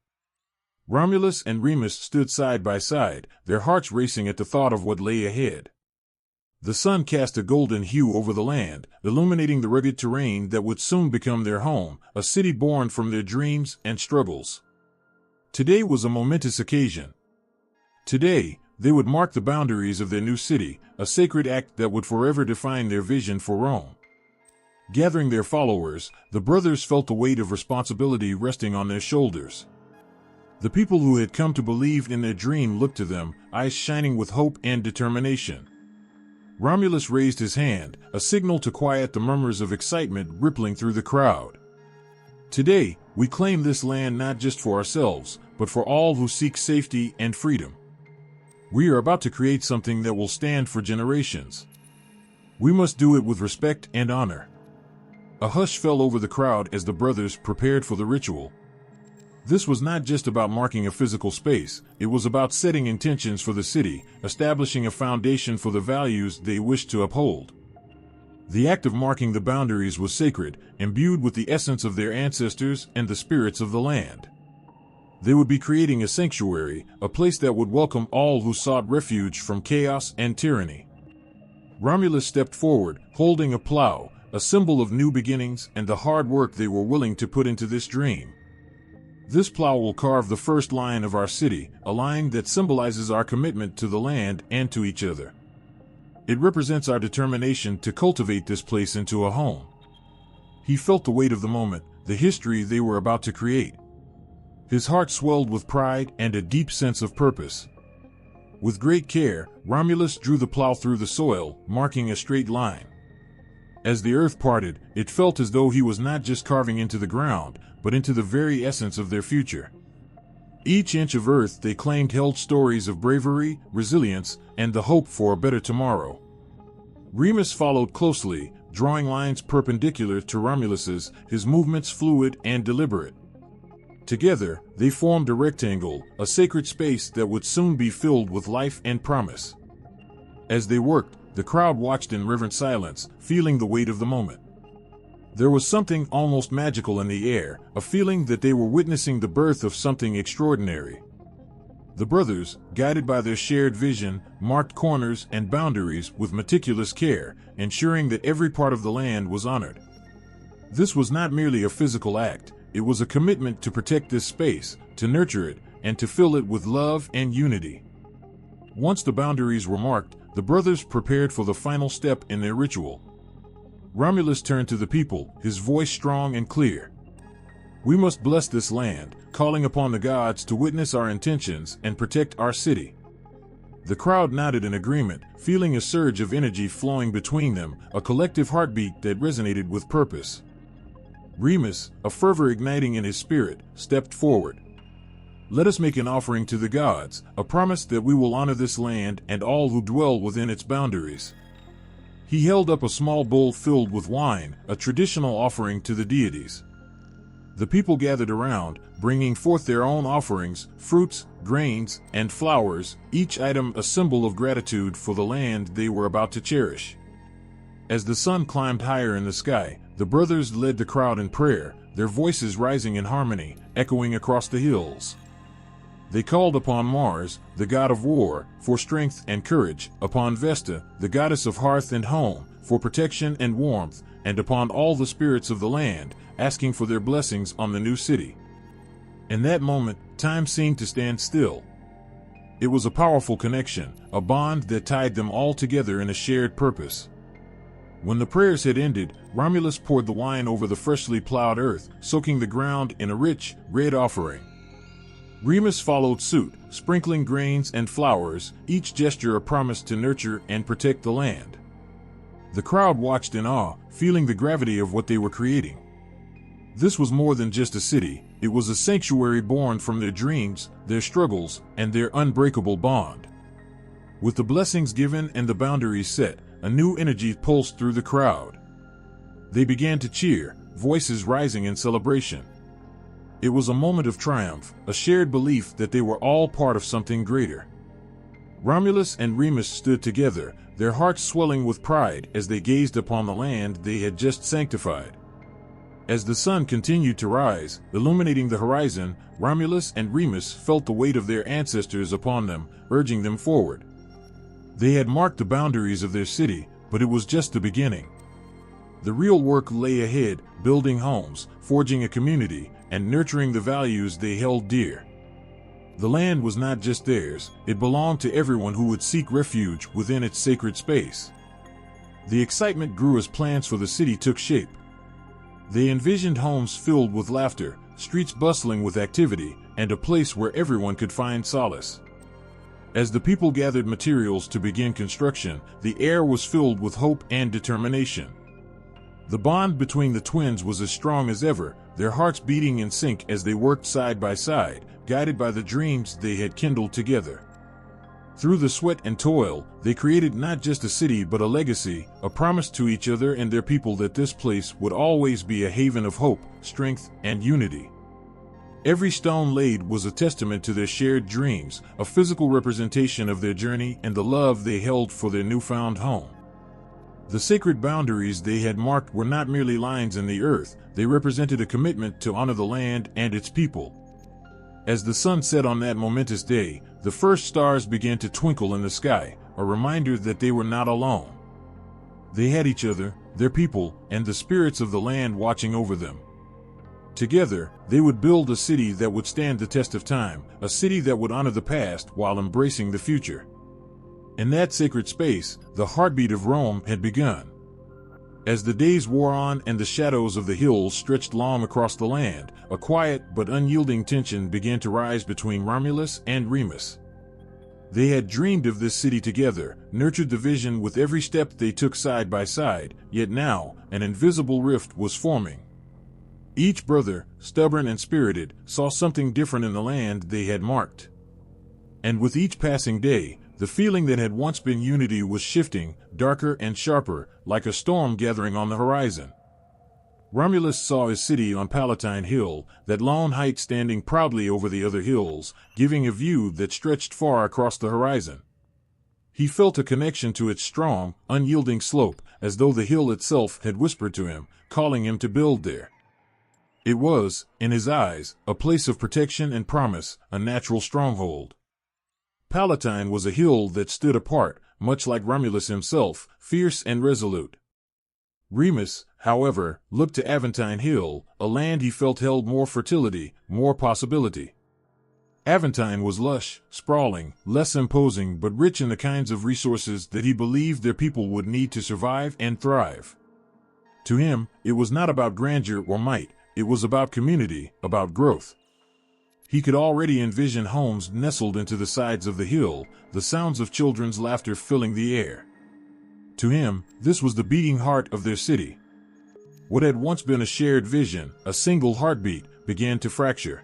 Romulus and Remus stood side by side, their hearts racing at the thought of what lay ahead. The sun cast a golden hue over the land, illuminating the rugged terrain that would soon become their home, a city born from their dreams and struggles. Today was a momentous occasion. Today, they would mark the boundaries of their new city, a sacred act that would forever define their vision for Rome. Gathering their followers, the brothers felt the weight of responsibility resting on their shoulders. The people who had come to believe in their dream looked to them, eyes shining with hope and determination. Romulus raised his hand, a signal to quiet the murmurs of excitement rippling through the crowd. Today, we claim this land not just for ourselves, but for all who seek safety and freedom. We are about to create something that will stand for generations. We must do it with respect and honor. A hush fell over the crowd as the brothers prepared for the ritual. This was not just about marking a physical space, it was about setting intentions for the city, establishing a foundation for the values they wished to uphold. The act of marking the boundaries was sacred, imbued with the essence of their ancestors and the spirits of the land. They would be creating a sanctuary, a place that would welcome all who sought refuge from chaos and tyranny. Romulus stepped forward, holding a plow, a symbol of new beginnings and the hard work they were willing to put into this dream. This plow will carve the first line of our city, a line that symbolizes our commitment to the land and to each other. It represents our determination to cultivate this place into a home. He felt the weight of the moment, the history they were about to create. His heart swelled with pride and a deep sense of purpose. With great care, Romulus drew the plow through the soil, marking a straight line. As the earth parted, it felt as though he was not just carving into the ground, but into the very essence of their future. Each inch of earth they claimed held stories of bravery, resilience, and the hope for a better tomorrow. Remus followed closely, drawing lines perpendicular to Romulus's, his movements fluid and deliberate. Together, they formed a rectangle, a sacred space that would soon be filled with life and promise. As they worked, the crowd watched in reverent silence, feeling the weight of the moment. There was something almost magical in the air, a feeling that they were witnessing the birth of something extraordinary. The brothers, guided by their shared vision, marked corners and boundaries with meticulous care, ensuring that every part of the land was honored. This was not merely a physical act, it was a commitment to protect this space, to nurture it, and to fill it with love and unity. Once the boundaries were marked, the brothers prepared for the final step in their ritual. Romulus turned to the people, his voice strong and clear. "We must bless this land, calling upon the gods to witness our intentions and protect our city." The crowd nodded in agreement, feeling a surge of energy flowing between them, a collective heartbeat that resonated with purpose. Remus, a fervor igniting in his spirit, stepped forward. "Let us make an offering to the gods, a promise that we will honor this land and all who dwell within its boundaries." He held up a small bowl filled with wine, a traditional offering to the deities. The people gathered around, bringing forth their own offerings, fruits, grains, and flowers, each item a symbol of gratitude for the land they were about to cherish. As the sun climbed higher in the sky, the brothers led the crowd in prayer, their voices rising in harmony, echoing across the hills. They called upon Mars, the god of war, for strength and courage, upon Vesta, the goddess of hearth and home, for protection and warmth, and upon all the spirits of the land, asking for their blessings on the new city. In that moment, time seemed to stand still. It was a powerful connection, a bond that tied them all together in a shared purpose. When the prayers had ended, Romulus poured the wine over the freshly plowed earth, soaking the ground in a rich, red offering. Remus followed suit, sprinkling grains and flowers, each gesture a promise to nurture and protect the land. The crowd watched in awe, feeling the gravity of what they were creating. This was more than just a city, it was a sanctuary born from their dreams, their struggles, and their unbreakable bond. With the blessings given and the boundaries set, a new energy pulsed through the crowd. They began to cheer, voices rising in celebration. It was a moment of triumph, a shared belief that they were all part of something greater. Romulus and Remus stood together, their hearts swelling with pride as they gazed upon the land they had just sanctified. As the sun continued to rise, illuminating the horizon, Romulus and Remus felt the weight of their ancestors upon them, urging them forward. They had marked the boundaries of their city, but it was just the beginning. The real work lay ahead, building homes, forging a community, and nurturing the values they held dear. The land was not just theirs, it belonged to everyone who would seek refuge within its sacred space. The excitement grew as plans for the city took shape. They envisioned homes filled with laughter, streets bustling with activity, and a place where everyone could find solace. As the people gathered materials to begin construction, the air was filled with hope and determination. The bond between the twins was as strong as ever, their hearts beating in sync as they worked side by side, guided by the dreams they had kindled together. Through the sweat and toil, they created not just a city but a legacy, a promise to each other and their people that this place would always be a haven of hope, strength, and unity. Every stone laid was a testament to their shared dreams, a physical representation of their journey and the love they held for their newfound home. The sacred boundaries they had marked were not merely lines in the earth, they represented a commitment to honor the land and its people. As the sun set on that momentous day, the first stars began to twinkle in the sky, a reminder that they were not alone. They had each other, their people, and the spirits of the land watching over them. Together, they would build a city that would stand the test of time, a city that would honor the past while embracing the future. In that sacred space, the heartbeat of Rome had begun. As the days wore on and the shadows of the hills stretched long across the land, a quiet but unyielding tension began to rise between Romulus and Remus. They had dreamed of this city together, nurtured the vision with every step they took side by side, yet now, an invisible rift was forming. Each brother, stubborn and spirited, saw something different in the land they had marked. And with each passing day, the feeling that had once been unity was shifting, darker and sharper, like a storm gathering on the horizon. Romulus saw his city on Palatine Hill, that lone height standing proudly over the other hills, giving a view that stretched far across the horizon. He felt a connection to its strong, unyielding slope, as though the hill itself had whispered to him, calling him to build there. It was, in his eyes, a place of protection and promise, a natural stronghold. Palatine was a hill that stood apart, much like Romulus himself, fierce and resolute. Remus, however, looked to Aventine Hill, a land he felt held more fertility, more possibility. Aventine was lush, sprawling, less imposing but rich in the kinds of resources that he believed their people would need to survive and thrive. To him, it was not about grandeur or might, it was about community, about growth. He could already envision homes nestled into the sides of the hill, the sounds of children's laughter filling the air. To him, this was the beating heart of their city. What had once been a shared vision, a single heartbeat, began to fracture.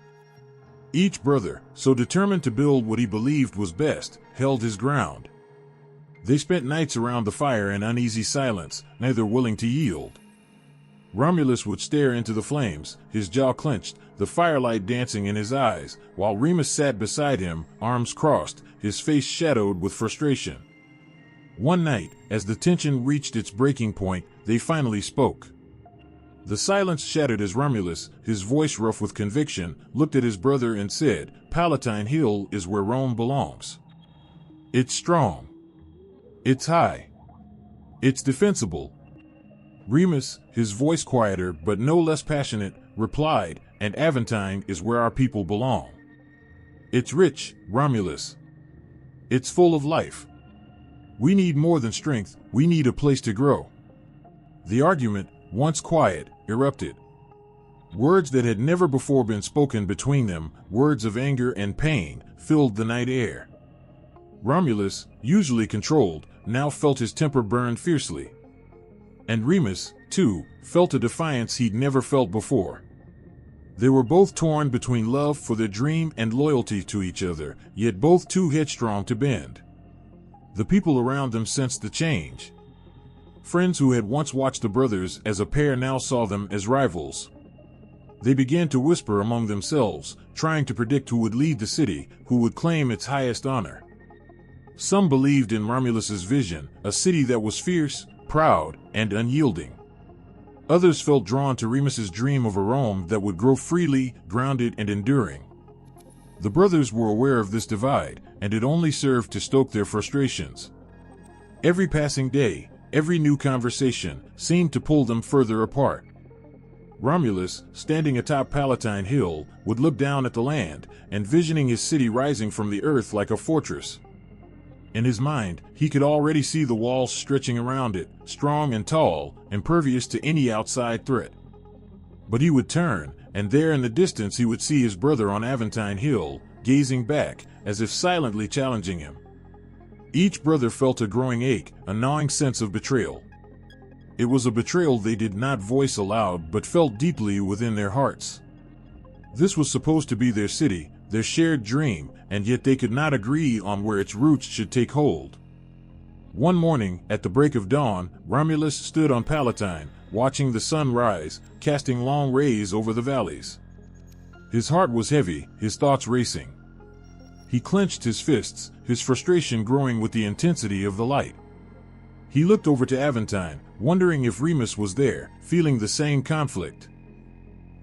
Each brother, so determined to build what he believed was best, held his ground. They spent nights around the fire in uneasy silence, neither willing to yield. Romulus would stare into the flames, his jaw clenched, the firelight dancing in his eyes, while Remus sat beside him, arms crossed, his face shadowed with frustration. One night, as the tension reached its breaking point, they finally spoke. The silence shattered as Romulus, his voice rough with conviction, looked at his brother and said, "Palatine Hill is where Rome belongs. It's strong. It's high. It's defensible." Remus, his voice quieter but no less passionate, replied, "And Aventine is where our people belong. It's rich, Romulus. It's full of life. We need more than strength, we need a place to grow." The argument, once quiet, erupted. Words that had never before been spoken between them, words of anger and pain, filled the night air. Romulus, usually controlled, now felt his temper burn fiercely. And Remus, too, felt a defiance he'd never felt before. They were both torn between love for their dream and loyalty to each other, yet both too headstrong to bend. The people around them sensed the change. Friends who had once watched the brothers as a pair now saw them as rivals. They began to whisper among themselves, trying to predict who would lead the city, who would claim its highest honor. Some believed in Romulus's vision, a city that was fierce, proud, and unyielding. Others felt drawn to Remus's dream of a Rome that would grow freely, grounded, and enduring. The brothers were aware of this divide, and it only served to stoke their frustrations. Every passing day, every new conversation, seemed to pull them further apart. Romulus, standing atop Palatine Hill, would look down at the land, envisioning his city rising from the earth like a fortress. In his mind, he could already see the walls stretching around it, strong and tall, impervious to any outside threat. But he would turn, and there in the distance he would see his brother on Aventine Hill, gazing back, as if silently challenging him. Each brother felt a growing ache, a gnawing sense of betrayal. It was a betrayal they did not voice aloud but felt deeply within their hearts. This was supposed to be their city, their shared dream, and yet they could not agree on where its roots should take hold. One morning, at the break of dawn, Romulus stood on Palatine, watching the sun rise, casting long rays over the valleys. His heart was heavy, his thoughts racing. He clenched his fists, his frustration growing with the intensity of the light. He looked over to Aventine, wondering if Remus was there, feeling the same conflict.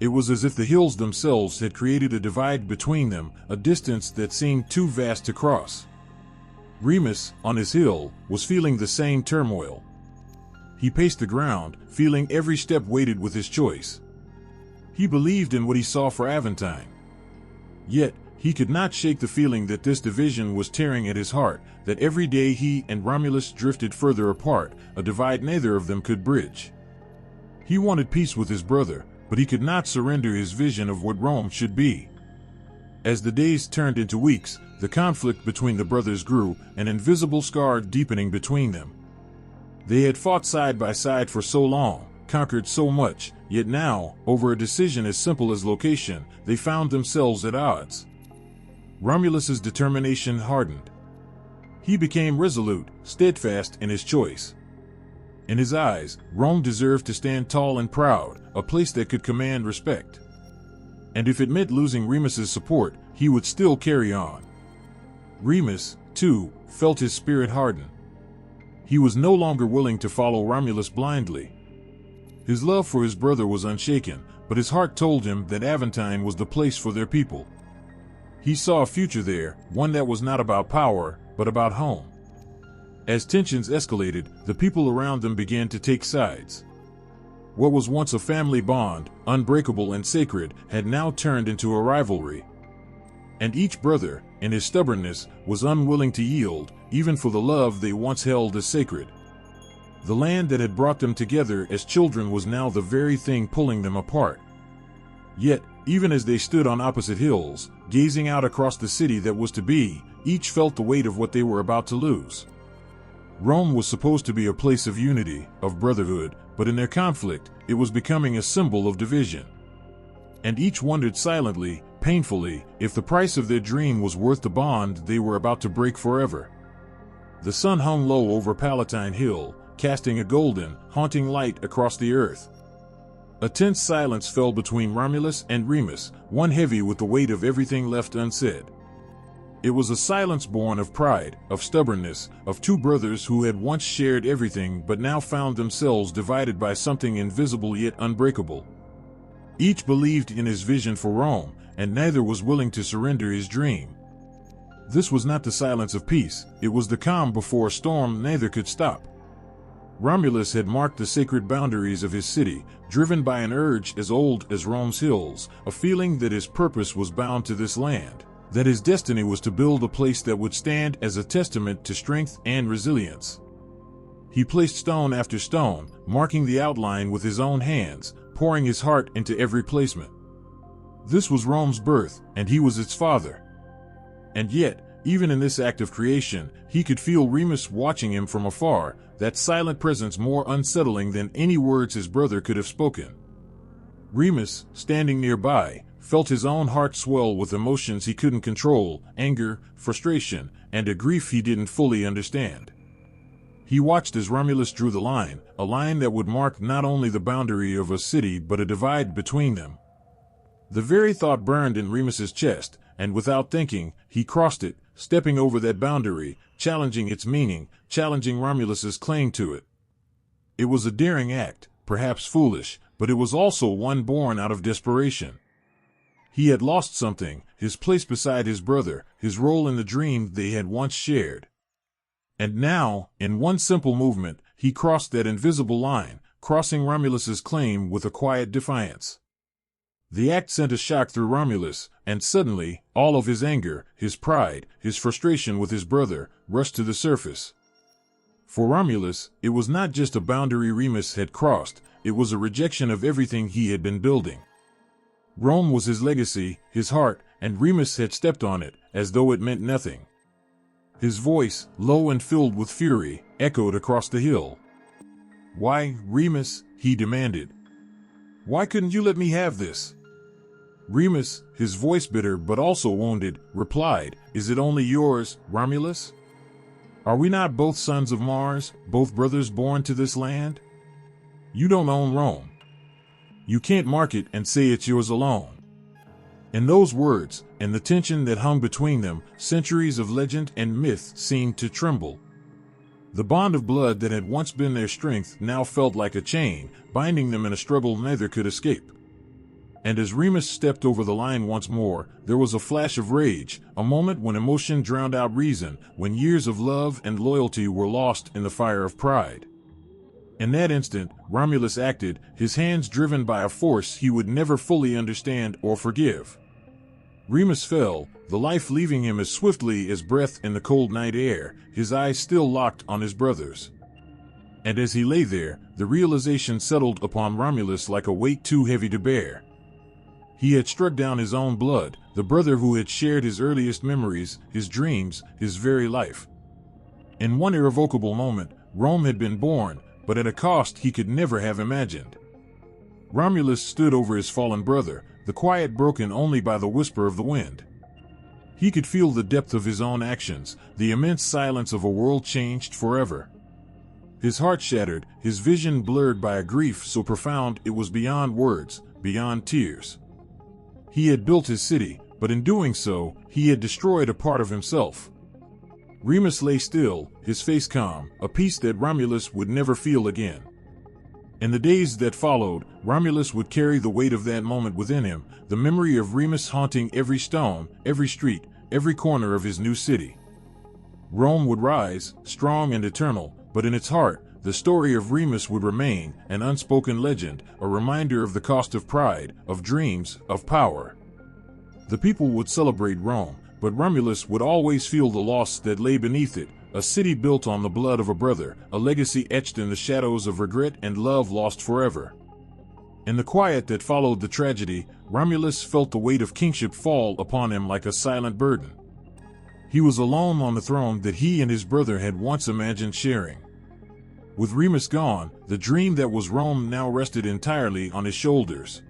It was as if the hills themselves had created a divide between them, a distance that seemed too vast to cross. Remus, on his hill, was feeling the same turmoil. He paced the ground, feeling every step weighted with his choice. He believed in what he saw for Aventine. Yet, he could not shake the feeling that this division was tearing at his heart, that every day he and Romulus drifted further apart, a divide neither of them could bridge. He wanted peace with his brother, but he could not surrender his vision of what Rome should be. As the days turned into weeks, the conflict between the brothers grew, an invisible scar deepening between them. They had fought side by side for so long, conquered so much, yet now, over a decision as simple as location, they found themselves at odds. Romulus's determination hardened. He became resolute, steadfast in his choice. In his eyes, Rome deserved to stand tall and proud, a place that could command respect. And if it meant losing Remus's support, he would still carry on. Remus, too, felt his spirit harden. He was no longer willing to follow Romulus blindly. His love for his brother was unshaken, but his heart told him that Aventine was the place for their people. He saw a future there, one that was not about power, but about home. As tensions escalated, the people around them began to take sides. What was once a family bond, unbreakable and sacred, had now turned into a rivalry. And each brother, in his stubbornness, was unwilling to yield, even for the love they once held as sacred. The land that had brought them together as children was now the very thing pulling them apart. Yet, even as they stood on opposite hills, gazing out across the city that was to be, each felt the weight of what they were about to lose. Rome was supposed to be a place of unity, of brotherhood, but in their conflict, it was becoming a symbol of division. And each wondered silently, painfully, if the price of their dream was worth the bond they were about to break forever. The sun hung low over Palatine Hill, casting a golden, haunting light across the earth. A tense silence fell between Romulus and Remus, one heavy with the weight of everything left unsaid. It was a silence born of pride, of stubbornness, of two brothers who had once shared everything but now found themselves divided by something invisible yet unbreakable. Each believed in his vision for Rome, and neither was willing to surrender his dream. This was not the silence of peace, it was the calm before a storm neither could stop. Romulus had marked the sacred boundaries of his city, driven by an urge as old as Rome's hills, a feeling that his purpose was bound to this land, that his destiny was to build a place that would stand as a testament to strength and resilience. He placed stone after stone, marking the outline with his own hands, pouring his heart into every placement. This was Rome's birth, and he was its father. And yet, even in this act of creation, he could feel Remus watching him from afar, that silent presence more unsettling than any words his brother could have spoken. Remus, standing nearby, felt his own heart swell with emotions he couldn't control, anger, frustration, and a grief he didn't fully understand. He watched as Romulus drew the line, a line that would mark not only the boundary of a city but a divide between them. The very thought burned in Remus's chest, and without thinking, he crossed it, stepping over that boundary, challenging its meaning, challenging Romulus's claim to it. It was a daring act, perhaps foolish, but it was also one born out of desperation. He had lost something, his place beside his brother, his role in the dream they had once shared. And now, in one simple movement, he crossed that invisible line, crossing Romulus's claim with a quiet defiance. The act sent a shock through Romulus, and suddenly, all of his anger, his pride, his frustration with his brother, rushed to the surface. For Romulus, it was not just a boundary Remus had crossed, it was a rejection of everything he had been building. Rome was his legacy, his heart, and Remus had stepped on it, as though it meant nothing. His voice, low and filled with fury, echoed across the hill. "Why, Remus?" he demanded. "Why couldn't you let me have this?" Remus, his voice bitter but also wounded, replied, "Is it only yours, Romulus? Are we not both sons of Mars, both brothers born to this land? You don't own Rome. You can't mark it and say it's yours alone." In those words, and the tension that hung between them, centuries of legend and myth seemed to tremble. The bond of blood that had once been their strength now felt like a chain, binding them in a struggle neither could escape. And as Remus stepped over the line once more, there was a flash of rage, a moment when emotion drowned out reason, when years of love and loyalty were lost in the fire of pride. In that instant, Romulus acted, his hands driven by a force he would never fully understand or forgive. Remus fell, the life leaving him as swiftly as breath in the cold night air, his eyes still locked on his brother's. And as he lay there, the realization settled upon Romulus like a weight too heavy to bear. He had struck down his own blood, the brother who had shared his earliest memories, his dreams, his very life. In one irrevocable moment, Rome had been born, but at a cost he could never have imagined. Romulus stood over his fallen brother, the quiet broken only by the whisper of the wind. He could feel the depth of his own actions, the immense silence of a world changed forever. His heart shattered, his vision blurred by a grief so profound it was beyond words, beyond tears. He had built his city, but in doing so, he had destroyed a part of himself. Remus lay still, his face calm, a peace that Romulus would never feel again. In the days that followed, Romulus would carry the weight of that moment within him, the memory of Remus haunting every stone, every street, every corner of his new city. Rome would rise, strong and eternal, but in its heart, the story of Remus would remain, an unspoken legend, a reminder of the cost of pride, of dreams, of power. The people would celebrate Rome, but Romulus would always feel the loss that lay beneath it, a city built on the blood of a brother, a legacy etched in the shadows of regret and love lost forever. In the quiet that followed the tragedy, Romulus felt the weight of kingship fall upon him like a silent burden. He was alone on the throne that he and his brother had once imagined sharing. With Remus gone, the dream that was Rome now rested entirely on his shoulders.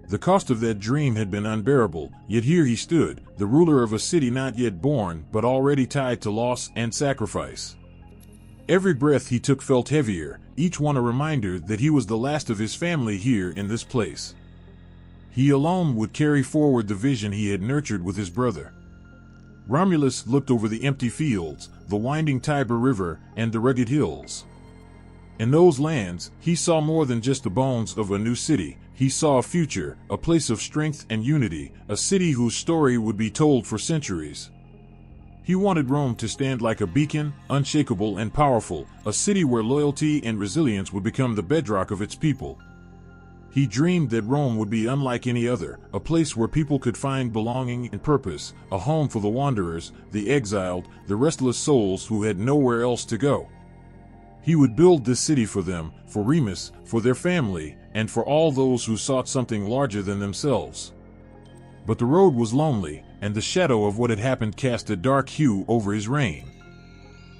The cost of that dream had been unbearable, yet here he stood, the ruler of a city not yet born but already tied to loss and sacrifice. Every breath he took felt heavier, each one a reminder that he was the last of his family here in this place. He alone would carry forward the vision he had nurtured with his brother. Romulus looked over the empty fields, the winding Tiber River, and the rugged hills. In those lands, he saw more than just the bones of a new city. He saw a future, a place of strength and unity, a city whose story would be told for centuries. He wanted Rome to stand like a beacon, unshakable and powerful, a city where loyalty and resilience would become the bedrock of its people. He dreamed that Rome would be unlike any other, a place where people could find belonging and purpose, a home for the wanderers, the exiled, the restless souls who had nowhere else to go. He would build this city for them, for Remus, for their family, and for all those who sought something larger than themselves. But the road was lonely, and the shadow of what had happened cast a dark hue over his reign.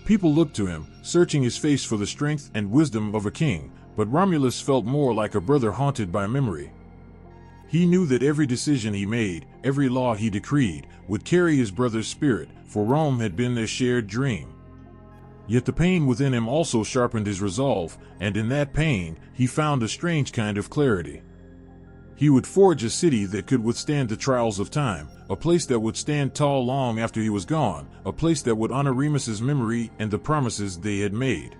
People looked to him, searching his face for the strength and wisdom of a king, but Romulus felt more like a brother haunted by memory. He knew that every decision he made, every law he decreed, would carry his brother's spirit, for Rome had been their shared dream. Yet the pain within him also sharpened his resolve, and in that pain, he found a strange kind of clarity. He would forge a city that could withstand the trials of time, a place that would stand tall long after he was gone, a place that would honor Remus's memory and the promises they had made.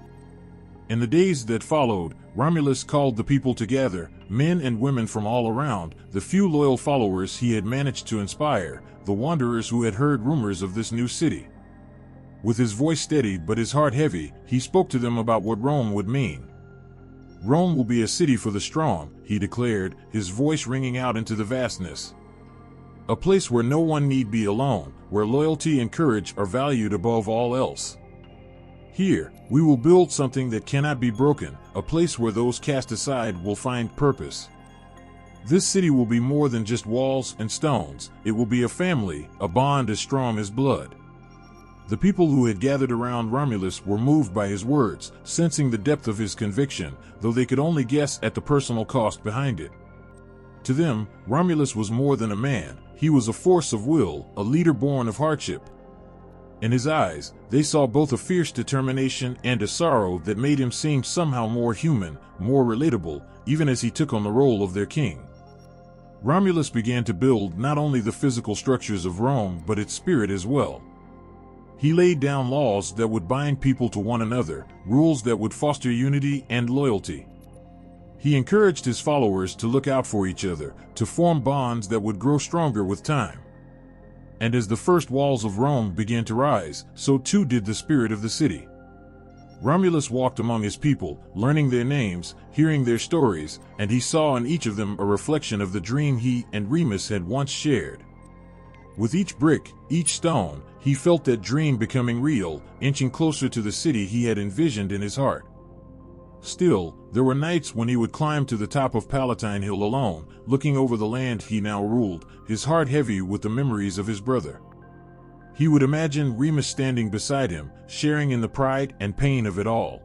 In the days that followed, Romulus called the people together, men and women from all around, the few loyal followers he had managed to inspire, the wanderers who had heard rumors of this new city. With his voice steady but his heart heavy, he spoke to them about what Rome would mean. Rome will be a city for the strong, he declared, his voice ringing out into the vastness. A place where no one need be alone, where loyalty and courage are valued above all else. Here, we will build something that cannot be broken, a place where those cast aside will find purpose. This city will be more than just walls and stones, it will be a family, a bond as strong as blood. The people who had gathered around Romulus were moved by his words, sensing the depth of his conviction, though they could only guess at the personal cost behind it. To them, Romulus was more than a man, he was a force of will, a leader born of hardship. In his eyes, they saw both a fierce determination and a sorrow that made him seem somehow more human, more relatable, even as he took on the role of their king. Romulus began to build not only the physical structures of Rome but its spirit as well. He laid down laws that would bind people to one another, rules that would foster unity and loyalty. He encouraged his followers to look out for each other, to form bonds that would grow stronger with time. And as the first walls of Rome began to rise, so too did the spirit of the city. Romulus walked among his people, learning their names, hearing their stories, and he saw in each of them a reflection of the dream he and Remus had once shared. With each brick, each stone, he felt that dream becoming real, inching closer to the city he had envisioned in his heart. Still, there were nights when he would climb to the top of Palatine Hill alone, looking over the land he now ruled, his heart heavy with the memories of his brother. He would imagine Remus standing beside him, sharing in the pride and pain of it all.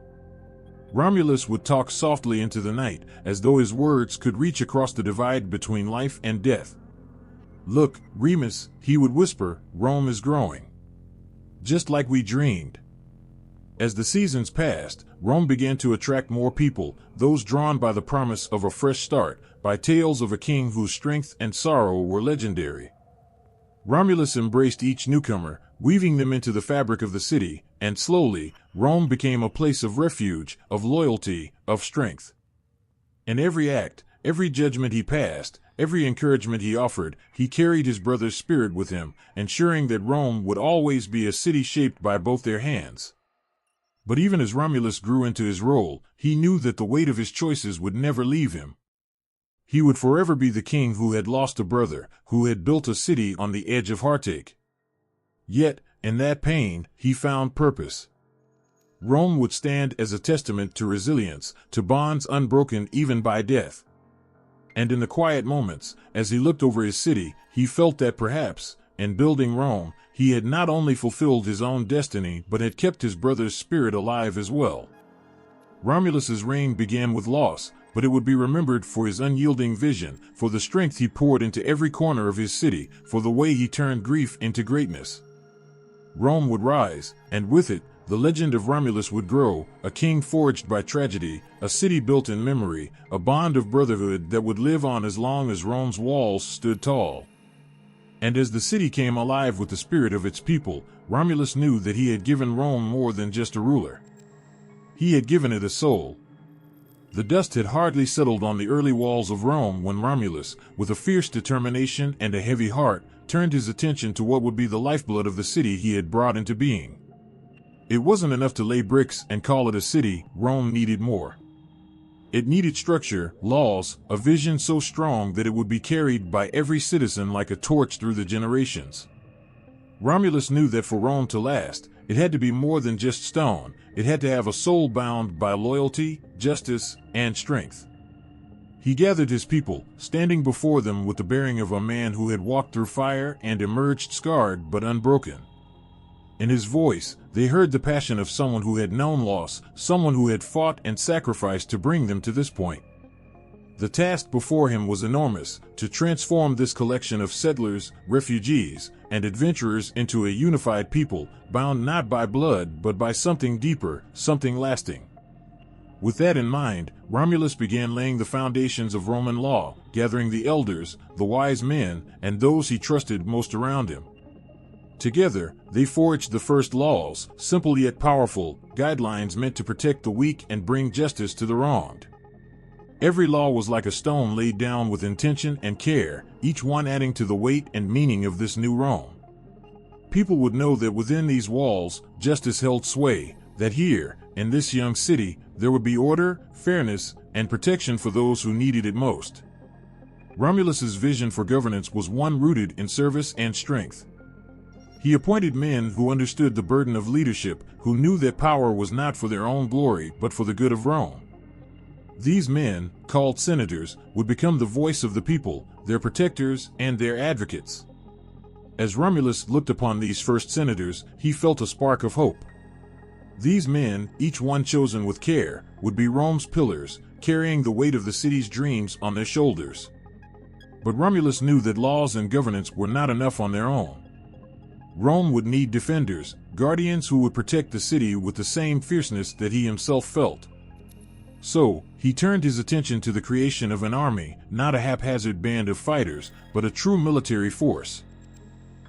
Romulus would talk softly into the night, as though his words could reach across the divide between life and death. "Look, Remus," he would whisper, "Rome is growing. Just like we dreamed." As the seasons passed, Rome began to attract more people, those drawn by the promise of a fresh start, by tales of a king whose strength and sorrow were legendary. Romulus embraced each newcomer, weaving them into the fabric of the city, and slowly, Rome became a place of refuge, of loyalty, of strength. In every act, every judgment he passed, every encouragement he offered, he carried his brother's spirit with him, ensuring that Rome would always be a city shaped by both their hands. But even as Romulus grew into his role, he knew that the weight of his choices would never leave him. He would forever be the king who had lost a brother, who had built a city on the edge of heartache. Yet, in that pain, he found purpose. Rome would stand as a testament to resilience, to bonds unbroken even by death. And in the quiet moments, as he looked over his city, he felt that perhaps, in building Rome, he had not only fulfilled his own destiny but had kept his brother's spirit alive as well. Romulus's reign began with loss, but it would be remembered for his unyielding vision, for the strength he poured into every corner of his city, for the way he turned grief into greatness. Rome would rise, and with it, the legend of Romulus would grow, a king forged by tragedy, a city built in memory, a bond of brotherhood that would live on as long as Rome's walls stood tall. And as the city came alive with the spirit of its people, Romulus knew that he had given Rome more than just a ruler. He had given it a soul. The dust had hardly settled on the early walls of Rome when Romulus, with a fierce determination and a heavy heart, turned his attention to what would be the lifeblood of the city he had brought into being. It wasn't enough to lay bricks and call it a city. Rome needed more. It needed structure, laws, a vision so strong that it would be carried by every citizen like a torch through the generations. Romulus knew that for Rome to last, it had to be more than just stone. It had to have a soul bound by loyalty, justice, and strength. He gathered his people, standing before them with the bearing of a man who had walked through fire and emerged scarred but unbroken. In his voice, they heard the passion of someone who had known loss, someone who had fought and sacrificed to bring them to this point. The task before him was enormous, to transform this collection of settlers, refugees, and adventurers into a unified people, bound not by blood but by something deeper, something lasting. With that in mind, Romulus began laying the foundations of Roman law, gathering the elders, the wise men, and those he trusted most around him. Together, they forged the first laws, simple yet powerful, guidelines meant to protect the weak and bring justice to the wronged. Every law was like a stone laid down with intention and care, each one adding to the weight and meaning of this new Rome. People would know that within these walls, justice held sway, that here, in this young city, there would be order, fairness, and protection for those who needed it most. Romulus's vision for governance was one rooted in service and strength. He appointed men who understood the burden of leadership, who knew that power was not for their own glory but for the good of Rome. These men, called senators, would become the voice of the people, their protectors and their advocates. As Romulus looked upon these first senators, he felt a spark of hope. These men, each one chosen with care, would be Rome's pillars, carrying the weight of the city's dreams on their shoulders. But Romulus knew that laws and governance were not enough on their own. Rome would need defenders, guardians who would protect the city with the same fierceness that he himself felt. So, he turned his attention to the creation of an army, not a haphazard band of fighters, but a true military force.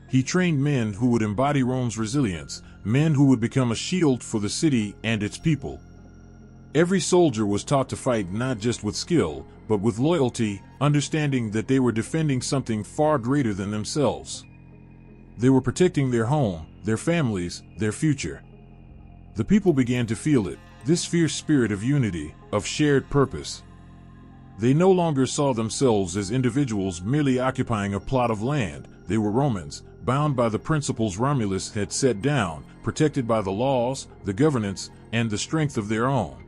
He trained men who would embody Rome's resilience, men who would become a shield for the city and its people. Every soldier was taught to fight not just with skill, but with loyalty, understanding that they were defending something far greater than themselves. They were protecting their home, their families, their future. The people began to feel it, this fierce spirit of unity, of shared purpose. They no longer saw themselves as individuals merely occupying a plot of land. They were Romans, bound by the principles Romulus had set down, protected by the laws, the governance, and the strength of their own.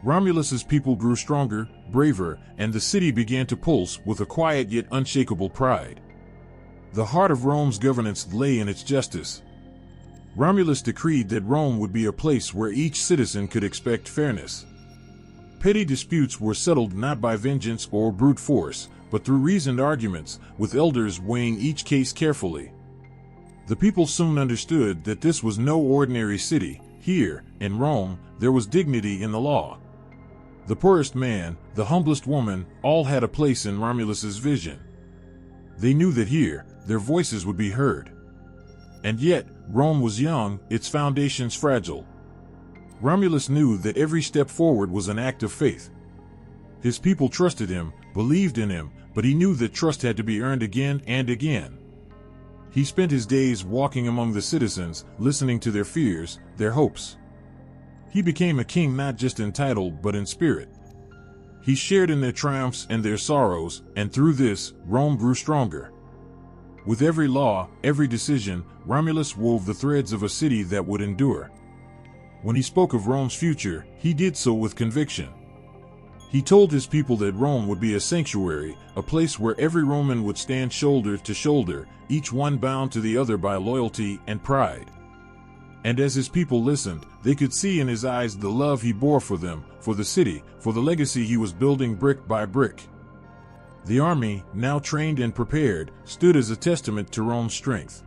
Romulus's people grew stronger, braver, and the city began to pulse with a quiet yet unshakable pride. The heart of Rome's governance lay in its justice. Romulus decreed that Rome would be a place where each citizen could expect fairness. Petty disputes were settled not by vengeance or brute force, but through reasoned arguments, with elders weighing each case carefully. The people soon understood that this was no ordinary city. Here, in Rome, there was dignity in the law. The poorest man, the humblest woman, all had a place in Romulus's vision. They knew that here, their voices would be heard. And yet, Rome was young, its foundations fragile. Romulus knew that every step forward was an act of faith. His people trusted him, believed in him, but he knew that trust had to be earned again and again. He spent his days walking among the citizens, listening to their fears, their hopes. He became a king not just in title but in spirit. He shared in their triumphs and their sorrows, and through this, Rome grew stronger. With every law, every decision, Romulus wove the threads of a city that would endure. When he spoke of Rome's future, he did so with conviction. He told his people that Rome would be a sanctuary, a place where every Roman would stand shoulder to shoulder, each one bound to the other by loyalty and pride. And as his people listened, they could see in his eyes the love he bore for them, for the city, for the legacy he was building brick by brick. The army, now trained and prepared, stood as a testament to Rome's strength.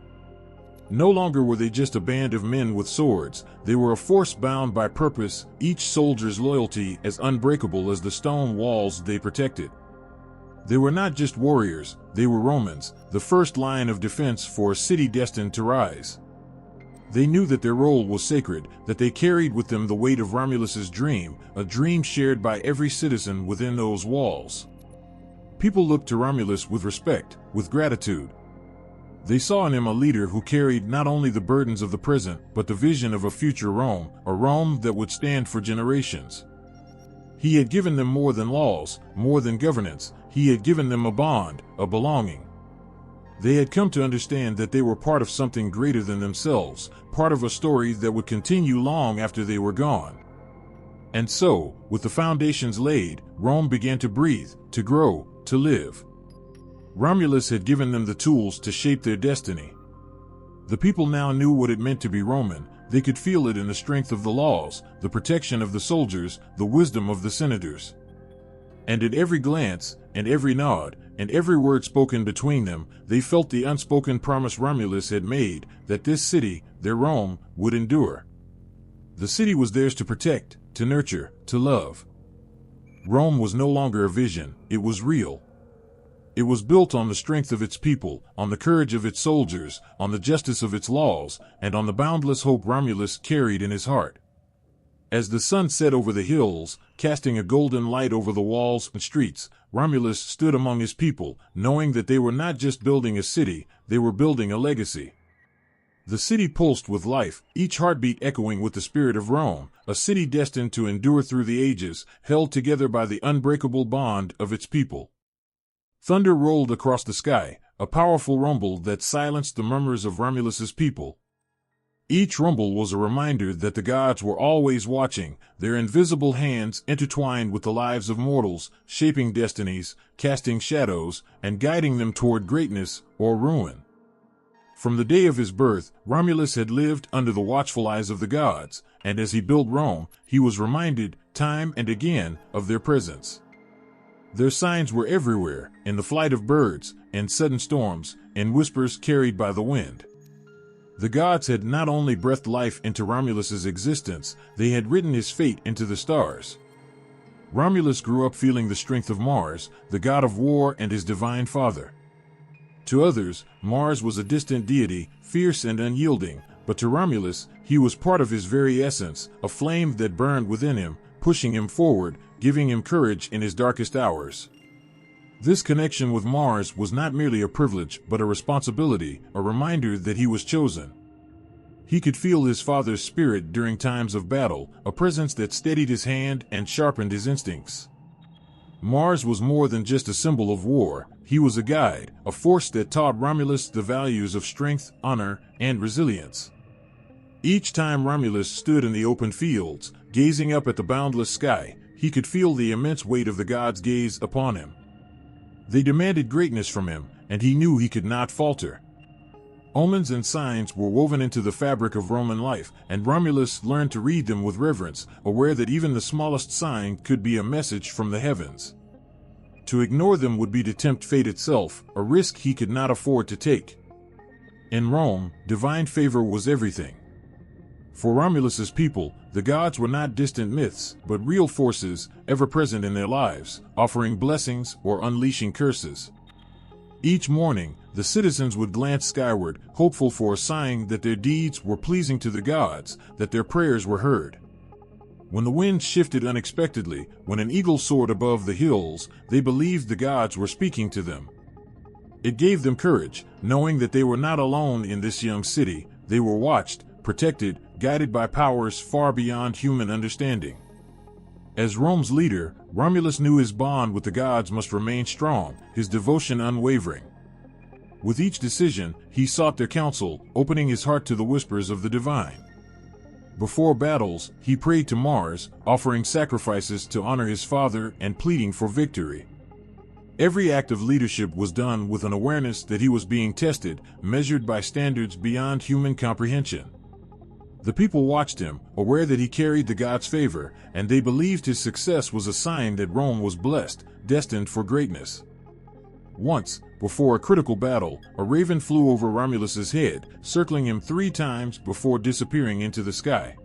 No longer were they just a band of men with swords, they were a force bound by purpose, each soldier's loyalty as unbreakable as the stone walls they protected. They were not just warriors, they were Romans, the first line of defense for a city destined to rise. They knew that their role was sacred, that they carried with them the weight of Romulus's dream, a dream shared by every citizen within those walls. People looked to Romulus with respect, with gratitude. They saw in him a leader who carried not only the burdens of the present, but the vision of a future Rome, a Rome that would stand for generations. He had given them more than laws, more than governance. He had given them a bond, a belonging. They had come to understand that they were part of something greater than themselves, part of a story that would continue long after they were gone. And so, with the foundations laid, Rome began to breathe, to grow, to live. Romulus had given them the tools to shape their destiny. The people now knew what it meant to be Roman. They could feel it in the strength of the laws, the protection of the soldiers, the wisdom of the senators. And at every glance, and every nod, and every word spoken between them, they felt the unspoken promise Romulus had made, that this city, their Rome, would endure. The city was theirs to protect, to nurture, to love. Rome was no longer a vision, it was real. It was built on the strength of its people, on the courage of its soldiers, on the justice of its laws, and on the boundless hope Romulus carried in his heart. As the sun set over the hills, casting a golden light over the walls and streets, Romulus stood among his people, knowing that they were not just building a city, they were building a legacy. The city pulsed with life, each heartbeat echoing with the spirit of Rome, a city destined to endure through the ages, held together by the unbreakable bond of its people. Thunder rolled across the sky, a powerful rumble that silenced the murmurs of Romulus's people. Each rumble was a reminder that the gods were always watching, their invisible hands intertwined with the lives of mortals, shaping destinies, casting shadows, and guiding them toward greatness or ruin. From the day of his birth, Romulus had lived under the watchful eyes of the gods, and as he built Rome, he was reminded, time and again, of their presence. Their signs were everywhere, in the flight of birds, in sudden storms, in whispers carried by the wind. The gods had not only breathed life into Romulus's existence, they had written his fate into the stars. Romulus grew up feeling the strength of Mars, the god of war and his divine father. To others, Mars was a distant deity, fierce and unyielding, but to Romulus, he was part of his very essence, a flame that burned within him, pushing him forward, giving him courage in his darkest hours. This connection with Mars was not merely a privilege but a responsibility, a reminder that he was chosen. He could feel his father's spirit during times of battle, a presence that steadied his hand and sharpened his instincts. Mars was more than just a symbol of war. He was a guide, a force that taught Romulus the values of strength, honor, and resilience. Each time Romulus stood in the open fields, gazing up at the boundless sky, he could feel the immense weight of the gods' gaze upon him. They demanded greatness from him, and he knew he could not falter. Omens and signs were woven into the fabric of Roman life, and Romulus learned to read them with reverence, aware that even the smallest sign could be a message from the heavens. To ignore them would be to tempt fate itself, a risk he could not afford to take. In Rome, divine favor was everything. For Romulus's people, the gods were not distant myths, but real forces, ever present in their lives, offering blessings or unleashing curses. Each morning, the citizens would glance skyward, hopeful for a sign that their deeds were pleasing to the gods, that their prayers were heard. When the wind shifted unexpectedly, when an eagle soared above the hills, they believed the gods were speaking to them. It gave them courage, knowing that they were not alone in this young city. They were watched, protected, guided by powers far beyond human understanding. As Rome's leader, Romulus knew his bond with the gods must remain strong, his devotion unwavering. With each decision, he sought their counsel, opening his heart to the whispers of the divine. Before battles, he prayed to Mars, offering sacrifices to honor his father and pleading for victory. Every act of leadership was done with an awareness that he was being tested, measured by standards beyond human comprehension. The people watched him, aware that he carried the gods' favor, and they believed his success was a sign that Rome was blessed, destined for greatness. Once, before a critical battle, a raven flew over Romulus's head, circling him 3 times before disappearing into the sky.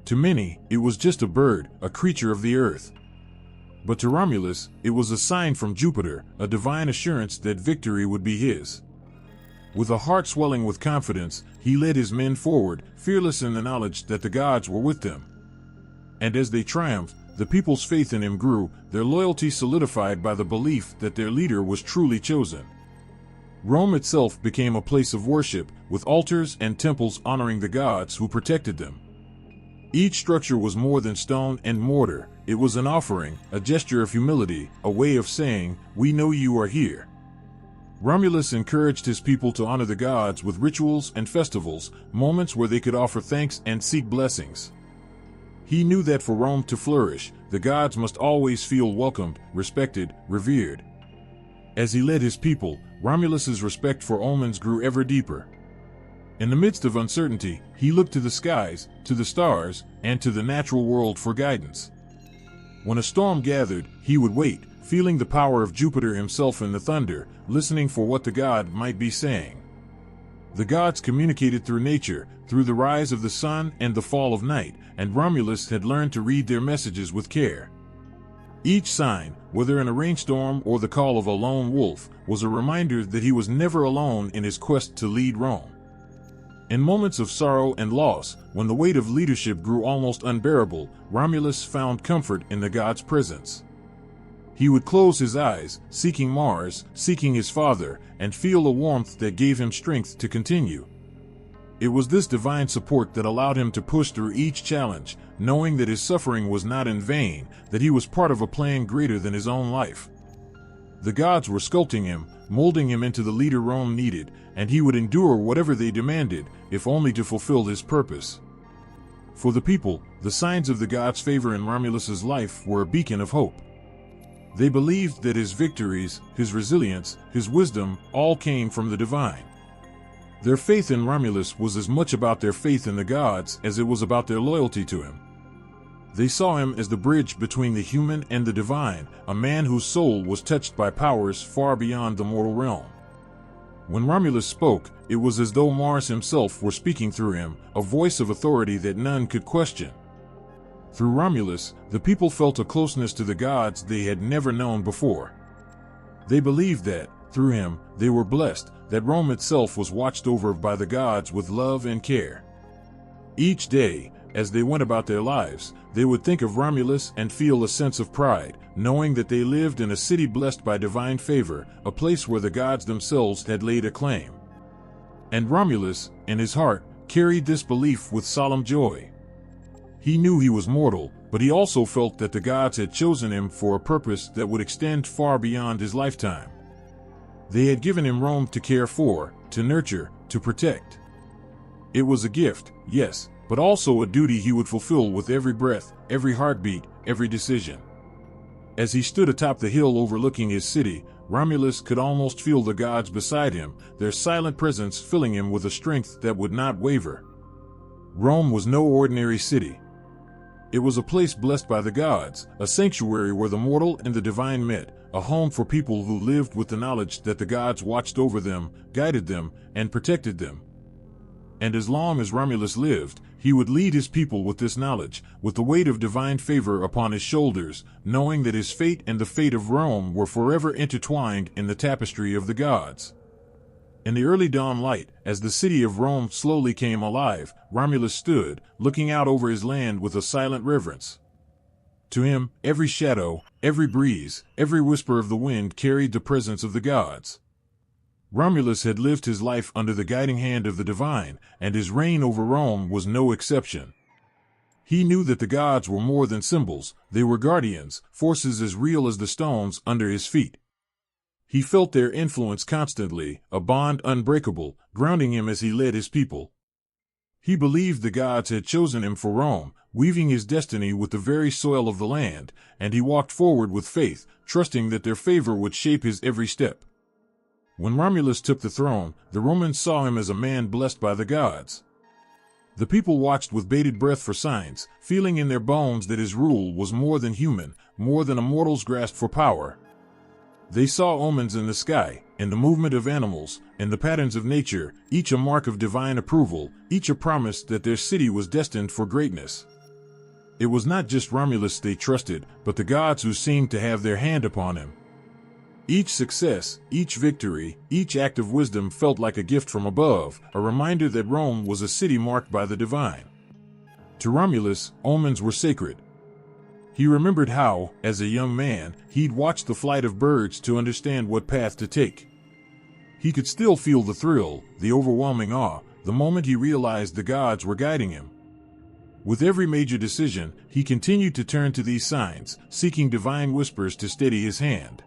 To many, it was just a bird, a creature of the earth. But to Romulus, it was a sign from Jupiter, a divine assurance that victory would be his. With a heart swelling with confidence, he led his men forward, fearless in the knowledge that the gods were with them. And as they triumphed, the people's faith in him grew, their loyalty solidified by the belief that their leader was truly chosen. Rome itself became a place of worship, with altars and temples honoring the gods who protected them. Each structure was more than stone and mortar. It was an offering, a gesture of humility, a way of saying, "We know you are here." Romulus encouraged his people to honor the gods with rituals and festivals, moments where they could offer thanks and seek blessings. He knew that for Rome to flourish, the gods must always feel welcomed, respected, revered. As he led his people, Romulus's respect for omens grew ever deeper. In the midst of uncertainty, he looked to the skies, to the stars, and to the natural world for guidance. When a storm gathered, he would wait, feeling the power of Jupiter himself in the thunder, listening for what the god might be saying. The gods communicated through nature, through the rise of the sun and the fall of night, and Romulus had learned to read their messages with care. Each sign, whether in a rainstorm or the call of a lone wolf, was a reminder that he was never alone in his quest to lead Rome. In moments of sorrow and loss, when the weight of leadership grew almost unbearable, Romulus found comfort in the god's presence. He would close his eyes, seeking Mars, seeking his father, and feel a warmth that gave him strength to continue. It was this divine support that allowed him to push through each challenge, knowing that his suffering was not in vain, that he was part of a plan greater than his own life. The gods were sculpting him, molding him into the leader Rome needed, and he would endure whatever they demanded, if only to fulfill his purpose. For the people, the signs of the gods' favor in Romulus's life were a beacon of hope. They believed that his victories, his resilience, his wisdom, all came from the divine. Their faith in Romulus was as much about their faith in the gods as it was about their loyalty to him. They saw him as the bridge between the human and the divine, a man whose soul was touched by powers far beyond the mortal realm. When Romulus spoke, it was as though Mars himself were speaking through him, a voice of authority that none could question. Through Romulus, the people felt a closeness to the gods they had never known before. They believed that, through him, they were blessed, that Rome itself was watched over by the gods with love and care. Each day, as they went about their lives, they would think of Romulus and feel a sense of pride, knowing that they lived in a city blessed by divine favor, a place where the gods themselves had laid a claim. And Romulus, in his heart, carried this belief with solemn joy. He knew he was mortal, but he also felt that the gods had chosen him for a purpose that would extend far beyond his lifetime. They had given him Rome to care for, to nurture, to protect. It was a gift, yes, but also a duty he would fulfill with every breath, every heartbeat, every decision. As he stood atop the hill overlooking his city, Romulus could almost feel the gods beside him, their silent presence filling him with a strength that would not waver. Rome was no ordinary city. It was a place blessed by the gods, a sanctuary where the mortal and the divine met, a home for people who lived with the knowledge that the gods watched over them, guided them, and protected them. And as long as Romulus lived, he would lead his people with this knowledge, with the weight of divine favor upon his shoulders, knowing that his fate and the fate of Rome were forever intertwined in the tapestry of the gods. In the early dawn light, as the city of Rome slowly came alive, Romulus stood, looking out over his land with a silent reverence. To him, every shadow, every breeze, every whisper of the wind carried the presence of the gods. Romulus had lived his life under the guiding hand of the divine, and his reign over Rome was no exception. He knew that the gods were more than symbols, they were guardians, forces as real as the stones under his feet. He felt their influence constantly, a bond unbreakable, grounding him as he led his people. He believed the gods had chosen him for Rome, weaving his destiny with the very soil of the land, and he walked forward with faith, trusting that their favor would shape his every step. When Romulus took the throne, the Romans saw him as a man blessed by the gods. The people watched with bated breath for signs, feeling in their bones that his rule was more than human, more than a mortal's grasp for power. They saw omens in the sky, in the movement of animals, in the patterns of nature, each a mark of divine approval, each a promise that their city was destined for greatness. It was not just Romulus they trusted, but the gods who seemed to have their hand upon him. Each success, each victory, each act of wisdom felt like a gift from above, a reminder that Rome was a city marked by the divine. To Romulus, omens were sacred. He remembered how, as a young man, he'd watched the flight of birds to understand what path to take. He could still feel the thrill, the overwhelming awe, the moment he realized the gods were guiding him. With every major decision, he continued to turn to these signs, seeking divine whispers to steady his hand.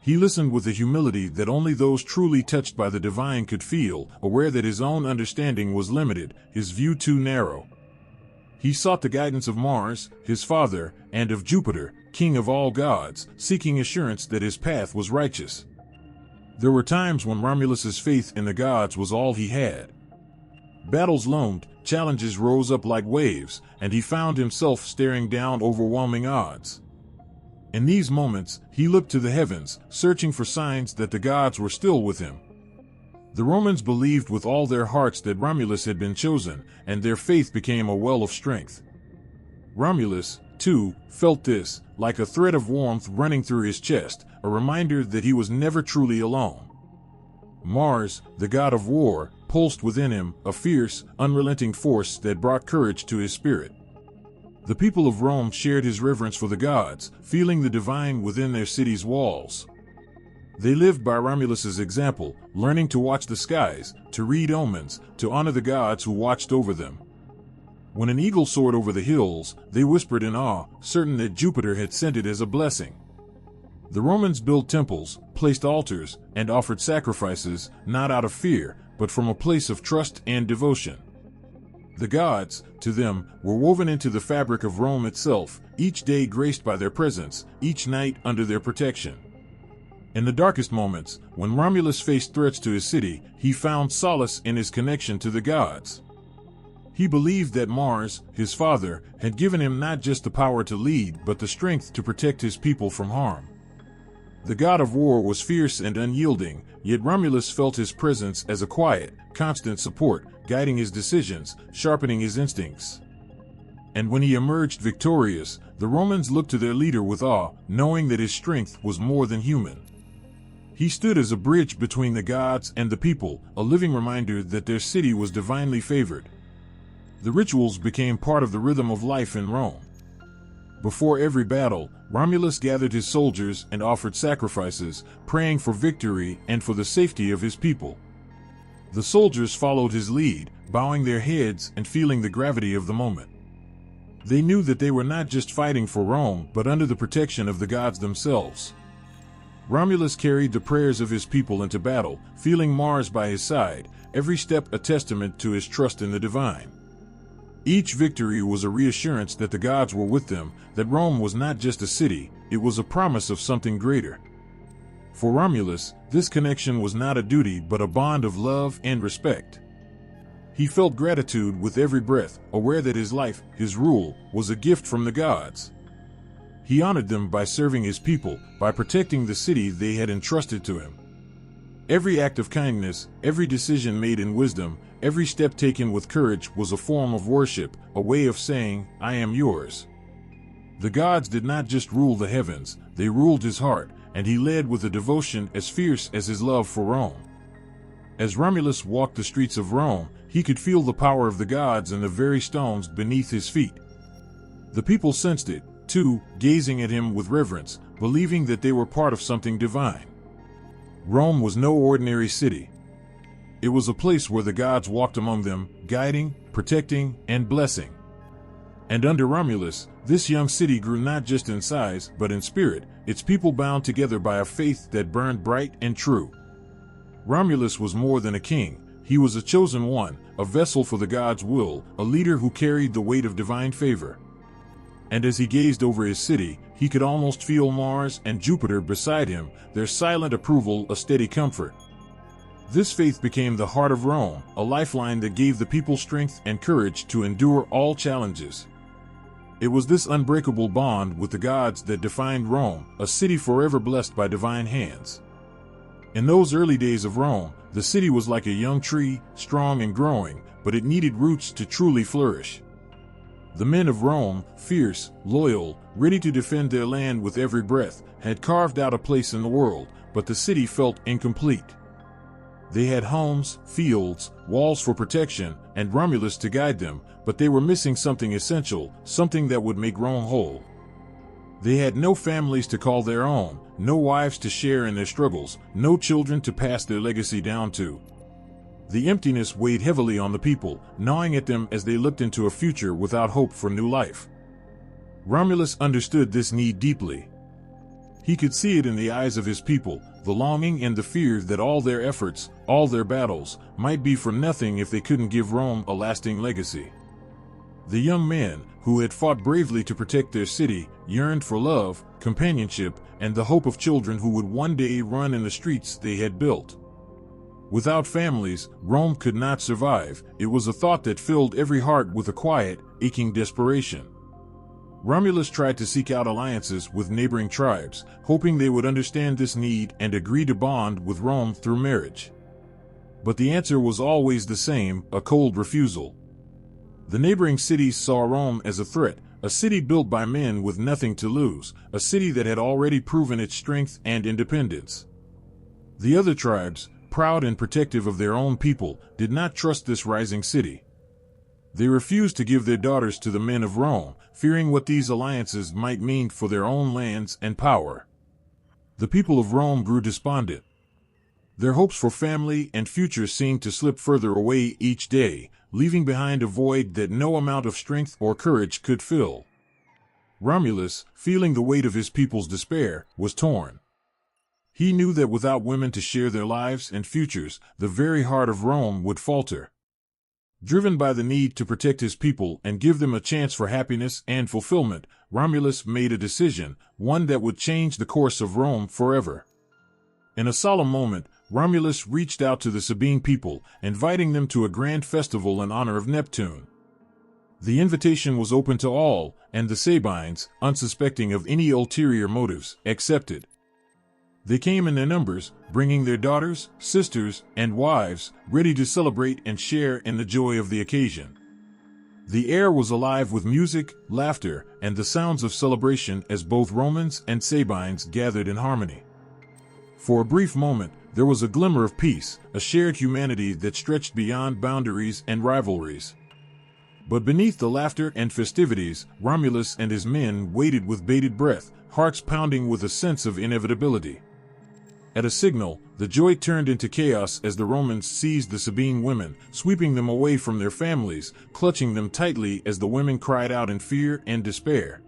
He listened with a humility that only those truly touched by the divine could feel, aware that his own understanding was limited, his view too narrow. He sought the guidance of Mars, his father, and of Jupiter, king of all gods, seeking assurance that his path was righteous. There were times when Romulus's faith in the gods was all he had. Battles loomed, challenges rose up like waves, and he found himself staring down overwhelming odds. In these moments, he looked to the heavens, searching for signs that the gods were still with him. The Romans believed with all their hearts that Romulus had been chosen, and their faith became a well of strength. Romulus, too, felt this, like a thread of warmth running through his chest, a reminder that he was never truly alone. Mars, the god of war, pulsed within him, a fierce, unrelenting force that brought courage to his spirit. The people of Rome shared his reverence for the gods, feeling the divine within their city's walls. They lived by Romulus's example, learning to watch the skies, to read omens, to honor the gods who watched over them. When an eagle soared over the hills, they whispered in awe, certain that Jupiter had sent it as a blessing. The Romans built temples, placed altars, and offered sacrifices, not out of fear, but from a place of trust and devotion. The gods, to them, were woven into the fabric of Rome itself, each day graced by their presence, each night under their protection. In the darkest moments, when Romulus faced threats to his city, he found solace in his connection to the gods. He believed that Mars, his father, had given him not just the power to lead, but the strength to protect his people from harm. The god of war was fierce and unyielding, yet Romulus felt his presence as a quiet, constant support, guiding his decisions, sharpening his instincts. And when he emerged victorious, the Romans looked to their leader with awe, knowing that his strength was more than human. He stood as a bridge between the gods and the people, a living reminder that their city was divinely favored. The rituals became part of the rhythm of life in Rome. Before every battle, Romulus gathered his soldiers and offered sacrifices, praying for victory and for the safety of his people. The soldiers followed his lead, bowing their heads and feeling the gravity of the moment. They knew that they were not just fighting for Rome, but under the protection of the gods themselves. Romulus carried the prayers of his people into battle, feeling Mars by his side, every step a testament to his trust in the divine. Each victory was a reassurance that the gods were with them, that Rome was not just a city, it was a promise of something greater. For Romulus, this connection was not a duty but a bond of love and respect. He felt gratitude with every breath, aware that his life, his rule, was a gift from the gods. He honored them by serving his people, by protecting the city they had entrusted to him. Every act of kindness, every decision made in wisdom, every step taken with courage was a form of worship, a way of saying, "I am yours." The gods did not just rule the heavens, they ruled his heart, and he led with a devotion as fierce as his love for Rome. As Romulus walked the streets of Rome, he could feel the power of the gods in the very stones beneath his feet. The people sensed it, too, gazing at him with reverence, believing that they were part of something divine. Rome was no ordinary city. It was a place where the gods walked among them, guiding, protecting, and blessing. And under Romulus, this young city grew not just in size, but in spirit, its people bound together by a faith that burned bright and true. Romulus was more than a king. He was a chosen one, a vessel for the gods' will, a leader who carried the weight of divine favor. And as he gazed over his city, he could almost feel Mars and Jupiter beside him, their silent approval a steady comfort. This faith became the heart of Rome, a lifeline that gave the people strength and courage to endure all challenges. It was this unbreakable bond with the gods that defined Rome, a city forever blessed by divine hands. In those early days of Rome, the city was like a young tree, strong and growing, but it needed roots to truly flourish. The men of Rome, fierce, loyal, ready to defend their land with every breath, had carved out a place in the world, but the city felt incomplete. They had homes, fields, walls for protection, and Romulus to guide them, but they were missing something essential, something that would make Rome whole. They had no families to call their own, no wives to share in their struggles, no children to pass their legacy down to. The emptiness weighed heavily on the people, gnawing at them as they looked into a future without hope for new life. Romulus understood this need deeply. He could see it in the eyes of his people, the longing and the fear that all their efforts, all their battles, might be for nothing if they couldn't give Rome a lasting legacy. The young men, who had fought bravely to protect their city, yearned for love, companionship, and the hope of children who would one day run in the streets they had built. Without families, Rome could not survive. It was a thought that filled every heart with a quiet, aching desperation. Romulus tried to seek out alliances with neighboring tribes, hoping they would understand this need and agree to bond with Rome through marriage. But the answer was always the same, a cold refusal. The neighboring cities saw Rome as a threat, a city built by men with nothing to lose, a city that had already proven its strength and independence. The other tribes, proud and protective of their own people, did not trust this rising city. They refused to give their daughters to the men of Rome, fearing what these alliances might mean for their own lands and power. The people of Rome grew despondent. Their hopes for family and future seemed to slip further away each day, leaving behind a void that no amount of strength or courage could fill. Romulus, feeling the weight of his people's despair, was torn. He knew that without women to share their lives and futures, the very heart of Rome would falter. Driven by the need to protect his people and give them a chance for happiness and fulfillment, Romulus made a decision, one that would change the course of Rome forever. In a solemn moment, Romulus reached out to the Sabine people, inviting them to a grand festival in honor of Neptune. The invitation was open to all, and the Sabines, unsuspecting of any ulterior motives, accepted. They came in their numbers, bringing their daughters, sisters, and wives, ready to celebrate and share in the joy of the occasion. The air was alive with music, laughter, and the sounds of celebration as both Romans and Sabines gathered in harmony. For a brief moment, there was a glimmer of peace, a shared humanity that stretched beyond boundaries and rivalries. But beneath the laughter and festivities, Romulus and his men waited with bated breath, hearts pounding with a sense of inevitability. At a signal, the joy turned into chaos as the Romans seized the Sabine women, sweeping them away from their families, clutching them tightly as the women cried out in fear and despair.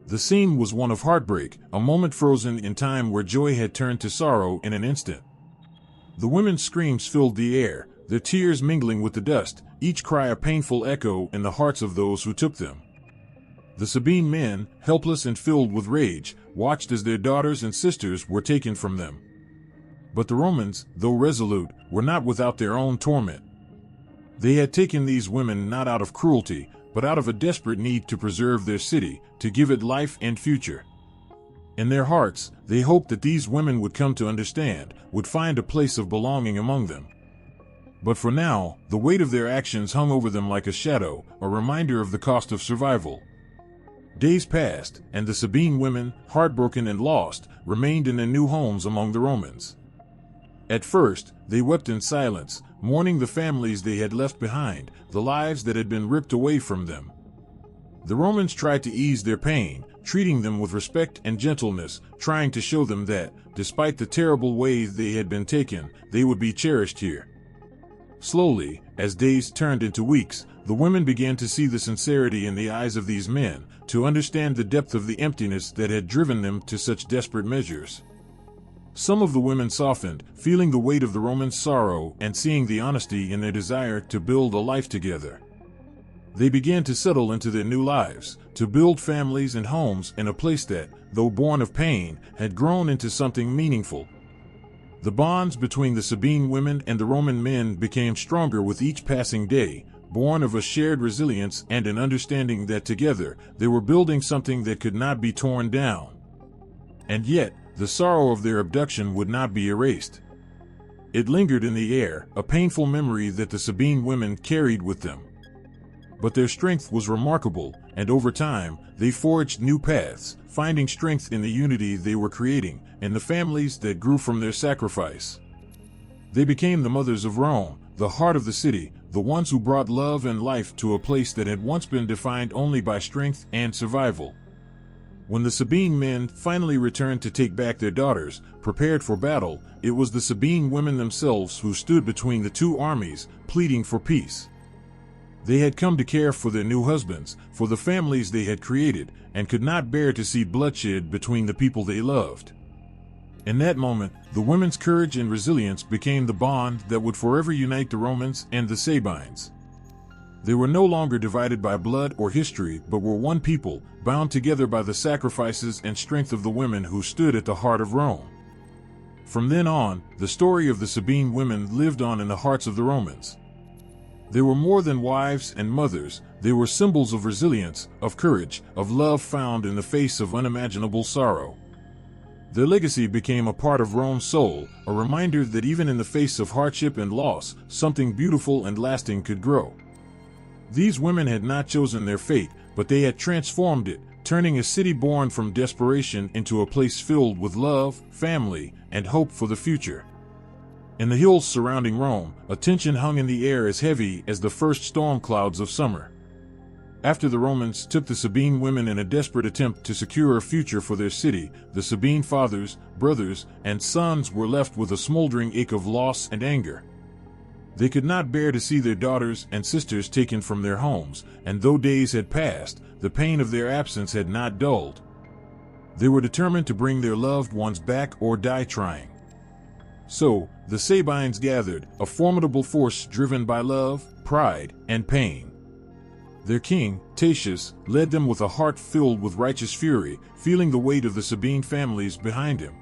The scene was one of heartbreak, a moment frozen in time where joy had turned to sorrow in an instant. The women's screams filled the air, their tears mingling with the dust, each cry a painful echo in the hearts of those who took them. The Sabine men, helpless and filled with rage, watched as their daughters and sisters were taken from them. But the Romans, though resolute, were not without their own torment. They had taken these women not out of cruelty, but out of a desperate need to preserve their city, to give it life and future. In their hearts, they hoped that these women would come to understand, would find a place of belonging among them. But for now, the weight of their actions hung over them like a shadow, a reminder of the cost of survival. Days passed, and the Sabine women, heartbroken and lost, remained in their new homes among the Romans. At first, they wept in silence, mourning the families they had left behind, the lives that had been ripped away from them. The Romans tried to ease their pain, treating them with respect and gentleness, trying to show them that, despite the terrible way they had been taken, they would be cherished here. Slowly, as days turned into weeks, the women began to see the sincerity in the eyes of these men, to understand the depth of the emptiness that had driven them to such desperate measures. Some of the women softened, feeling the weight of the Romans' sorrow and seeing the honesty in their desire to build a life together. They began to settle into their new lives, to build families and homes in a place that, though born of pain, had grown into something meaningful. The bonds between the Sabine women and the Roman men became stronger with each passing day, born of a shared resilience and an understanding that together they were building something that could not be torn down. And yet, the sorrow of their abduction would not be erased. It lingered in the air, a painful memory that the Sabine women carried with them. But their strength was remarkable, and over time, they forged new paths, finding strength in the unity they were creating, and the families that grew from their sacrifice. They became the mothers of Rome, the heart of the city, the ones who brought love and life to a place that had once been defined only by strength and survival. When the Sabine men finally returned to take back their daughters, prepared for battle, it was the Sabine women themselves who stood between the two armies, pleading for peace. They had come to care for their new husbands, for the families they had created, and could not bear to see bloodshed between the people they loved. In that moment, the women's courage and resilience became the bond that would forever unite the Romans and the Sabines. They were no longer divided by blood or history, but were one people, bound together by the sacrifices and strength of the women who stood at the heart of Rome. From then on, the story of the Sabine women lived on in the hearts of the Romans. They were more than wives and mothers, they were symbols of resilience, of courage, of love found in the face of unimaginable sorrow. Their legacy became a part of Rome's soul, a reminder that even in the face of hardship and loss, something beautiful and lasting could grow. These women had not chosen their fate, but they had transformed it, turning a city born from desperation into a place filled with love, family, and hope for the future. In the hills surrounding Rome, a tension hung in the air as heavy as the first storm clouds of summer. After the Romans took the Sabine women in a desperate attempt to secure a future for their city, the Sabine fathers, brothers, and sons were left with a smoldering ache of loss and anger. They could not bear to see their daughters and sisters taken from their homes, and though days had passed, the pain of their absence had not dulled. They were determined to bring their loved ones back or die trying. So, the Sabines gathered, a formidable force driven by love, pride, and pain. Their king, Tatius, led them with a heart filled with righteous fury, feeling the weight of the Sabine families behind him.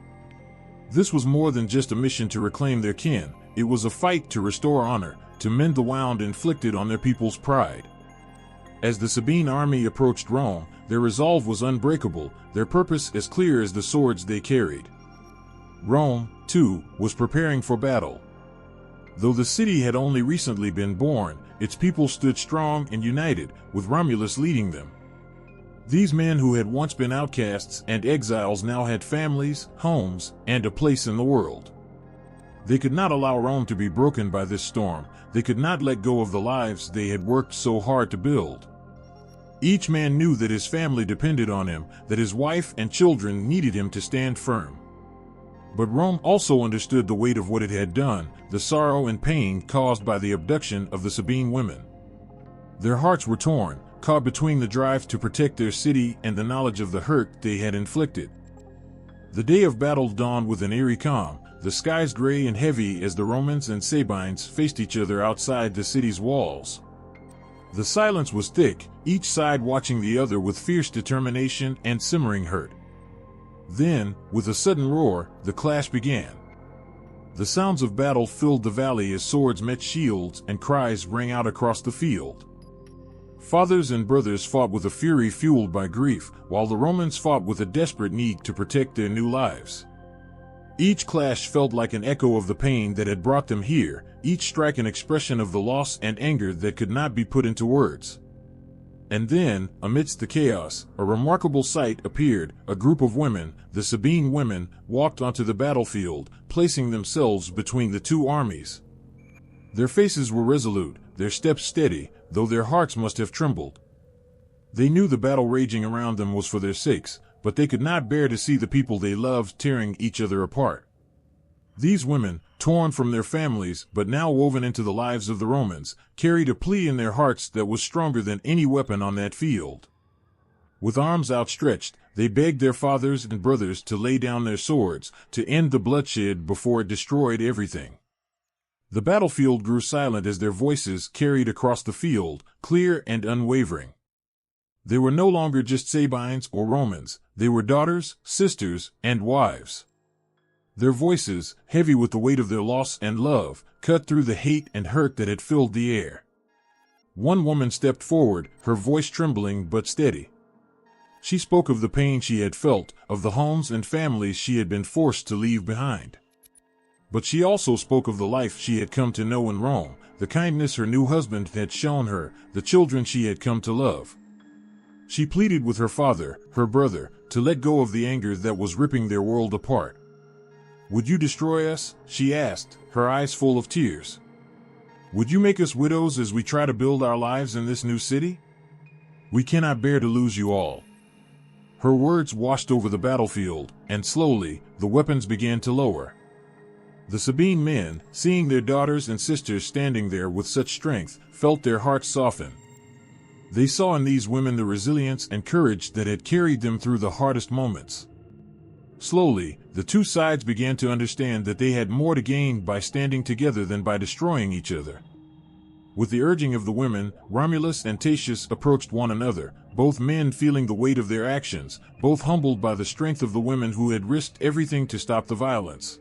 This was more than just a mission to reclaim their kin, it was a fight to restore honor, to mend the wound inflicted on their people's pride. As the Sabine army approached Rome, their resolve was unbreakable, their purpose as clear as the swords they carried. Rome, too, was preparing for battle. Though the city had only recently been born, its people stood strong and united, with Romulus leading them. These men who had once been outcasts and exiles now had families, homes, and a place in the world. They could not allow Rome to be broken by this storm, they could not let go of the lives they had worked so hard to build. Each man knew that his family depended on him, that his wife and children needed him to stand firm. But Rome also understood the weight of what it had done, the sorrow and pain caused by the abduction of the Sabine women. Their hearts were torn, caught between the drive to protect their city and the knowledge of the hurt they had inflicted. The day of battle dawned with an eerie calm, the skies gray and heavy as the Romans and Sabines faced each other outside the city's walls. The silence was thick, each side watching the other with fierce determination and simmering hurt. Then, with a sudden roar, the clash began. The sounds of battle filled the valley as swords met shields and cries rang out across the field. Fathers and brothers fought with a fury fueled by grief, while the Romans fought with a desperate need to protect their new lives. Each clash felt like an echo of the pain that had brought them here, each strike an expression of the loss and anger that could not be put into words. And then, amidst the chaos, a remarkable sight appeared. A group of women, the Sabine women, walked onto the battlefield, placing themselves between the two armies. Their faces were resolute, their steps steady, though their hearts must have trembled. They knew the battle raging around them was for their sakes, but they could not bear to see the people they loved tearing each other apart. These women, torn from their families but now woven into the lives of the Romans, carried a plea in their hearts that was stronger than any weapon on that field. With arms outstretched, they begged their fathers and brothers to lay down their swords, to end the bloodshed before it destroyed everything. The battlefield grew silent as their voices carried across the field, clear and unwavering. They were no longer just Sabines or Romans, they were daughters, sisters, and wives. Their voices, heavy with the weight of their loss and love, cut through the hate and hurt that had filled the air. One woman stepped forward, her voice trembling but steady. She spoke of the pain she had felt, of the homes and families she had been forced to leave behind. But she also spoke of the life she had come to know in Rome, the kindness her new husband had shown her, the children she had come to love. She pleaded with her father, her brother, to let go of the anger that was ripping their world apart. "Would you destroy us?" she asked, her eyes full of tears. "Would you make us widows as we try to build our lives in this new city? We cannot bear to lose you all." Her words washed over the battlefield, and slowly, the weapons began to lower. The Sabine men, seeing their daughters and sisters standing there with such strength, felt their hearts soften. They saw in these women the resilience and courage that had carried them through the hardest moments. Slowly, the two sides began to understand that they had more to gain by standing together than by destroying each other. With the urging of the women, Romulus and Tatius approached one another, both men feeling the weight of their actions, both humbled by the strength of the women who had risked everything to stop the violence.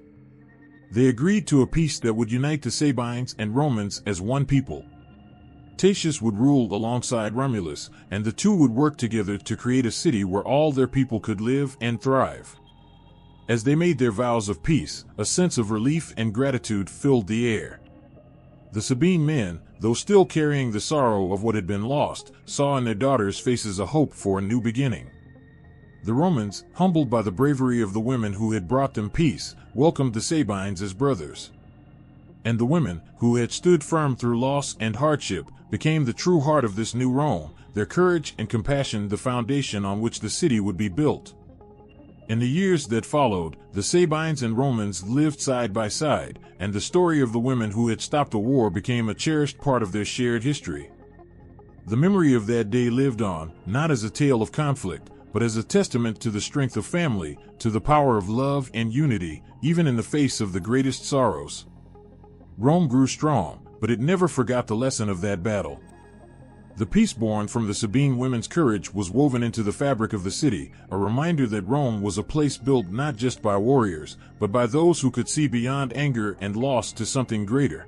They agreed to a peace that would unite the Sabines and Romans as one people. Tatius would rule alongside Romulus, and the two would work together to create a city where all their people could live and thrive. As they made their vows of peace, a sense of relief and gratitude filled the air. The Sabine men, though still carrying the sorrow of what had been lost, saw in their daughters' faces a hope for a new beginning. The Romans, humbled by the bravery of the women who had brought them peace, welcomed the Sabines as brothers. And the women, who had stood firm through loss and hardship, became the true heart of this new Rome, their courage and compassion the foundation on which the city would be built. In the years that followed, the Sabines and Romans lived side by side, and the story of the women who had stopped the war became a cherished part of their shared history. The memory of that day lived on, not as a tale of conflict, but as a testament to the strength of family, to the power of love and unity, even in the face of the greatest sorrows. Rome grew strong, but it never forgot the lesson of that battle. The peace born from the Sabine women's courage was woven into the fabric of the city, a reminder that Rome was a place built not just by warriors, but by those who could see beyond anger and loss to something greater.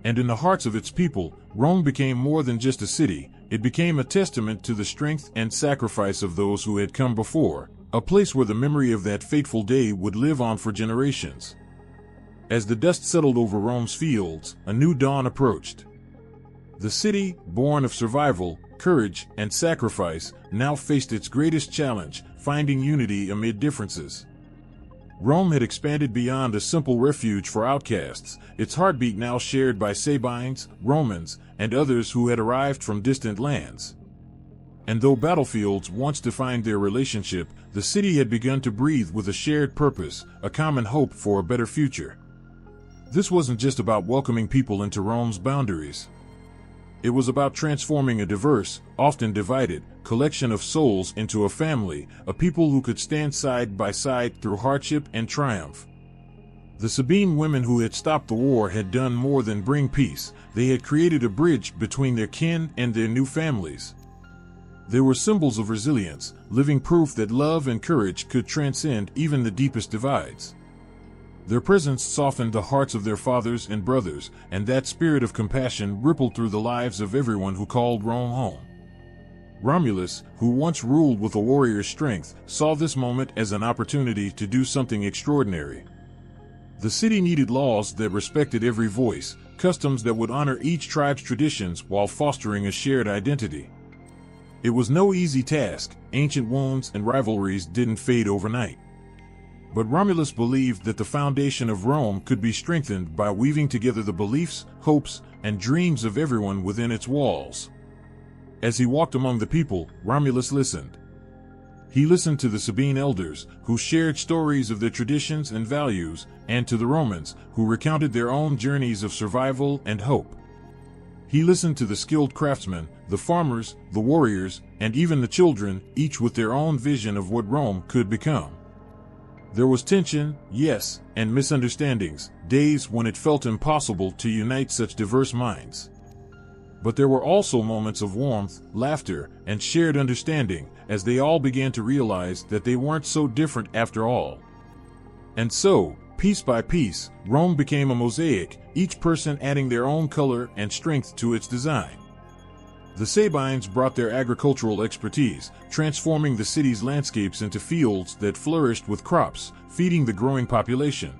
And in the hearts of its people, Rome became more than just a city, it became a testament to the strength and sacrifice of those who had come before, a place where the memory of that fateful day would live on for generations. As the dust settled over Rome's fields, a new dawn approached. The city, born of survival, courage, and sacrifice, now faced its greatest challenge, finding unity amid differences. Rome had expanded beyond a simple refuge for outcasts, its heartbeat now shared by Sabines, Romans, and others who had arrived from distant lands. And though battlefields once defined their relationship, the city had begun to breathe with a shared purpose, a common hope for a better future. This wasn't just about welcoming people into Rome's boundaries. It was about transforming a diverse, often divided, collection of souls into a family, a people who could stand side by side through hardship and triumph. The Sabine women who had stopped the war had done more than bring peace. They had created a bridge between their kin and their new families. They were symbols of resilience, living proof that love and courage could transcend even the deepest divides. Their presence softened the hearts of their fathers and brothers, and that spirit of compassion rippled through the lives of everyone who called Rome home. Romulus, who once ruled with a warrior's strength, saw this moment as an opportunity to do something extraordinary. The city needed laws that respected every voice, customs that would honor each tribe's traditions while fostering a shared identity. It was no easy task. Ancient wounds and rivalries didn't fade overnight. But Romulus believed that the foundation of Rome could be strengthened by weaving together the beliefs, hopes, and dreams of everyone within its walls. As he walked among the people, Romulus listened. He listened to the Sabine elders, who shared stories of their traditions and values, and to the Romans, who recounted their own journeys of survival and hope. He listened to the skilled craftsmen, the farmers, the warriors, and even the children, each with their own vision of what Rome could become. There was tension, yes, and misunderstandings, days when it felt impossible to unite such diverse minds. But there were also moments of warmth, laughter, and shared understanding, as they all began to realize that they weren't so different after all. And so, piece by piece, Rome became a mosaic, each person adding their own color and strength to its design. The Sabines brought their agricultural expertise, transforming the city's landscapes into fields that flourished with crops, feeding the growing population.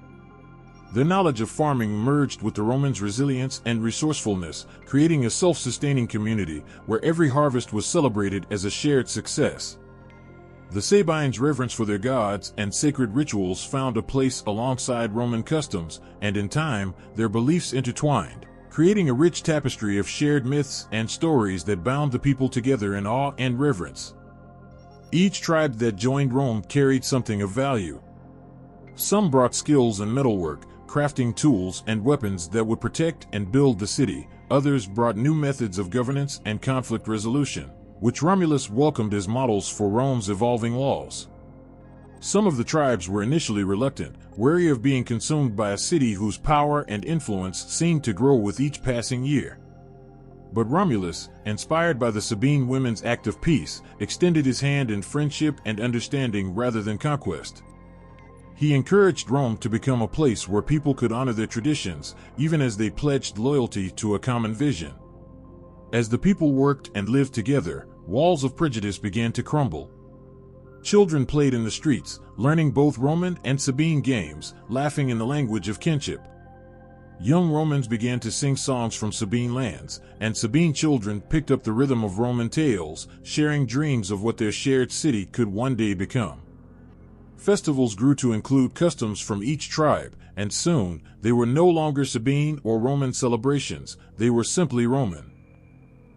Their knowledge of farming merged with the Romans' resilience and resourcefulness, creating a self-sustaining community where every harvest was celebrated as a shared success. The Sabines' reverence for their gods and sacred rituals found a place alongside Roman customs, and in time, their beliefs intertwined, creating a rich tapestry of shared myths and stories that bound the people together in awe and reverence. Each tribe that joined Rome carried something of value. Some brought skills in metalwork, crafting tools and weapons that would protect and build the city. Others brought new methods of governance and conflict resolution, which Romulus welcomed as models for Rome's evolving laws. Some of the tribes were initially reluctant, wary of being consumed by a city whose power and influence seemed to grow with each passing year. But Romulus, inspired by the Sabine women's act of peace, extended his hand in friendship and understanding rather than conquest. He encouraged Rome to become a place where people could honor their traditions, even as they pledged loyalty to a common vision. As the people worked and lived together, walls of prejudice began to crumble. Children played in the streets, learning both Roman and Sabine games, laughing in the language of kinship. Young Romans began to sing songs from Sabine lands, and Sabine children picked up the rhythm of Roman tales, sharing dreams of what their shared city could one day become. Festivals grew to include customs from each tribe, and soon, they were no longer Sabine or Roman celebrations, they were simply Roman.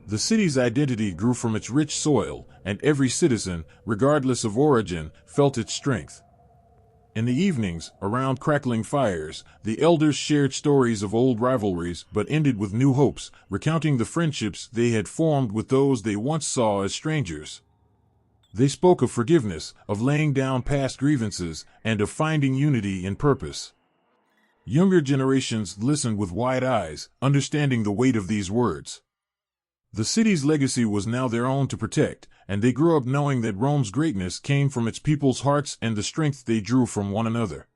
The city's identity grew from its rich soil, and every citizen, regardless of origin, felt its strength. In the evenings, around crackling fires, the elders shared stories of old rivalries but ended with new hopes, recounting the friendships they had formed with those they once saw as strangers. They spoke of forgiveness, of laying down past grievances, and of finding unity in purpose. Younger generations listened with wide eyes, understanding the weight of these words. The city's legacy was now their own to protect, and they grew up knowing that Rome's greatness came from its people's hearts and the strength they drew from one another.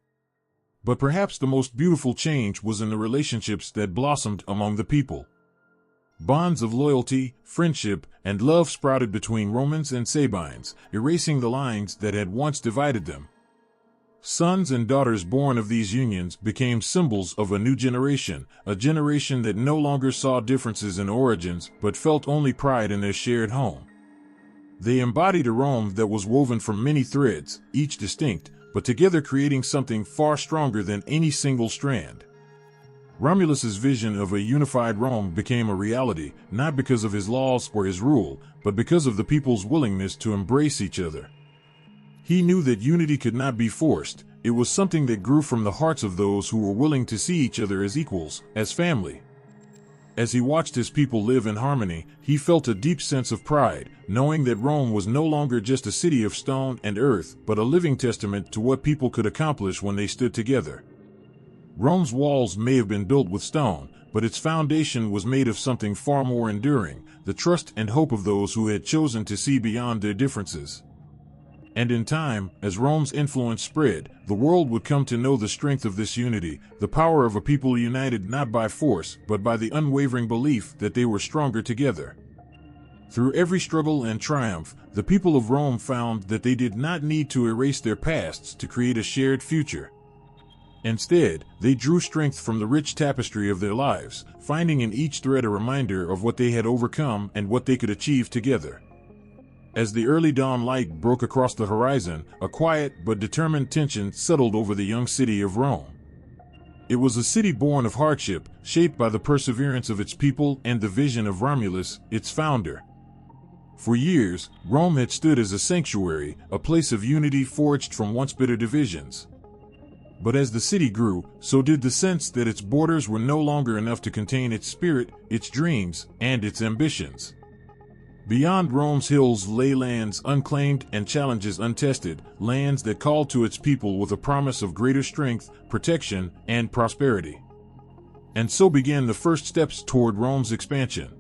But perhaps the most beautiful change was in the relationships that blossomed among the people. Bonds of loyalty, friendship, and love sprouted between Romans and Sabines, erasing the lines that had once divided them. Sons and daughters born of these unions became symbols of a new generation, a generation that no longer saw differences in origins but felt only pride in their shared home. They embodied a Rome that was woven from many threads, each distinct, but together creating something far stronger than any single strand. Romulus's vision of a unified Rome became a reality, not because of his laws or his rule, but because of the people's willingness to embrace each other. He knew that unity could not be forced. It was something that grew from the hearts of those who were willing to see each other as equals, as family. As he watched his people live in harmony, he felt a deep sense of pride, knowing that Rome was no longer just a city of stone and earth, but a living testament to what people could accomplish when they stood together. Rome's walls may have been built with stone, but its foundation was made of something far more enduring, the trust and hope of those who had chosen to see beyond their differences. And in time, as Rome's influence spread, the world would come to know the strength of this unity, the power of a people united not by force, but by the unwavering belief that they were stronger together. Through every struggle and triumph, the people of Rome found that they did not need to erase their pasts to create a shared future. Instead, they drew strength from the rich tapestry of their lives, finding in each thread a reminder of what they had overcome and what they could achieve together. As the early dawn light broke across the horizon, a quiet but determined tension settled over the young city of Rome. It was a city born of hardship, shaped by the perseverance of its people and the vision of Romulus, its founder. For years, Rome had stood as a sanctuary, a place of unity forged from once bitter divisions. But as the city grew, so did the sense that its borders were no longer enough to contain its spirit, its dreams, and its ambitions. Beyond Rome's hills lay lands unclaimed and challenges untested, lands that called to its people with a promise of greater strength, protection, and prosperity. And so began the first steps toward Rome's expansion.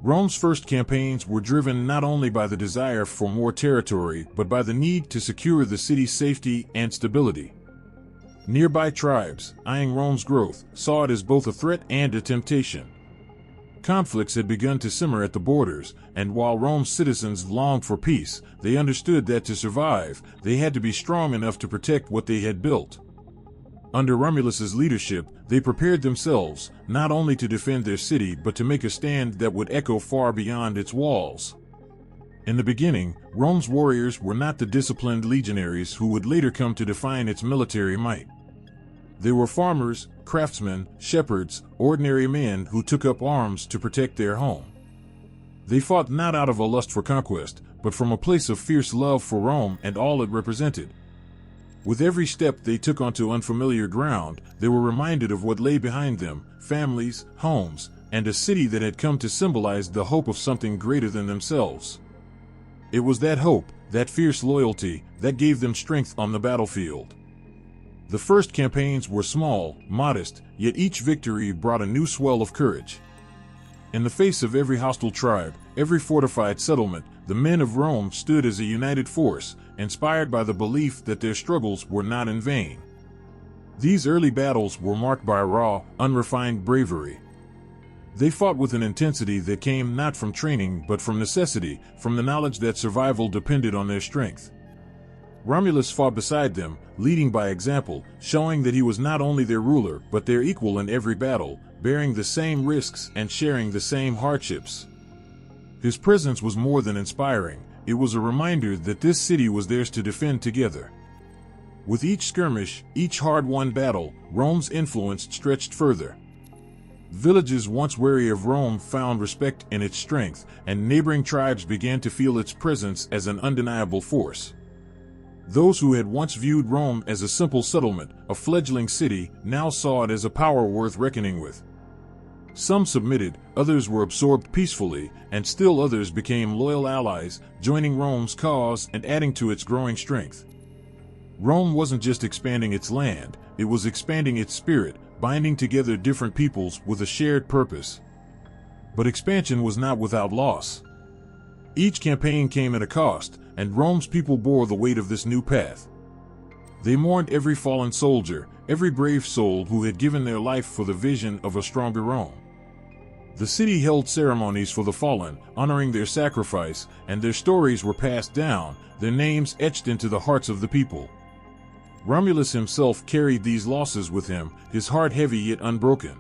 Rome's first campaigns were driven not only by the desire for more territory, but by the need to secure the city's safety and stability. Nearby tribes, eyeing Rome's growth, saw it as both a threat and a temptation. Conflicts had begun to simmer at the borders, and while Rome's citizens longed for peace, they understood that to survive, they had to be strong enough to protect what they had built. Under Romulus's leadership, they prepared themselves, not only to defend their city but to make a stand that would echo far beyond its walls. In the beginning, Rome's warriors were not the disciplined legionaries who would later come to define its military might. They were farmers, craftsmen, shepherds, ordinary men who took up arms to protect their home. They fought not out of a lust for conquest, but from a place of fierce love for Rome and all it represented. With every step they took onto unfamiliar ground, they were reminded of what lay behind them: families, homes, and a city that had come to symbolize the hope of something greater than themselves. It was that hope, that fierce loyalty, that gave them strength on the battlefield. The first campaigns were small, modest, yet each victory brought a new swell of courage. In the face of every hostile tribe, every fortified settlement, the men of Rome stood as a united force, inspired by the belief that their struggles were not in vain. These early battles were marked by raw, unrefined bravery. They fought with an intensity that came not from training but from necessity, from the knowledge that survival depended on their strength. Romulus fought beside them, leading by example, showing that he was not only their ruler but their equal in every battle, bearing the same risks and sharing the same hardships. His presence was more than inspiring, it was a reminder that this city was theirs to defend together. With each skirmish, each hard-won battle, Rome's influence stretched further. Villages once wary of Rome found respect in its strength, and neighboring tribes began to feel its presence as an undeniable force. Those who had once viewed Rome as a simple settlement, a fledgling city, now saw it as a power worth reckoning with. Some submitted, others were absorbed peacefully, and still others became loyal allies, joining Rome's cause and adding to its growing strength. Rome wasn't just expanding its land, it was expanding its spirit, binding together different peoples with a shared purpose. But expansion was not without loss. Each campaign came at a cost, and Rome's people bore the weight of this new path. They mourned every fallen soldier, every brave soul who had given their life for the vision of a stronger Rome. The city held ceremonies for the fallen, honoring their sacrifice, and their stories were passed down, their names etched into the hearts of the people. Romulus himself carried these losses with him, his heart heavy yet unbroken.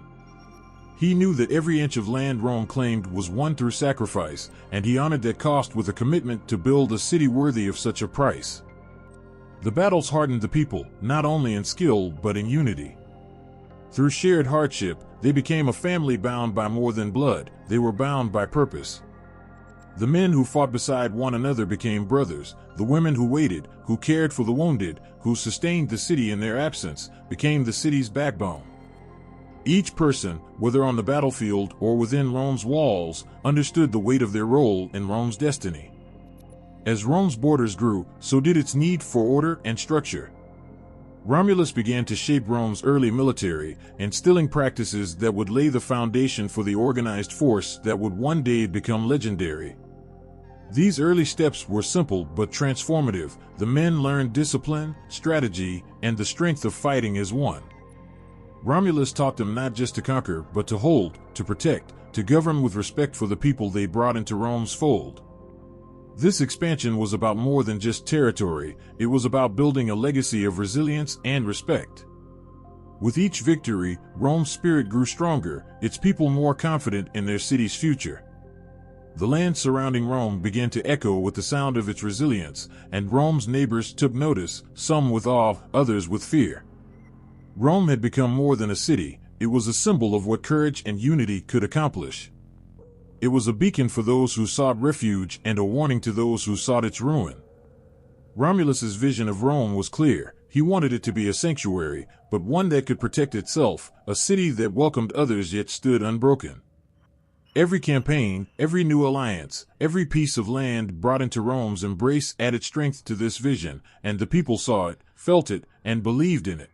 He knew that every inch of land Rome claimed was won through sacrifice, and he honored that cost with a commitment to build a city worthy of such a price. The battles hardened the people, not only in skill but in unity. Through shared hardship, they became a family bound by more than blood. They were bound by purpose. The men who fought beside one another became brothers. The women who waited, who cared for the wounded, who sustained the city in their absence, became the city's backbone. Each person, whether on the battlefield or within Rome's walls, understood the weight of their role in Rome's destiny. As Rome's borders grew, so did its need for order and structure. Romulus began to shape Rome's early military, instilling practices that would lay the foundation for the organized force that would one day become legendary. These early steps were simple but transformative. The men learned discipline, strategy, and the strength of fighting as one. Romulus taught them not just to conquer, but to hold, to protect, to govern with respect for the people they brought into Rome's fold. This expansion was about more than just territory. It was about building a legacy of resilience and respect. With each victory, Rome's spirit grew stronger, its people more confident in their city's future. The land surrounding Rome began to echo with the sound of its resilience, and Rome's neighbors took notice, some with awe, others with fear. Rome had become more than a city. It was a symbol of what courage and unity could accomplish. It was a beacon for those who sought refuge and a warning to those who sought its ruin. Romulus's vision of Rome was clear. He wanted it to be a sanctuary, but one that could protect itself, a city that welcomed others yet stood unbroken. Every campaign, every new alliance, every piece of land brought into Rome's embrace added strength to this vision, and the people saw it, felt it, and believed in it.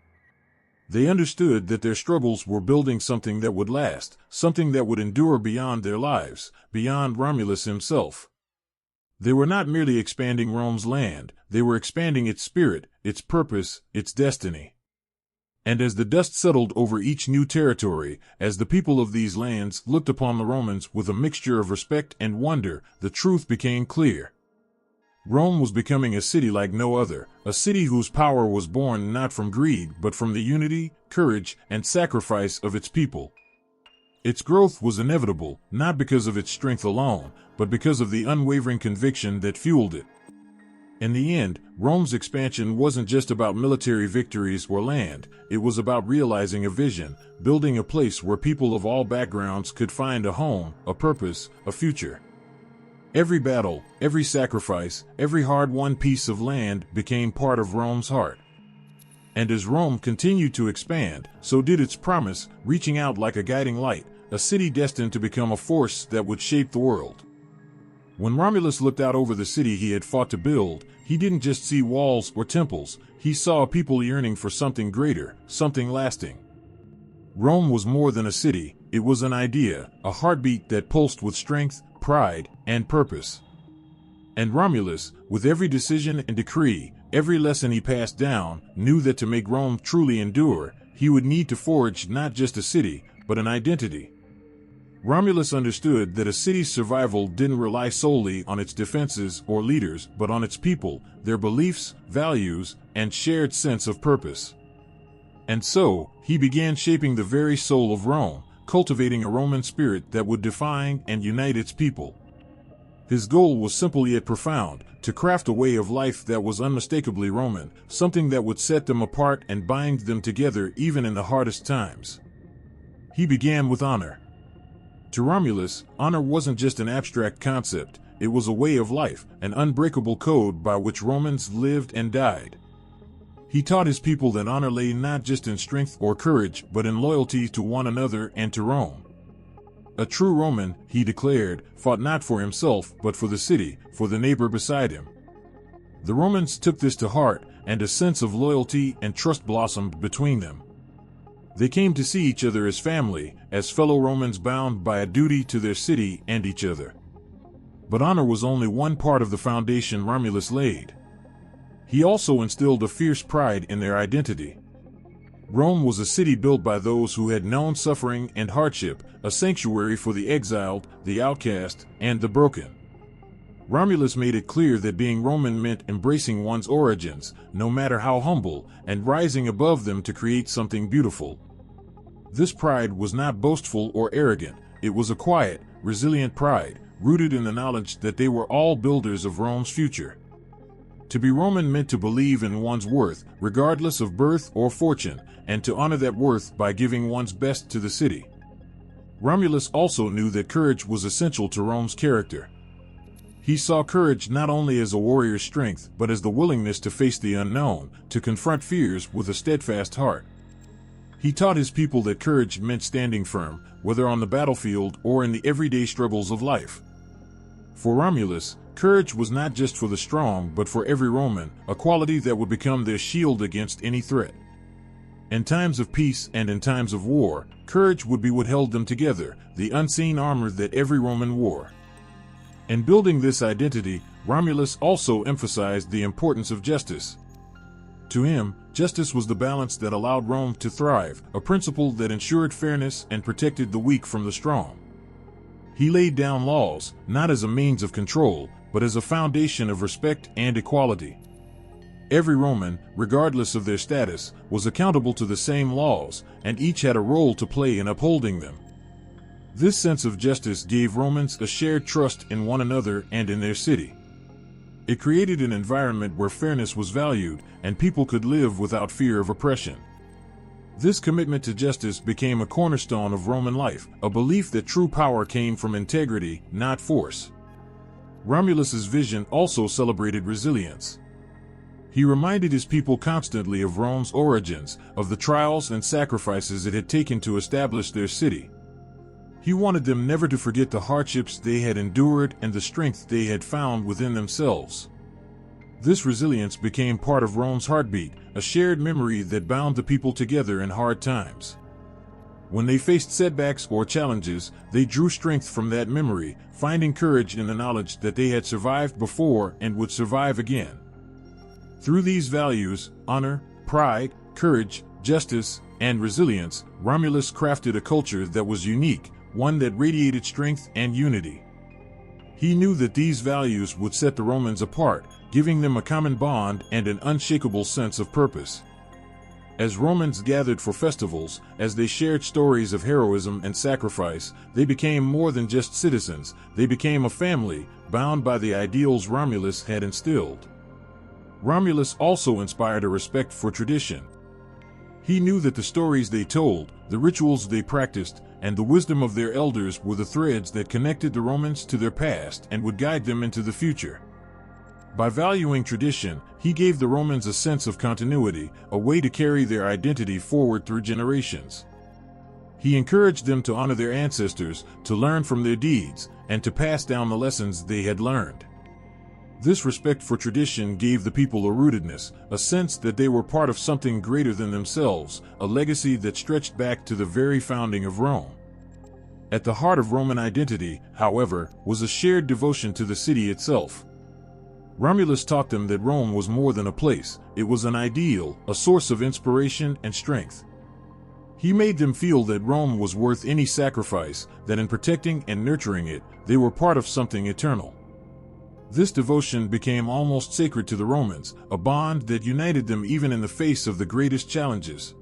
They understood that their struggles were building something that would last, something that would endure beyond their lives, beyond Romulus himself. They were not merely expanding Rome's land, they were expanding its spirit, its purpose, its destiny. And as the dust settled over each new territory, as the people of these lands looked upon the Romans with a mixture of respect and wonder, the truth became clear. Rome was becoming a city like no other, a city whose power was born not from greed but from the unity, courage, and sacrifice of its people. Its growth was inevitable, not because of its strength alone, but because of the unwavering conviction that fueled it. In the end, Rome's expansion wasn't just about military victories or land, it was about realizing a vision, building a place where people of all backgrounds could find a home, a purpose, a future. Every battle, every sacrifice, every hard-won piece of land became part of Rome's heart. And as Rome continued to expand, so did its promise, reaching out like a guiding light, a city destined to become a force that would shape the world. When Romulus looked out over the city he had fought to build, he didn't just see walls or temples, he saw a people yearning for something greater, something lasting. Rome was more than a city, it was an idea, a heartbeat that pulsed with strength, pride, and purpose. And Romulus, with every decision and decree, every lesson he passed down, knew that to make Rome truly endure, he would need to forge not just a city, but an identity. Romulus understood that a city's survival didn't rely solely on its defenses or leaders, but on its people, their beliefs, values, and shared sense of purpose. And so, he began shaping the very soul of Rome, cultivating a Roman spirit that would define and unite its people. His goal was simple yet profound, to craft a way of life that was unmistakably Roman, something that would set them apart and bind them together even in the hardest times. He began with honor. To Romulus, honor wasn't just an abstract concept, it was a way of life, an unbreakable code by which Romans lived and died. He taught his people that honor lay not just in strength or courage, but in loyalty to one another and to Rome. A true Roman, he declared, fought not for himself, but for the city, for the neighbor beside him. The Romans took this to heart, and a sense of loyalty and trust blossomed between them. They came to see each other as family, as fellow Romans bound by a duty to their city and each other. But honor was only one part of the foundation Romulus laid. He also instilled a fierce pride in their identity. Rome was a city built by those who had known suffering and hardship, a sanctuary for the exiled, the outcast, and the broken. Romulus made it clear that being Roman meant embracing one's origins, no matter how humble, and rising above them to create something beautiful. This pride was not boastful or arrogant, it was a quiet, resilient pride, rooted in the knowledge that they were all builders of Rome's future. To be Roman meant to believe in one's worth, regardless of birth or fortune, and to honor that worth by giving one's best to the city. Romulus also knew that courage was essential to Rome's character. He saw courage not only as a warrior's strength, but as the willingness to face the unknown, to confront fears with a steadfast heart. He taught his people that courage meant standing firm, whether on the battlefield or in the everyday struggles of life. For Romulus, courage was not just for the strong but for every Roman, a quality that would become their shield against any threat. In times of peace and in times of war, courage would be what held them together, the unseen armor that every Roman wore. In building this identity, Romulus also emphasized the importance of justice. To him, justice was the balance that allowed Rome to thrive, a principle that ensured fairness and protected the weak from the strong. He laid down laws, not as a means of control, but as a foundation of respect and equality. Every Roman, regardless of their status, was accountable to the same laws, and each had a role to play in upholding them. This sense of justice gave Romans a shared trust in one another and in their city. It created an environment where fairness was valued, and people could live without fear of oppression. This commitment to justice became a cornerstone of Roman life, a belief that true power came from integrity, not force. Romulus's vision also celebrated resilience. He reminded his people constantly of Rome's origins, of the trials and sacrifices it had taken to establish their city. He wanted them never to forget the hardships they had endured and the strength they had found within themselves. This resilience became part of Rome's heartbeat, a shared memory that bound the people together in hard times. When they faced setbacks or challenges, they drew strength from that memory, finding courage in the knowledge that they had survived before and would survive again. Through these values, honor, pride, courage, justice, and resilience, Romulus crafted a culture that was unique, one that radiated strength and unity. He knew that these values would set the Romans apart, giving them a common bond and an unshakable sense of purpose. As Romans gathered for festivals, as they shared stories of heroism and sacrifice, they became more than just citizens, they became a family, bound by the ideals Romulus had instilled. Romulus also inspired a respect for tradition. He knew that the stories they told, the rituals they practiced, and the wisdom of their elders were the threads that connected the Romans to their past and would guide them into the future. By valuing tradition, he gave the Romans a sense of continuity, a way to carry their identity forward through generations. He encouraged them to honor their ancestors, to learn from their deeds, and to pass down the lessons they had learned. This respect for tradition gave the people a rootedness, a sense that they were part of something greater than themselves, a legacy that stretched back to the very founding of Rome. At the heart of Roman identity, however, was a shared devotion to the city itself. Romulus taught them that Rome was more than a place, it was an ideal, a source of inspiration and strength. He made them feel that Rome was worth any sacrifice, that in protecting and nurturing it, they were part of something eternal. This devotion became almost sacred to the Romans, a bond that united them even in the face of the greatest challenges.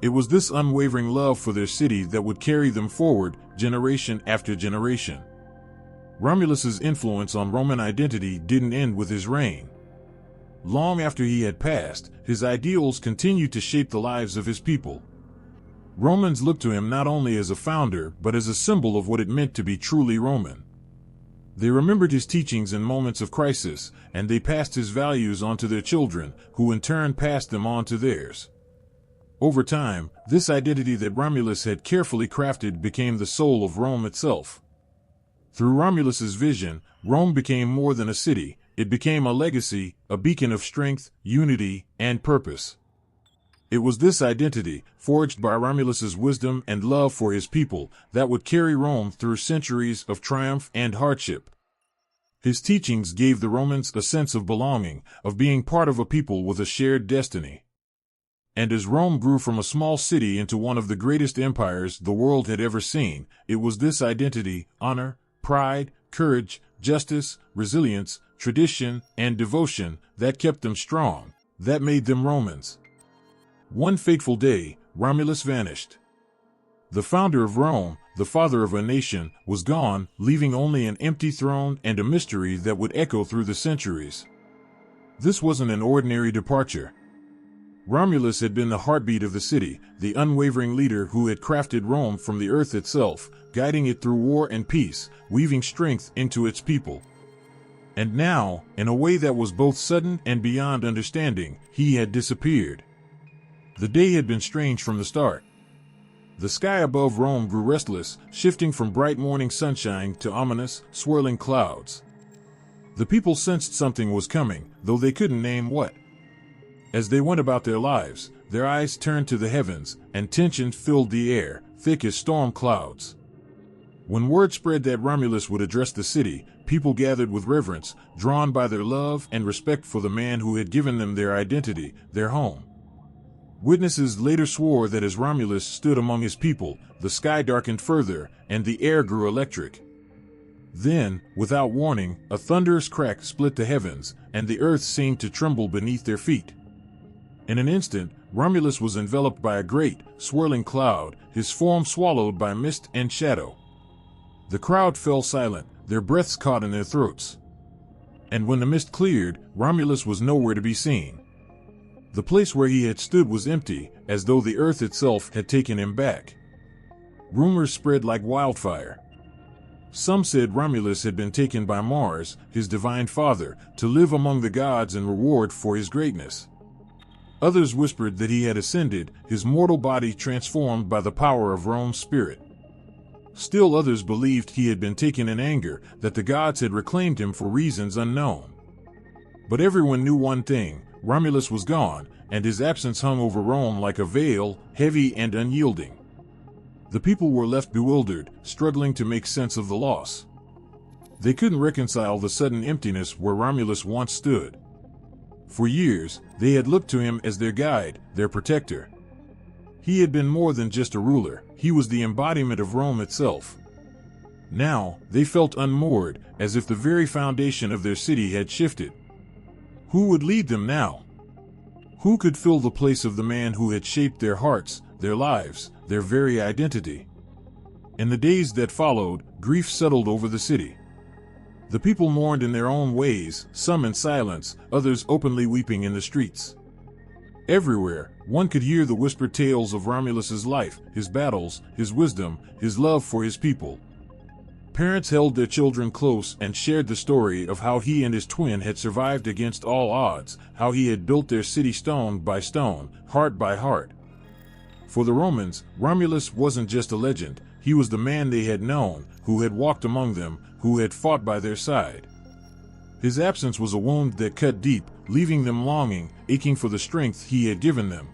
It was this unwavering love for their city that would carry them forward, generation after generation. Romulus's influence on Roman identity didn't end with his reign. Long after he had passed, his ideals continued to shape the lives of his people. Romans looked to him not only as a founder, but as a symbol of what it meant to be truly Roman. They remembered his teachings in moments of crisis, and they passed his values on to their children, who in turn passed them on to theirs. Over time, this identity that Romulus had carefully crafted became the soul of Rome itself. Through Romulus's vision, Rome became more than a city, it became a legacy, a beacon of strength, unity, and purpose. It was this identity, forged by Romulus's wisdom and love for his people, that would carry Rome through centuries of triumph and hardship. His teachings gave the Romans a sense of belonging, of being part of a people with a shared destiny. And as Rome grew from a small city into one of the greatest empires the world had ever seen, it was this identity, honor, pride, courage, justice, resilience, tradition, and devotion that kept them strong, that made them Romans. One fateful day, Romulus vanished. The founder of Rome, the father of a nation, was gone, leaving only an empty throne and a mystery that would echo through the centuries. This wasn't an ordinary departure. Romulus had been the heartbeat of the city, the unwavering leader who had crafted Rome from the earth itself, guiding it through war and peace, weaving strength into its people. And now, in a way that was both sudden and beyond understanding, he had disappeared. The day had been strange from the start. The sky above Rome grew restless, shifting from bright morning sunshine to ominous, swirling clouds. The people sensed something was coming, though they couldn't name what. As they went about their lives, their eyes turned to the heavens, and tension filled the air, thick as storm clouds. When word spread that Romulus would address the city, people gathered with reverence, drawn by their love and respect for the man who had given them their identity, their home. Witnesses later swore that as Romulus stood among his people, the sky darkened further, and the air grew electric. Then, without warning, a thunderous crack split the heavens, and the earth seemed to tremble beneath their feet. In an instant, Romulus was enveloped by a great, swirling cloud, his form swallowed by mist and shadow. The crowd fell silent, their breaths caught in their throats. And when the mist cleared, Romulus was nowhere to be seen. The place where he had stood was empty, as though the earth itself had taken him back. Rumors spread like wildfire. Some said Romulus had been taken by Mars, his divine father, to live among the gods in reward for his greatness. Others whispered that he had ascended, his mortal body transformed by the power of Rome's spirit. Still others believed he had been taken in anger, that the gods had reclaimed him for reasons unknown. But everyone knew one thing: Romulus was gone, and his absence hung over Rome like a veil, heavy and unyielding. The people were left bewildered, struggling to make sense of the loss. They couldn't reconcile the sudden emptiness where Romulus once stood. For years, they had looked to him as their guide, their protector. He had been more than just a ruler, he was the embodiment of Rome itself. Now, they felt unmoored, as if the very foundation of their city had shifted. Who would lead them now? Who could fill the place of the man who had shaped their hearts, their lives, their very identity? In the days that followed, grief settled over the city. The people mourned in their own ways, some in silence, others openly weeping in the streets. Everywhere, one could hear the whispered tales of Romulus's life, his battles, his wisdom, his love for his people. Parents held their children close and shared the story of how he and his twin had survived against all odds, how he had built their city stone by stone, heart by heart. For the Romans, Romulus wasn't just a legend, he was the man they had known, who had walked among them, who had fought by their side. His absence was a wound that cut deep, leaving them longing, aching for the strength he had given them.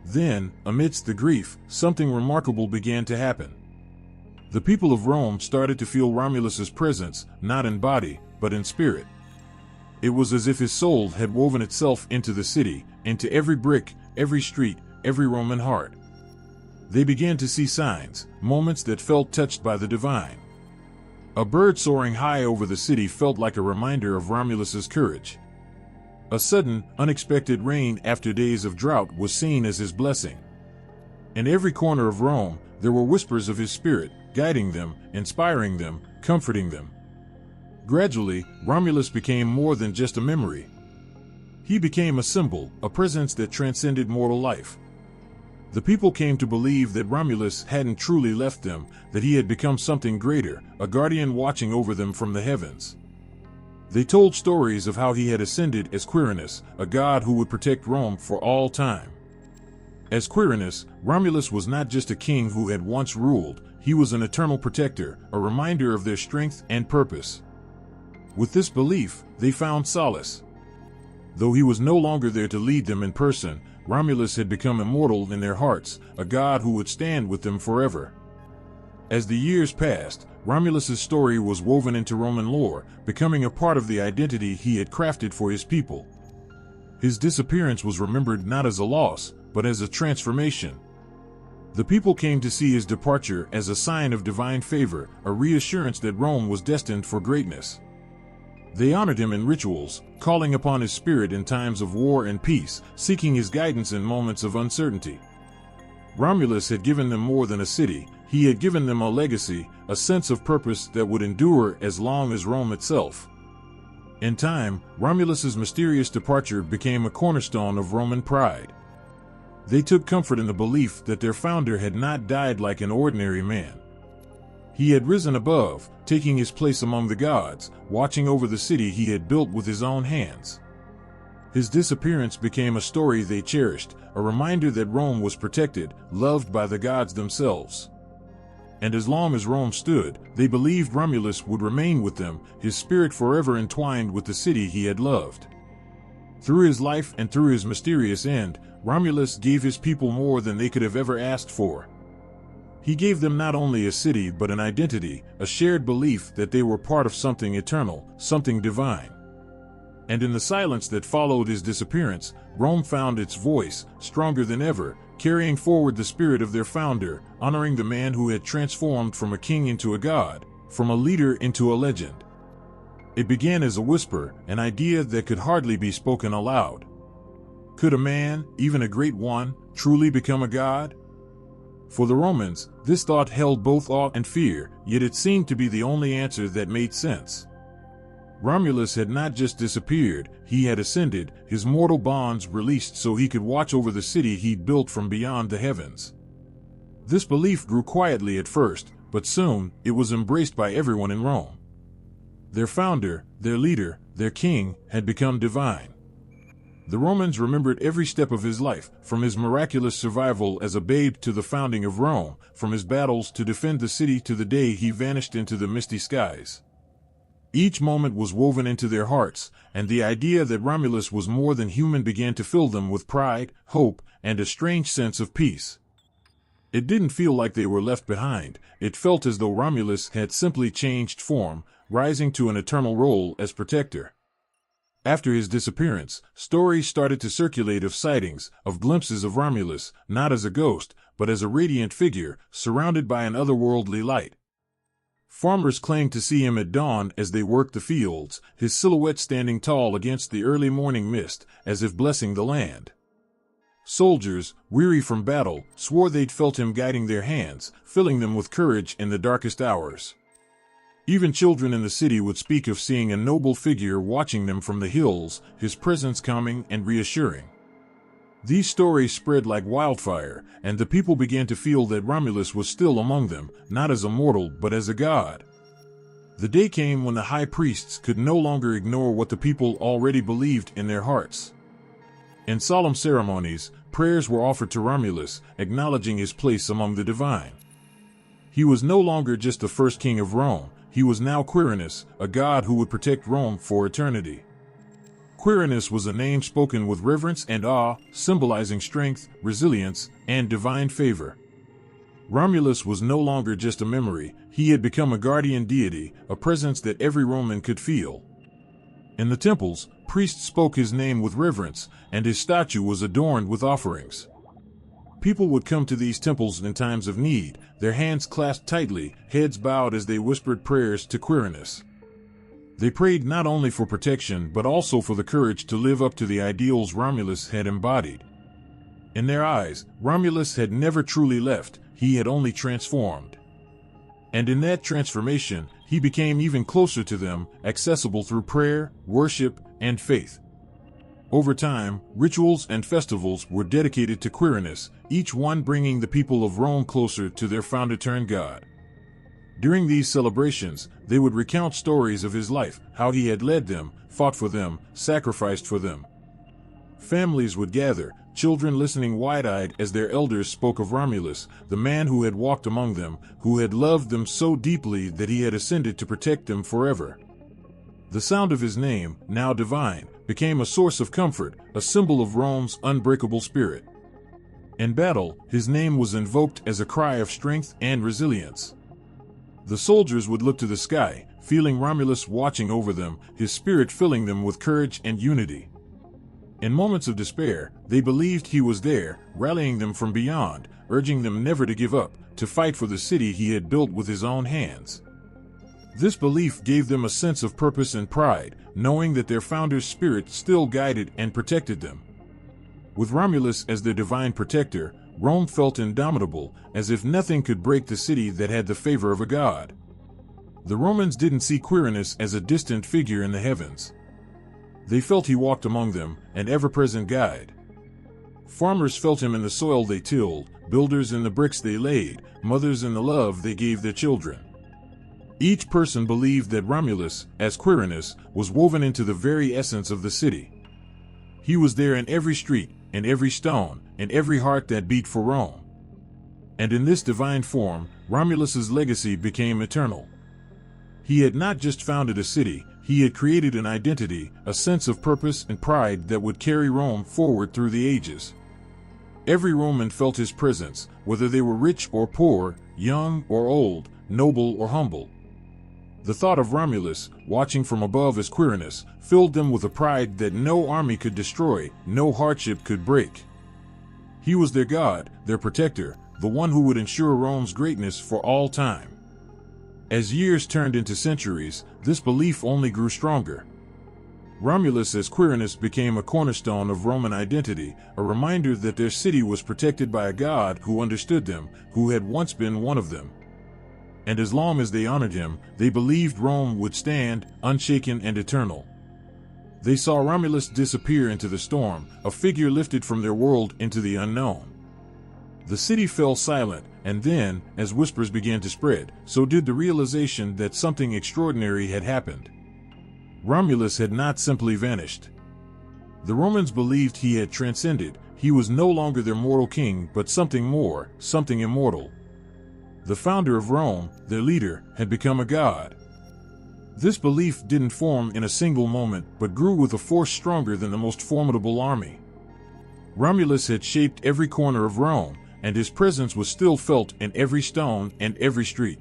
Then, amidst the grief, something remarkable began to happen. The people of Rome started to feel Romulus's presence, not in body, but in spirit. It was as if his soul had woven itself into the city, into every brick, every street, every Roman heart. They began to see signs, moments that felt touched by the divine. A bird soaring high over the city felt like a reminder of Romulus's courage. A sudden, unexpected rain after days of drought was seen as his blessing. In every corner of Rome, there were whispers of his spirit, guiding them, inspiring them, comforting them. Gradually, Romulus became more than just a memory. He became a symbol, a presence that transcended mortal life. The people came to believe that Romulus hadn't truly left them, that he had become something greater, a guardian watching over them from the heavens. They told stories of how he had ascended as Quirinus, a god who would protect Rome for all time. As Quirinus, Romulus was not just a king who had once ruled, he was an eternal protector, a reminder of their strength and purpose. With this belief, they found solace. Though he was no longer there to lead them in person, Romulus had become immortal in their hearts, a god who would stand with them forever. As the years passed, Romulus's story was woven into Roman lore, becoming a part of the identity he had crafted for his people. His disappearance was remembered not as a loss, but as a transformation. The people came to see his departure as a sign of divine favor, a reassurance that Rome was destined for greatness. They honored him in rituals, calling upon his spirit in times of war and peace, seeking his guidance in moments of uncertainty. Romulus had given them more than a city, he had given them a legacy, a sense of purpose that would endure as long as Rome itself. In time, Romulus's mysterious departure became a cornerstone of Roman pride. They took comfort in the belief that their founder had not died like an ordinary man. He had risen above, taking his place among the gods, watching over the city he had built with his own hands. His disappearance became a story they cherished, a reminder that Rome was protected, loved by the gods themselves. And as long as Rome stood, they believed Romulus would remain with them, his spirit forever entwined with the city he had loved. Through his life and through his mysterious end, Romulus gave his people more than they could have ever asked for. He gave them not only a city but an identity, a shared belief that they were part of something eternal, something divine. And in the silence that followed his disappearance, Rome found its voice, stronger than ever, carrying forward the spirit of their founder, honoring the man who had transformed from a king into a god, from a leader into a legend. It began as a whisper, an idea that could hardly be spoken aloud. Could a man, even a great one, truly become a god? For the Romans, this thought held both awe and fear, yet it seemed to be the only answer that made sense. Romulus had not just disappeared, he had ascended, his mortal bonds released so he could watch over the city he'd built from beyond the heavens. This belief grew quietly at first, but soon it was embraced by everyone in Rome. Their founder, their leader, their king, had become divine. The Romans remembered every step of his life, from his miraculous survival as a babe to the founding of Rome, from his battles to defend the city to the day he vanished into the misty skies. Each moment was woven into their hearts, and the idea that Romulus was more than human began to fill them with pride, hope, and a strange sense of peace. It didn't feel like they were left behind, it felt as though Romulus had simply changed form, rising to an eternal role as protector. After his disappearance, stories started to circulate of sightings, of glimpses of Romulus, not as a ghost, but as a radiant figure, surrounded by an otherworldly light. Farmers claimed to see him at dawn as they worked the fields, his silhouette standing tall against the early morning mist, as if blessing the land. Soldiers, weary from battle, swore they'd felt him guiding their hands, filling them with courage in the darkest hours. Even children in the city would speak of seeing a noble figure watching them from the hills, his presence calming and reassuring. These stories spread like wildfire, and the people began to feel that Romulus was still among them, not as a mortal but as a god. The day came when the high priests could no longer ignore what the people already believed in their hearts. In solemn ceremonies, prayers were offered to Romulus, acknowledging his place among the divine. He was no longer just the first king of Rome, he was now Quirinus, a god who would protect Rome for eternity. Quirinus was a name spoken with reverence and awe, symbolizing strength, resilience, and divine favor. Romulus was no longer just a memory, he had become a guardian deity, a presence that every Roman could feel. In the temples, priests spoke his name with reverence, and his statue was adorned with offerings. People would come to these temples in times of need, their hands clasped tightly, heads bowed as they whispered prayers to Quirinus. They prayed not only for protection but also for the courage to live up to the ideals Romulus had embodied. In their eyes, Romulus had never truly left, he had only transformed. And in that transformation, he became even closer to them, accessible through prayer, worship, and faith. Over time, rituals and festivals were dedicated to Quirinus, each one bringing the people of Rome closer to their founder-turned-god. During these celebrations, they would recount stories of his life, how he had led them, fought for them, sacrificed for them. Families would gather, children listening wide-eyed as their elders spoke of Romulus, the man who had walked among them, who had loved them so deeply that he had ascended to protect them forever. The sound of his name, now divine, became a source of comfort, a symbol of Rome's unbreakable spirit. In battle, his name was invoked as a cry of strength and resilience. The soldiers would look to the sky, feeling Romulus watching over them, his spirit filling them with courage and unity. In moments of despair, they believed he was there, rallying them from beyond, urging them never to give up, to fight for the city he had built with his own hands. This belief gave them a sense of purpose and pride, knowing that their founder's spirit still guided and protected them. With Romulus as their divine protector, Rome felt indomitable, as if nothing could break the city that had the favor of a god. The Romans didn't see Quirinus as a distant figure in the heavens. They felt he walked among them, an ever-present guide. Farmers felt him in the soil they tilled, builders in the bricks they laid, mothers in the love they gave their children. Each person believed that Romulus, as Quirinus, was woven into the very essence of the city. He was there in every street, in every stone, in every heart that beat for Rome. And in this divine form, Romulus's legacy became eternal. He had not just founded a city, he had created an identity, a sense of purpose and pride that would carry Rome forward through the ages. Every Roman felt his presence, whether they were rich or poor, young or old, noble or humble. The thought of Romulus, watching from above as Quirinus, filled them with a pride that no army could destroy, no hardship could break. He was their god, their protector, the one who would ensure Rome's greatness for all time. As years turned into centuries, this belief only grew stronger. Romulus as Quirinus became a cornerstone of Roman identity, a reminder that their city was protected by a god who understood them, who had once been one of them. And as long as they honored him, they believed Rome would stand, unshaken and eternal. They saw Romulus disappear into the storm, a figure lifted from their world into the unknown. The city fell silent, and then, as whispers began to spread, so did the realization that something extraordinary had happened. Romulus had not simply vanished. The Romans believed he had transcended. He was no longer their mortal king, but something more, something immortal. The founder of Rome, their leader, had become a god. This belief didn't form in a single moment, but grew with a force stronger than the most formidable army. Romulus had shaped every corner of Rome, and his presence was still felt in every stone and every street.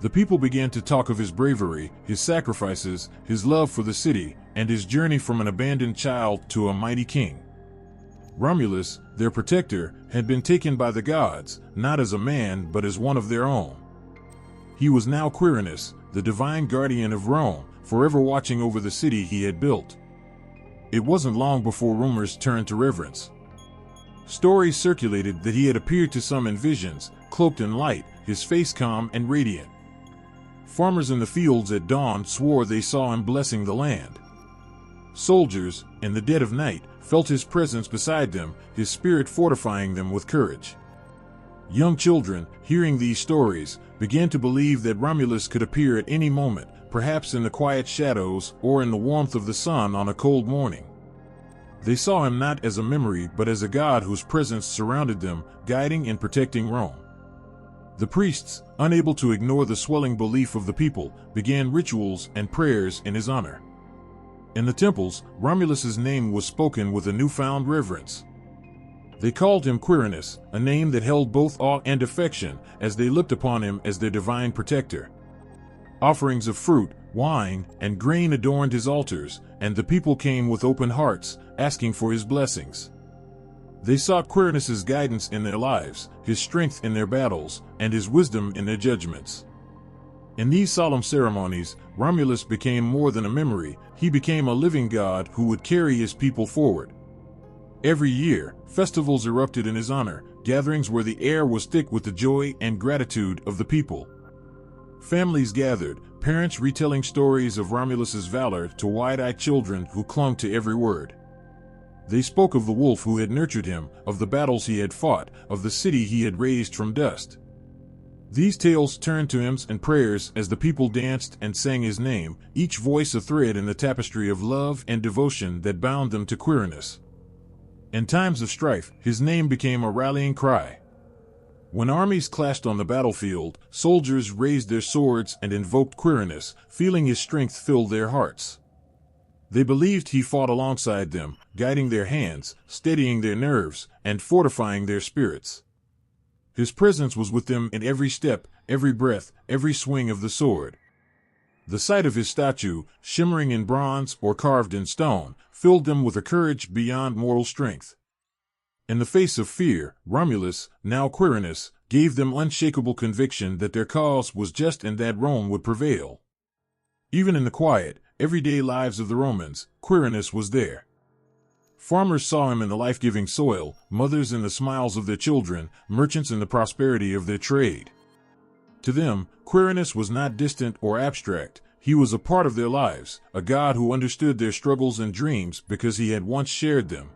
The people began to talk of his bravery, his sacrifices, his love for the city, and his journey from an abandoned child to a mighty king. Romulus, their protector, had been taken by the gods, not as a man but as one of their own. He was now Quirinus, the divine guardian of Rome, forever watching over the city he had built. It wasn't long before rumors turned to reverence. Stories circulated that he had appeared to some in visions, cloaked in light, his face calm and radiant. Farmers in the fields at dawn swore they saw him blessing the land. Soldiers, in the dead of night, felt his presence beside them, his spirit fortifying them with courage. Young children, hearing these stories, began to believe that Romulus could appear at any moment, perhaps in the quiet shadows or in the warmth of the sun on a cold morning. They saw him not as a memory but as a god whose presence surrounded them, guiding and protecting Rome. The priests, unable to ignore the swelling belief of the people, began rituals and prayers in his honor. In the temples, Romulus's name was spoken with a newfound reverence. They called him Quirinus, a name that held both awe and affection, as they looked upon him as their divine protector. Offerings of fruit, wine, and grain adorned his altars, and the people came with open hearts, asking for his blessings. They sought Quirinus's guidance in their lives, his strength in their battles, and his wisdom in their judgments. In these solemn ceremonies, Romulus became more than a memory. He became a living god who would carry his people forward. Every year, festivals erupted in his honor, gatherings where the air was thick with the joy and gratitude of the people. Families gathered, parents retelling stories of Romulus's valor to wide-eyed children who clung to every word. They spoke of the wolf who had nurtured him, of the battles he had fought, of the city he had raised from dust. These tales turned to hymns and prayers as the people danced and sang his name, each voice a thread in the tapestry of love and devotion that bound them to Quirinus. In times of strife, his name became a rallying cry. When armies clashed on the battlefield, soldiers raised their swords and invoked Quirinus, feeling his strength fill their hearts. They believed he fought alongside them, guiding their hands, steadying their nerves, and fortifying their spirits. His presence was with them in every step, every breath, every swing of the sword. The sight of his statue, shimmering in bronze or carved in stone, filled them with a courage beyond mortal strength. In the face of fear, Romulus, now Quirinus, gave them unshakable conviction that their cause was just and that Rome would prevail. Even in the quiet, everyday lives of the Romans, Quirinus was there. Farmers saw him in the life-giving soil, mothers in the smiles of their children, merchants in the prosperity of their trade. To them, Quirinus was not distant or abstract. He was a part of their lives, a god who understood their struggles and dreams because he had once shared them.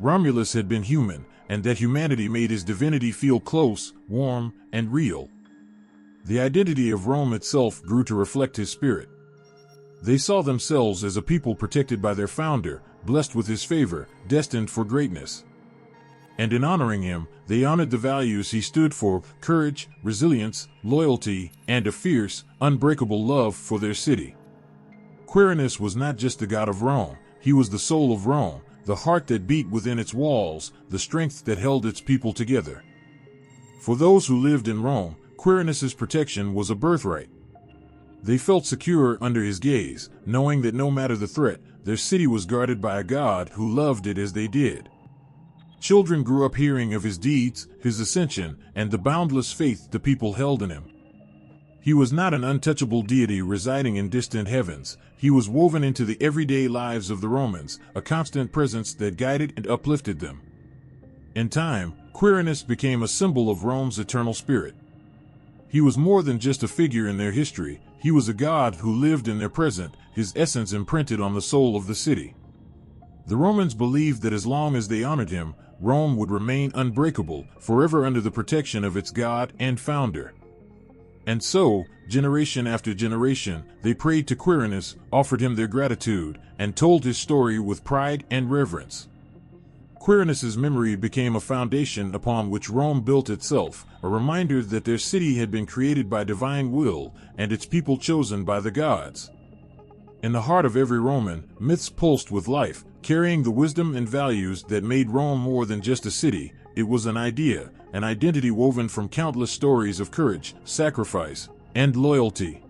Romulus had been human, and that humanity made his divinity feel close, warm, and real. The identity of Rome itself grew to reflect his spirit. They saw themselves as a people protected by their founder, blessed with his favor, destined for greatness. And in honoring him, they honored the values he stood for: courage, resilience, loyalty, and a fierce, unbreakable love for their city. Quirinus was not just the god of Rome, he was the soul of Rome, the heart that beat within its walls, the strength that held its people together. For those who lived in Rome, Quirinus's protection was a birthright. They felt secure under his gaze, knowing that no matter the threat, their city was guarded by a god who loved it as they did. Children grew up hearing of his deeds, his ascension, and the boundless faith the people held in him. He was not an untouchable deity residing in distant heavens. He was woven into the everyday lives of the Romans, a constant presence that guided and uplifted them. In time, Quirinus became a symbol of Rome's eternal spirit. He was more than just a figure in their history. He was a god who lived in their present, his essence imprinted on the soul of the city. The Romans believed that as long as they honored him, Rome would remain unbreakable, forever under the protection of its god and founder. And so, generation after generation, they prayed to Quirinus, offered him their gratitude, and told his story with pride and reverence. Quirinus's memory became a foundation upon which Rome built itself, a reminder that their city had been created by divine will, and its people chosen by the gods. In the heart of every Roman, myths pulsed with life, carrying the wisdom and values that made Rome more than just a city. It was an idea, an identity woven from countless stories of courage, sacrifice, and loyalty.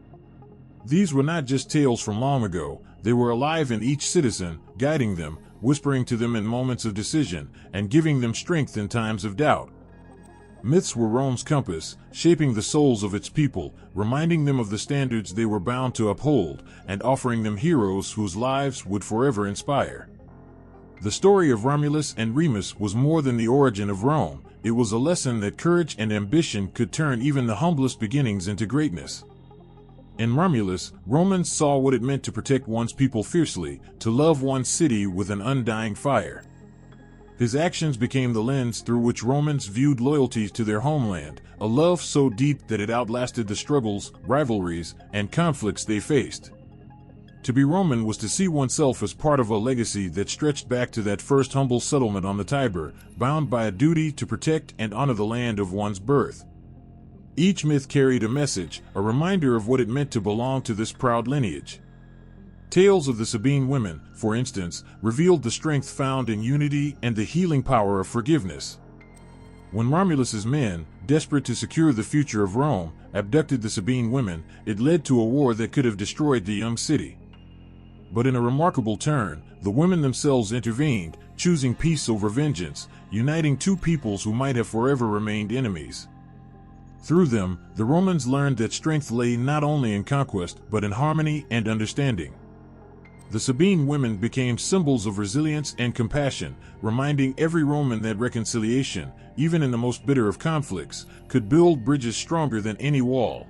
These were not just tales from long ago, they were alive in each citizen, guiding them, whispering to them in moments of decision, and giving them strength in times of doubt. Myths were Rome's compass, shaping the souls of its people, reminding them of the standards they were bound to uphold, and offering them heroes whose lives would forever inspire. The story of Romulus and Remus was more than the origin of Rome. It was a lesson that courage and ambition could turn even the humblest beginnings into greatness. In Romulus, Romans saw what it meant to protect one's people fiercely, to love one's city with an undying fire. His actions became the lens through which Romans viewed loyalty to their homeland, a love so deep that it outlasted the struggles, rivalries, and conflicts they faced. To be Roman was to see oneself as part of a legacy that stretched back to that first humble settlement on the Tiber, bound by a duty to protect and honor the land of one's birth. Each myth carried a message, a reminder of what it meant to belong to this proud lineage. Tales of the Sabine women, for instance, revealed the strength found in unity and the healing power of forgiveness. When Romulus's men, desperate to secure the future of Rome, abducted the Sabine women, it led to a war that could have destroyed the young city. But in a remarkable turn, the women themselves intervened, choosing peace over vengeance, uniting two peoples who might have forever remained enemies. Through them, the Romans learned that strength lay not only in conquest, but in harmony and understanding. The Sabine women became symbols of resilience and compassion, reminding every Roman that reconciliation, even in the most bitter of conflicts, could build bridges stronger than any wall.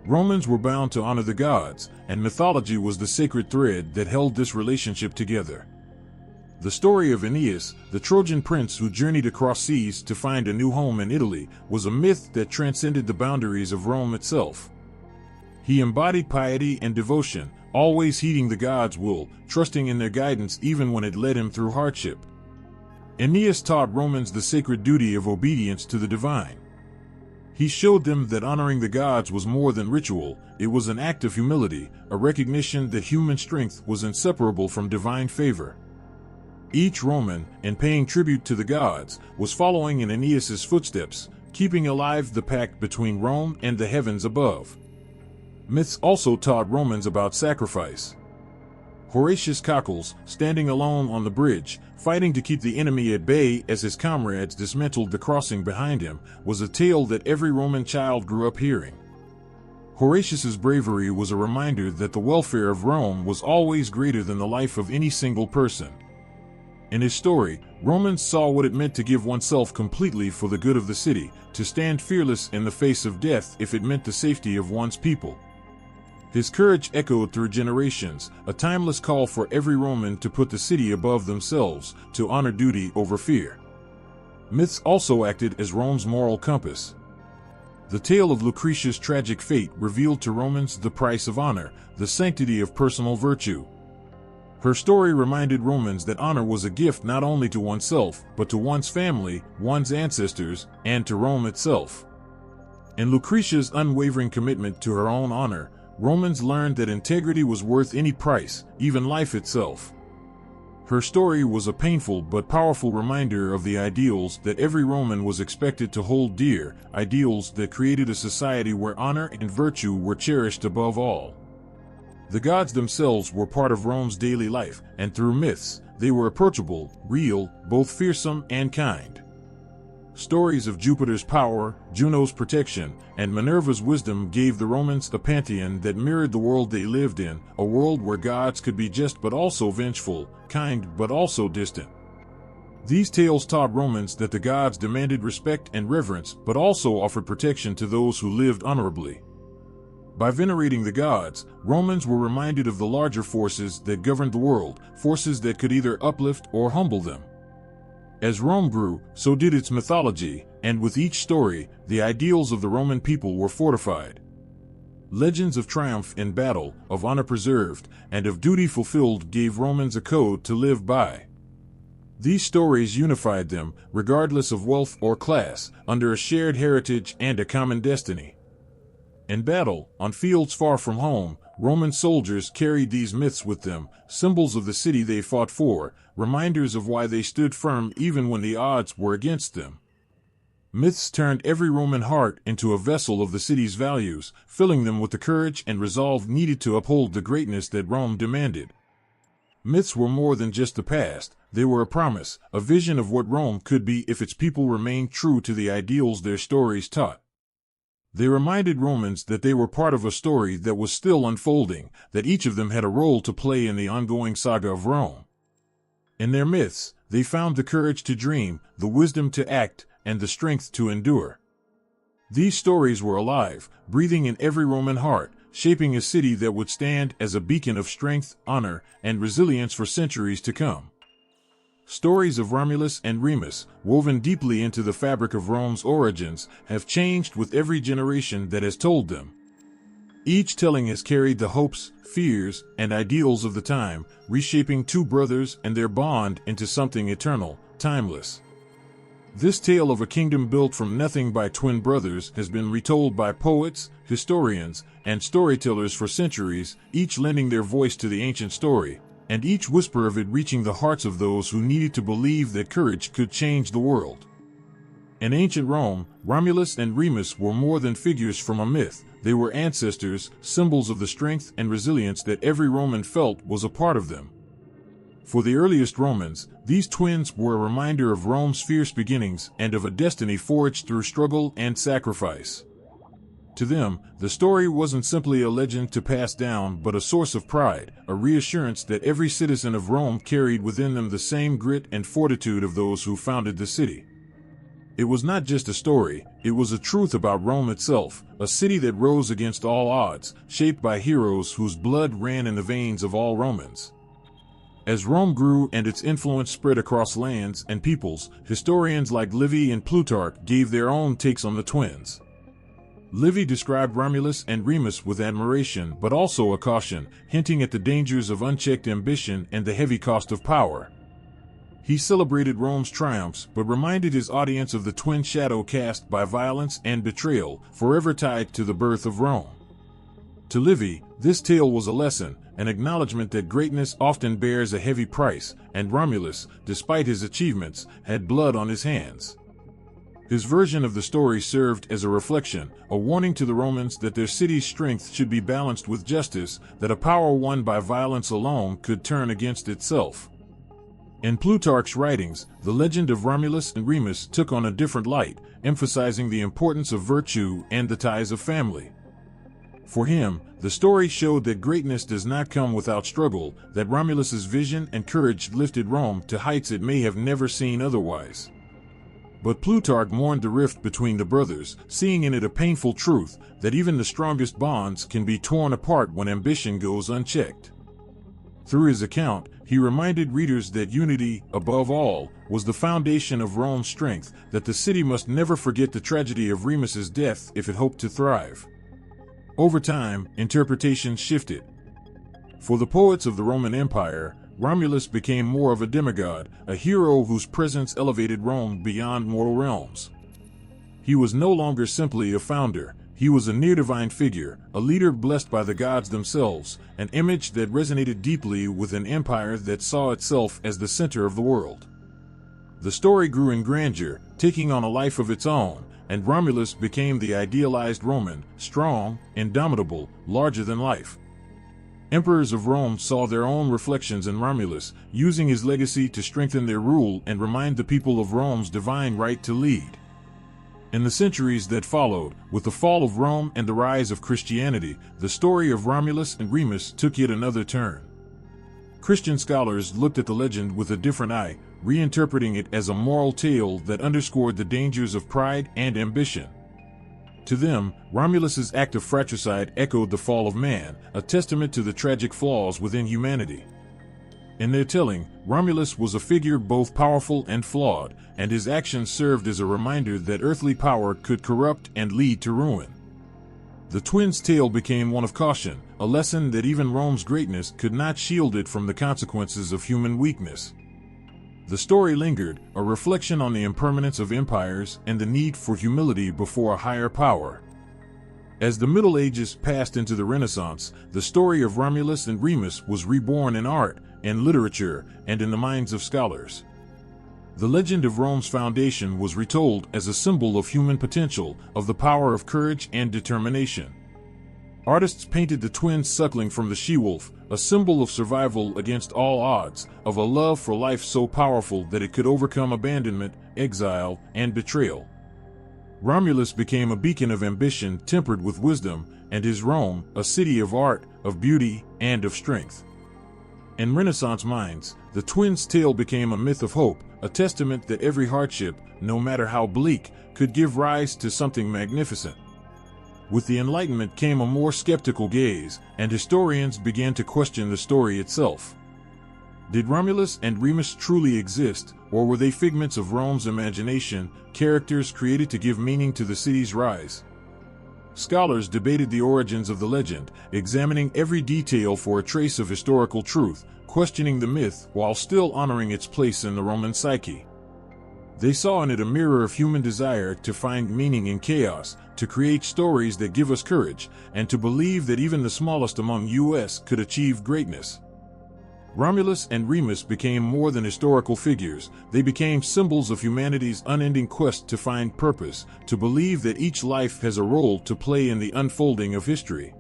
Romans were bound to honor the gods, and mythology was the sacred thread that held this relationship together. The story of Aeneas, the Trojan prince who journeyed across seas to find a new home in Italy, was a myth that transcended the boundaries of Rome itself. He embodied piety and devotion, always heeding the gods' will, trusting in their guidance even when it led him through hardship. Aeneas taught Romans the sacred duty of obedience to the divine. He showed them that honoring the gods was more than ritual, it was an act of humility, a recognition that human strength was inseparable from divine favor. Each Roman, in paying tribute to the gods, was following in Aeneas's footsteps, keeping alive the pact between Rome and the heavens above. Myths also taught Romans about sacrifice. Horatius Cockles, standing alone on the bridge, fighting to keep the enemy at bay as his comrades dismantled the crossing behind him, was a tale that every Roman child grew up hearing. Horatius's bravery was a reminder that the welfare of Rome was always greater than the life of any single person. In his story, Romans saw what it meant to give oneself completely for the good of the city, to stand fearless in the face of death if it meant the safety of one's people. His courage echoed through generations, a timeless call for every Roman to put the city above themselves, to honor duty over fear. Myths also acted as Rome's moral compass. The tale of Lucretia's tragic fate revealed to Romans the price of honor, the sanctity of personal virtue. Her story reminded Romans that honor was a gift not only to oneself, but to one's family, one's ancestors, and to Rome itself. In Lucretia's unwavering commitment to her own honor, Romans learned that integrity was worth any price, even life itself. Her story was a painful but powerful reminder of the ideals that every Roman was expected to hold dear, ideals that created a society where honor and virtue were cherished above all. The gods themselves were part of Rome's daily life, and through myths, they were approachable, real, both fearsome and kind. Stories of Jupiter's power, Juno's protection, and Minerva's wisdom gave the Romans a pantheon that mirrored the world they lived in, a world where gods could be just but also vengeful, kind but also distant. These tales taught Romans that the gods demanded respect and reverence, but also offered protection to those who lived honorably. By venerating the gods, Romans were reminded of the larger forces that governed the world, forces that could either uplift or humble them. As Rome grew, so did its mythology, and with each story, the ideals of the Roman people were fortified. Legends of triumph in battle, of honor preserved, and of duty fulfilled gave Romans a code to live by. These stories unified them, regardless of wealth or class, under a shared heritage and a common destiny. In battle, on fields far from home, Roman soldiers carried these myths with them, symbols of the city they fought for, reminders of why they stood firm even when the odds were against them. Myths turned every Roman heart into a vessel of the city's values, filling them with the courage and resolve needed to uphold the greatness that Rome demanded. Myths were more than just the past, they were a promise, a vision of what Rome could be if its people remained true to the ideals their stories taught. They reminded Romans that they were part of a story that was still unfolding, that each of them had a role to play in the ongoing saga of Rome. In their myths, they found the courage to dream, the wisdom to act, and the strength to endure. These stories were alive, breathing in every Roman heart, shaping a city that would stand as a beacon of strength, honor, and resilience for centuries to come. Stories of Romulus and Remus, woven deeply into the fabric of Rome's origins, have changed with every generation that has told them. Each telling has carried the hopes, fears, and ideals of the time, reshaping two brothers and their bond into something eternal, timeless. This tale of a kingdom built from nothing by twin brothers has been retold by poets, historians, and storytellers for centuries, each lending their voice to the ancient story, and each whisper of it reaching the hearts of those who needed to believe that courage could change the world. In ancient Rome, Romulus and Remus were more than figures from a myth. They were ancestors, symbols of the strength and resilience that every Roman felt was a part of them. For the earliest Romans, these twins were a reminder of Rome's fierce beginnings and of a destiny forged through struggle and sacrifice. To them, the story wasn't simply a legend to pass down but a source of pride, a reassurance that every citizen of Rome carried within them the same grit and fortitude of those who founded the city. It was not just a story, it was a truth about Rome itself, a city that rose against all odds, shaped by heroes whose blood ran in the veins of all Romans. As Rome grew and its influence spread across lands and peoples, historians like Livy and Plutarch gave their own takes on the twins. Livy described Romulus and Remus with admiration but also a caution, hinting at the dangers of unchecked ambition and the heavy cost of power. He celebrated Rome's triumphs but reminded his audience of the twin shadow cast by violence and betrayal, forever tied to the birth of Rome. To Livy, this tale was a lesson, an acknowledgement that greatness often bears a heavy price, and Romulus, despite his achievements, had blood on his hands. His version of the story served as a reflection, a warning to the Romans that their city's strength should be balanced with justice, that a power won by violence alone could turn against itself. In Plutarch's writings, the legend of Romulus and Remus took on a different light, emphasizing the importance of virtue and the ties of family. For him, the story showed that greatness does not come without struggle, that Romulus's vision and courage lifted Rome to heights it may have never seen otherwise. But Plutarch mourned the rift between the brothers, seeing in it a painful truth that even the strongest bonds can be torn apart when ambition goes unchecked. Through his account, he reminded readers that unity, above all, was the foundation of Rome's strength, that the city must never forget the tragedy of Remus's death if it hoped to thrive. Over time, interpretations shifted. For the poets of the Roman Empire, Romulus became more of a demigod, a hero whose presence elevated Rome beyond mortal realms. He was no longer simply a founder. He was a near-divine figure, a leader blessed by the gods themselves, an image that resonated deeply with an empire that saw itself as the center of the world. The story grew in grandeur, taking on a life of its own, and Romulus became the idealized Roman, strong, indomitable, larger than life. Emperors of Rome saw their own reflections in Romulus, using his legacy to strengthen their rule and remind the people of Rome's divine right to lead. In the centuries that followed, with the fall of Rome and the rise of Christianity, the story of Romulus and Remus took yet another turn. Christian scholars looked at the legend with a different eye, reinterpreting it as a moral tale that underscored the dangers of pride and ambition. To them, Romulus's act of fratricide echoed the fall of man, a testament to the tragic flaws within humanity. In their telling, Romulus was a figure both powerful and flawed, and his actions served as a reminder that earthly power could corrupt and lead to ruin. The twins' tale became one of caution, a lesson that even Rome's greatness could not shield it from the consequences of human weakness. The story lingered, a reflection on the impermanence of empires and the need for humility before a higher power. As the Middle Ages passed into the Renaissance, the story of Romulus and Remus was reborn in art, in literature, and in the minds of scholars. The legend of Rome's foundation was retold as a symbol of human potential, of the power of courage and determination. Artists painted the twins suckling from the she-wolf, a symbol of survival against all odds, of a love for life so powerful that it could overcome abandonment, exile, and betrayal. Romulus became a beacon of ambition tempered with wisdom, and his Rome, a city of art, of beauty, and of strength. In Renaissance minds, the twins' tale became a myth of hope, a testament that every hardship, no matter how bleak, could give rise to something magnificent. With the Enlightenment came a more skeptical gaze, and historians began to question the story itself. Did Romulus and Remus truly exist, or were they figments of Rome's imagination, characters created to give meaning to the city's rise? Scholars debated the origins of the legend, examining every detail for a trace of historical truth, questioning the myth while still honoring its place in the Roman psyche. They saw in it a mirror of human desire to find meaning in chaos, to create stories that give us courage, and to believe that even the smallest among us could achieve greatness. Romulus and Remus became more than historical figures. They became symbols of humanity's unending quest to find purpose, to believe that each life has a role to play in the unfolding of history.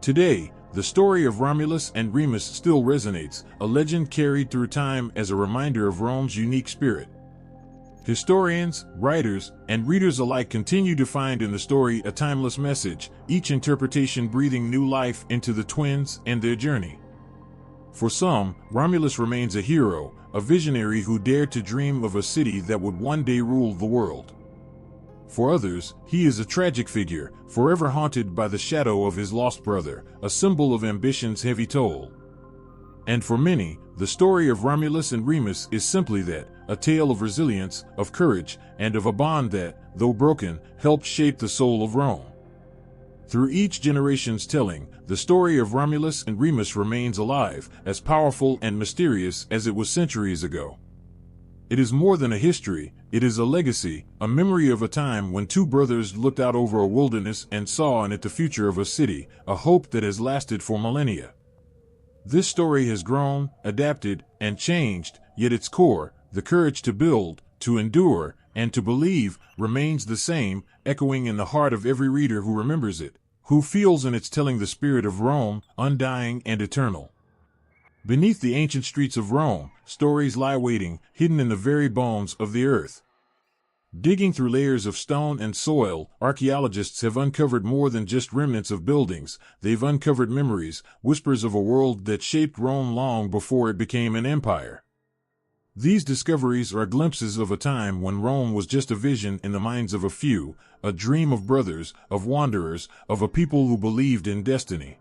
Today, the story of Romulus and Remus still resonates, a legend carried through time as a reminder of Rome's unique spirit. Historians, writers, and readers alike continue to find in the story a timeless message, each interpretation breathing new life into the twins and their journey. For some, Romulus remains a hero, a visionary who dared to dream of a city that would one day rule the world. For others, he is a tragic figure, forever haunted by the shadow of his lost brother, a symbol of ambition's heavy toll. And for many, the story of Romulus and Remus is simply that, a tale of resilience, of courage, and of a bond that, though broken, helped shape the soul of Rome. Through each generation's telling, the story of Romulus and Remus remains alive, as powerful and mysterious as it was centuries ago. It is more than a history, it is a legacy, a memory of a time when two brothers looked out over a wilderness and saw in it the future of a city, a hope that has lasted for millennia. This story has grown, adapted, and changed, yet its core, the courage to build, to endure, and to believe, remains the same, echoing in the heart of every reader who remembers it, who feels in its telling the spirit of Rome, undying and eternal. Beneath the ancient streets of Rome, stories lie waiting, hidden in the very bones of the earth. Digging through layers of stone and soil, archaeologists have uncovered more than just remnants of buildings. They've uncovered memories, whispers of a world that shaped Rome long before it became an empire. These discoveries are glimpses of a time when Rome was just a vision in the minds of a few, a dream of brothers, of wanderers, of a people who believed in destiny.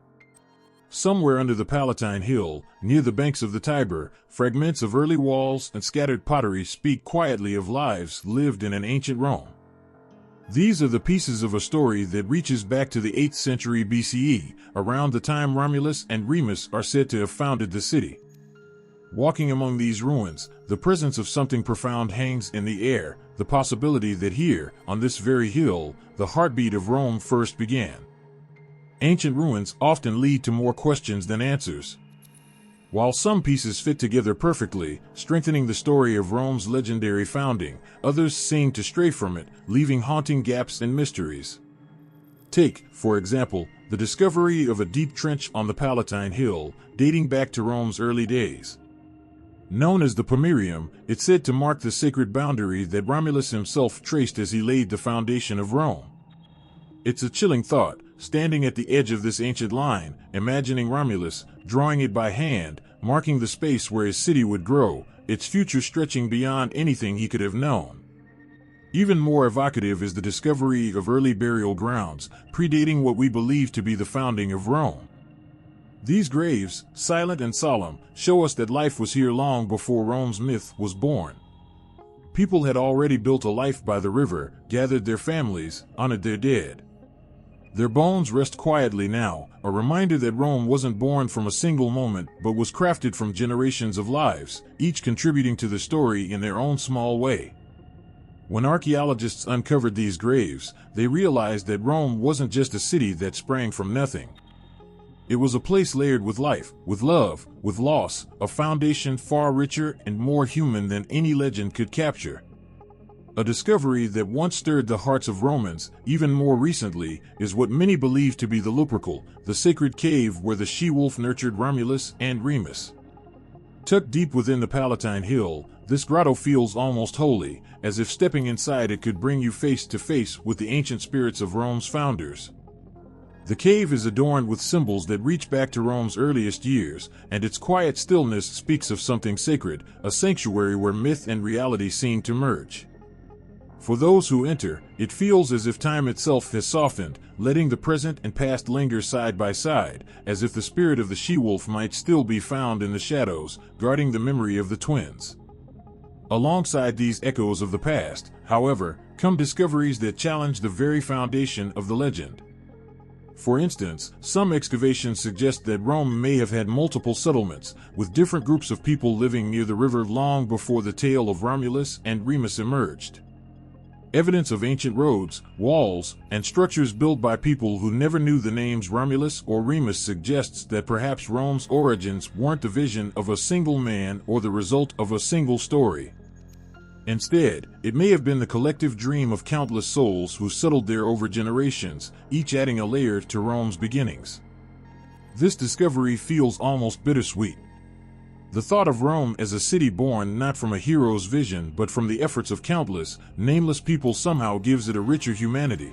Somewhere under the Palatine Hill, near the banks of the Tiber, fragments of early walls and scattered pottery speak quietly of lives lived in an ancient Rome. These are the pieces of a story that reaches back to the 8th century BCE, around the time Romulus and Remus are said to have founded the city. Walking among these ruins, the presence of something profound hangs in the air, the possibility that here, on this very hill, the heartbeat of Rome first began. Ancient ruins often lead to more questions than answers. While some pieces fit together perfectly, strengthening the story of Rome's legendary founding, others seem to stray from it, leaving haunting gaps and mysteries. Take, for example, the discovery of a deep trench on the Palatine Hill, dating back to Rome's early days. Known as the Pomerium, it's said to mark the sacred boundary that Romulus himself traced as he laid the foundation of Rome. It's a chilling thought, standing at the edge of this ancient line, imagining Romulus, drawing it by hand, marking the space where his city would grow, its future stretching beyond anything he could have known. Even more evocative is the discovery of early burial grounds, predating what we believe to be the founding of Rome. These graves, silent and solemn, show us that life was here long before Rome's myth was born. People had already built a life by the river, gathered their families, honored their dead. Their bones rest quietly now, a reminder that Rome wasn't born from a single moment but was crafted from generations of lives, each contributing to the story in their own small way. When archaeologists uncovered these graves, they realized that Rome wasn't just a city that sprang from nothing. It was a place layered with life, with love, with loss, a foundation far richer and more human than any legend could capture. A discovery that once stirred the hearts of Romans, even more recently, is what many believe to be the Lupercal, the sacred cave where the she-wolf nurtured Romulus and Remus. Tucked deep within the Palatine Hill, this grotto feels almost holy, as if stepping inside it could bring you face to face with the ancient spirits of Rome's founders. The cave is adorned with symbols that reach back to Rome's earliest years, and its quiet stillness speaks of something sacred, a sanctuary where myth and reality seem to merge. For those who enter, it feels as if time itself has softened, letting the present and past linger side by side, as if the spirit of the she-wolf might still be found in the shadows, guarding the memory of the twins. Alongside these echoes of the past, however, come discoveries that challenge the very foundation of the legend. For instance, some excavations suggest that Rome may have had multiple settlements, with different groups of people living near the river long before the tale of Romulus and Remus emerged. Evidence of ancient roads, walls, and structures built by people who never knew the names Romulus or Remus suggests that perhaps Rome's origins weren't the vision of a single man or the result of a single story. Instead, it may have been the collective dream of countless souls who settled there over generations, each adding a layer to Rome's beginnings. This discovery feels almost bittersweet. The thought of Rome as a city born not from a hero's vision but from the efforts of countless, nameless people somehow gives it a richer humanity.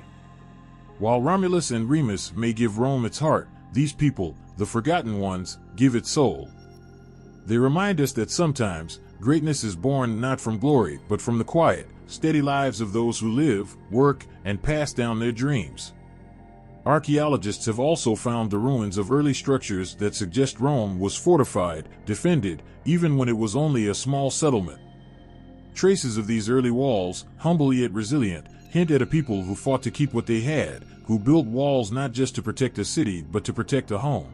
While Romulus and Remus may give Rome its heart, these people, the forgotten ones, give it soul. They remind us that sometimes, greatness is born not from glory but from the quiet, steady lives of those who live, work, and pass down their dreams. Archaeologists have also found the ruins of early structures that suggest Rome was fortified, defended, even when it was only a small settlement. Traces of these early walls, humble yet resilient, hint at a people who fought to keep what they had, who built walls not just to protect a city but to protect a home.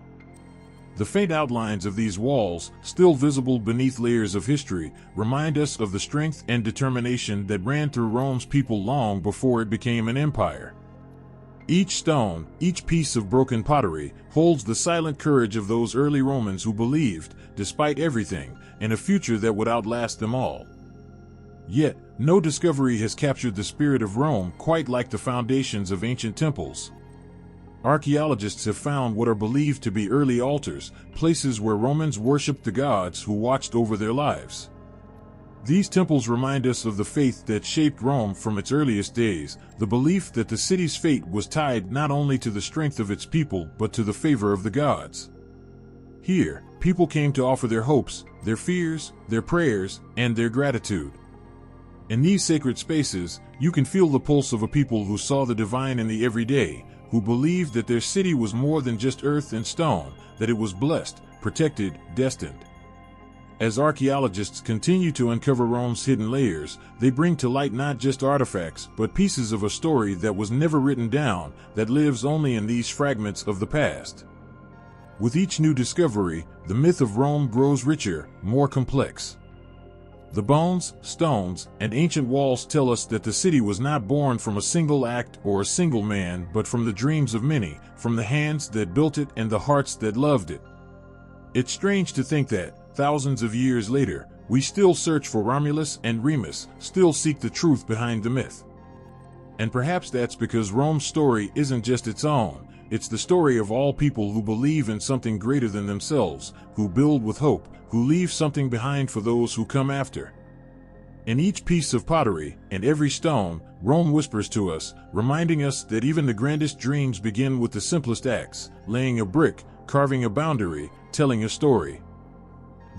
The faint outlines of these walls, still visible beneath layers of history, remind us of the strength and determination that ran through Rome's people long before it became an empire. Each stone, each piece of broken pottery, holds the silent courage of those early Romans who believed, despite everything, in a future that would outlast them all. Yet, no discovery has captured the spirit of Rome quite like the foundations of ancient temples. Archaeologists have found what are believed to be early altars, places where Romans worshipped the gods who watched over their lives. These temples remind us of the faith that shaped Rome from its earliest days, the belief that the city's fate was tied not only to the strength of its people but to the favor of the gods. Here, People came to offer their hopes, their fears, their prayers, and their gratitude. In these sacred spaces, you can feel the pulse of a people who saw the divine in the everyday, who believed that their city was more than just earth and stone, that it was blessed, protected, destined. As archaeologists continue to uncover Rome's hidden layers, they bring to light not just artifacts, but pieces of a story that was never written down, that lives only in these fragments of the past. With each new discovery, the myth of Rome grows richer, more complex. The bones, stones, and ancient walls tell us that the city was not born from a single act or a single man, but from the dreams of many, from the hands that built it and the hearts that loved it. It's strange to think that, thousands of years later, we still search for Romulus and Remus, still seek the truth behind the myth. And perhaps that's because Rome's story isn't just its own, it's the story of all people who believe in something greater than themselves, who build with hope, who leave something behind for those who come after. In each piece of pottery, and every stone, Rome whispers to us, reminding us that even the grandest dreams begin with the simplest acts, laying a brick, carving a boundary, telling a story.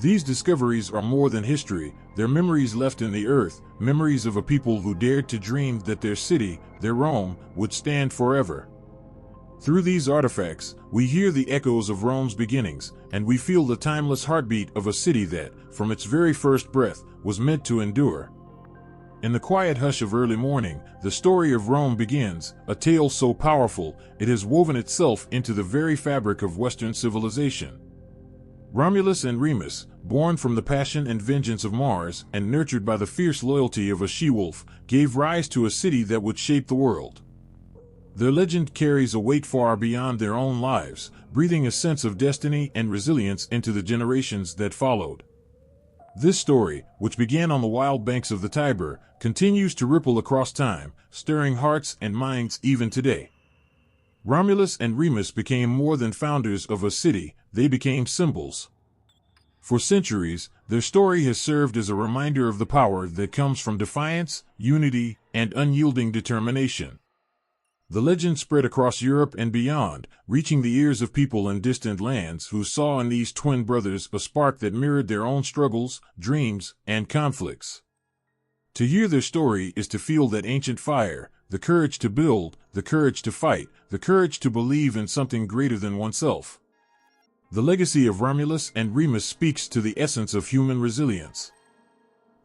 These discoveries are more than history, they're memories left in the earth, memories of a people who dared to dream that their city, their Rome, would stand forever. Through these artifacts, we hear the echoes of Rome's beginnings, and we feel the timeless heartbeat of a city that, from its very first breath, was meant to endure. In the quiet hush of early morning, the story of Rome begins, a tale so powerful, it has woven itself into the very fabric of Western civilization. Romulus and Remus, born from the passion and vengeance of Mars and nurtured by the fierce loyalty of a she-wolf, gave rise to a city that would shape the world. Their legend carries a weight far beyond their own lives, breathing a sense of destiny and resilience into the generations that followed. This story, which began on the wild banks of the Tiber, continues to ripple across time, stirring hearts and minds even today. Romulus and Remus became more than founders of a city, they became symbols. For centuries, their story has served as a reminder of the power that comes from defiance, unity, and unyielding determination. The legend spread across Europe and beyond, reaching the ears of people in distant lands who saw in these twin brothers a spark that mirrored their own struggles, dreams, and conflicts. To hear their story is to feel that ancient fire, the courage to build, the courage to fight, the courage to believe in something greater than oneself. The legacy of Romulus and Remus speaks to the essence of human resilience.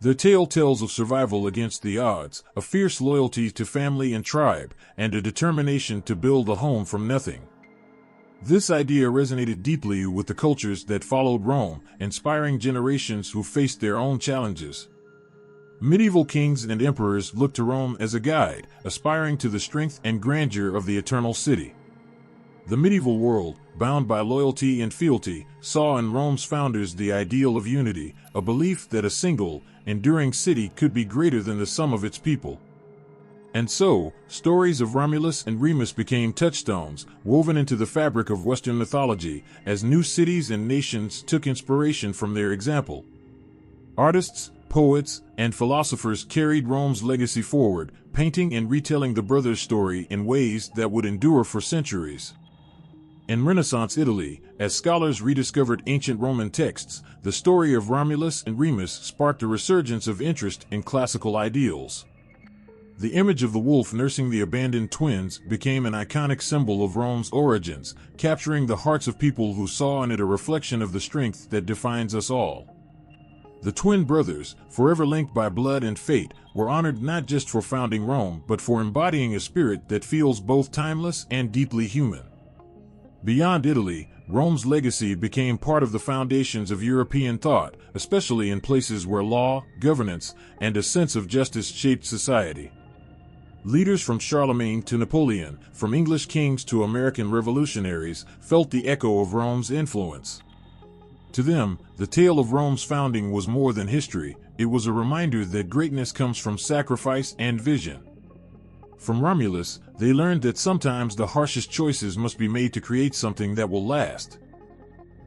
Their tale tells of survival against the odds, a fierce loyalty to family and tribe, and a determination to build a home from nothing. This idea resonated deeply with the cultures that followed Rome, inspiring generations who faced their own challenges. Medieval kings and emperors looked to Rome as a guide, aspiring to the strength and grandeur of the eternal city. The medieval world, bound by loyalty and fealty, saw in Rome's founders the ideal of unity, a belief that a single, enduring city could be greater than the sum of its people. And so, stories of Romulus and Remus became touchstones, woven into the fabric of Western mythology, as new cities and nations took inspiration from their example. Artists, poets, and philosophers carried Rome's legacy forward, painting and retelling the brothers' story in ways that would endure for centuries. In Renaissance Italy, as scholars rediscovered ancient Roman texts, the story of Romulus and Remus sparked a resurgence of interest in classical ideals. The image of the wolf nursing the abandoned twins became an iconic symbol of Rome's origins, capturing the hearts of people who saw in it a reflection of the strength that defines us all. The twin brothers, forever linked by blood and fate, were honored not just for founding Rome but for embodying a spirit that feels both timeless and deeply human. Beyond Italy, Rome's legacy became part of the foundations of European thought, especially in places where law, governance, and a sense of justice shaped society. Leaders from Charlemagne to Napoleon, from English kings to American revolutionaries, felt the echo of Rome's influence. To them, the tale of Rome's founding was more than history, it was a reminder that greatness comes from sacrifice and vision. From Romulus, they learned that sometimes the harshest choices must be made to create something that will last.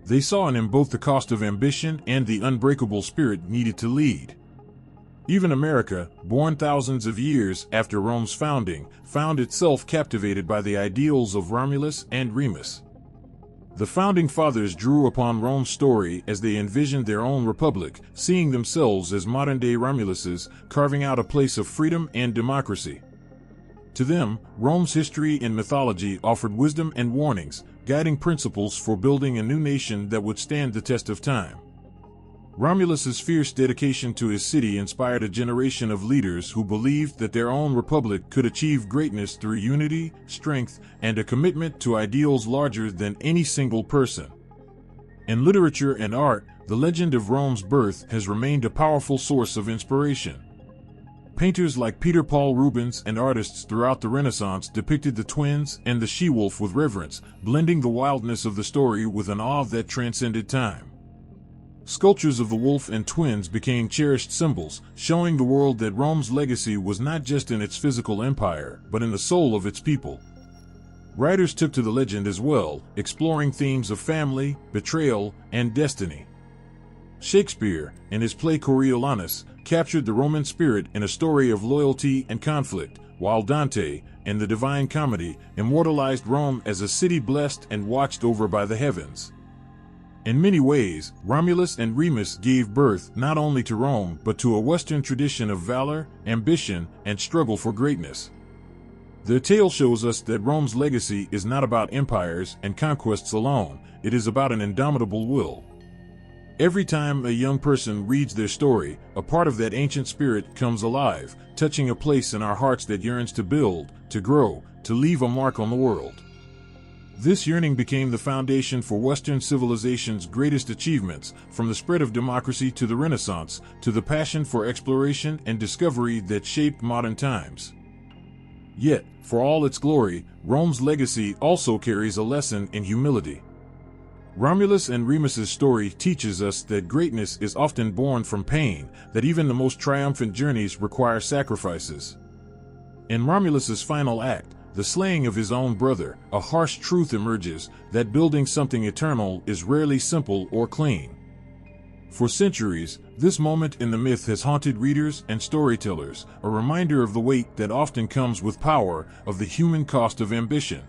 They saw in him both the cost of ambition and the unbreakable spirit needed to lead. Even America, born thousands of years after Rome's founding, found itself captivated by the ideals of Romulus and Remus. The founding fathers drew upon Rome's story as they envisioned their own republic, seeing themselves as modern-day Romuluses, carving out a place of freedom and democracy. To them, Rome's history and mythology offered wisdom and warnings, guiding principles for building a new nation that would stand the test of time. Romulus's fierce dedication to his city inspired a generation of leaders who believed that their own republic could achieve greatness through unity, strength, and a commitment to ideals larger than any single person. In literature and art, the legend of Rome's birth has remained a powerful source of inspiration. Painters like Peter Paul Rubens and artists throughout the Renaissance depicted the twins and the she-wolf with reverence, blending the wildness of the story with an awe that transcended time. Sculptures of the wolf and twins became cherished symbols, showing the world that Rome's legacy was not just in its physical empire, but in the soul of its people. Writers took to the legend as well, exploring themes of family, betrayal, and destiny. Shakespeare, in his play Coriolanus, captured the Roman spirit in a story of loyalty and conflict, while Dante, in the Divine Comedy, immortalized Rome as a city blessed and watched over by the heavens. In many ways, Romulus and Remus gave birth not only to Rome but to a Western tradition of valor, ambition, and struggle for greatness. Their tale shows us that Rome's legacy is not about empires and conquests alone, it is about an indomitable will. Every time a young person reads their story, a part of that ancient spirit comes alive, touching a place in our hearts that yearns to build, to grow, to leave a mark on the world. This yearning became the foundation for Western civilization's greatest achievements, from the spread of democracy to the Renaissance, to the passion for exploration and discovery that shaped modern times. Yet, for all its glory, Rome's legacy also carries a lesson in humility. Romulus and Remus's story teaches us that greatness is often born from pain, that even the most triumphant journeys require sacrifices. In Romulus's final act, the slaying of his own brother, a harsh truth emerges that building something eternal is rarely simple or clean. For centuries, this moment in the myth has haunted readers and storytellers, a reminder of the weight that often comes with power, of the human cost of ambition.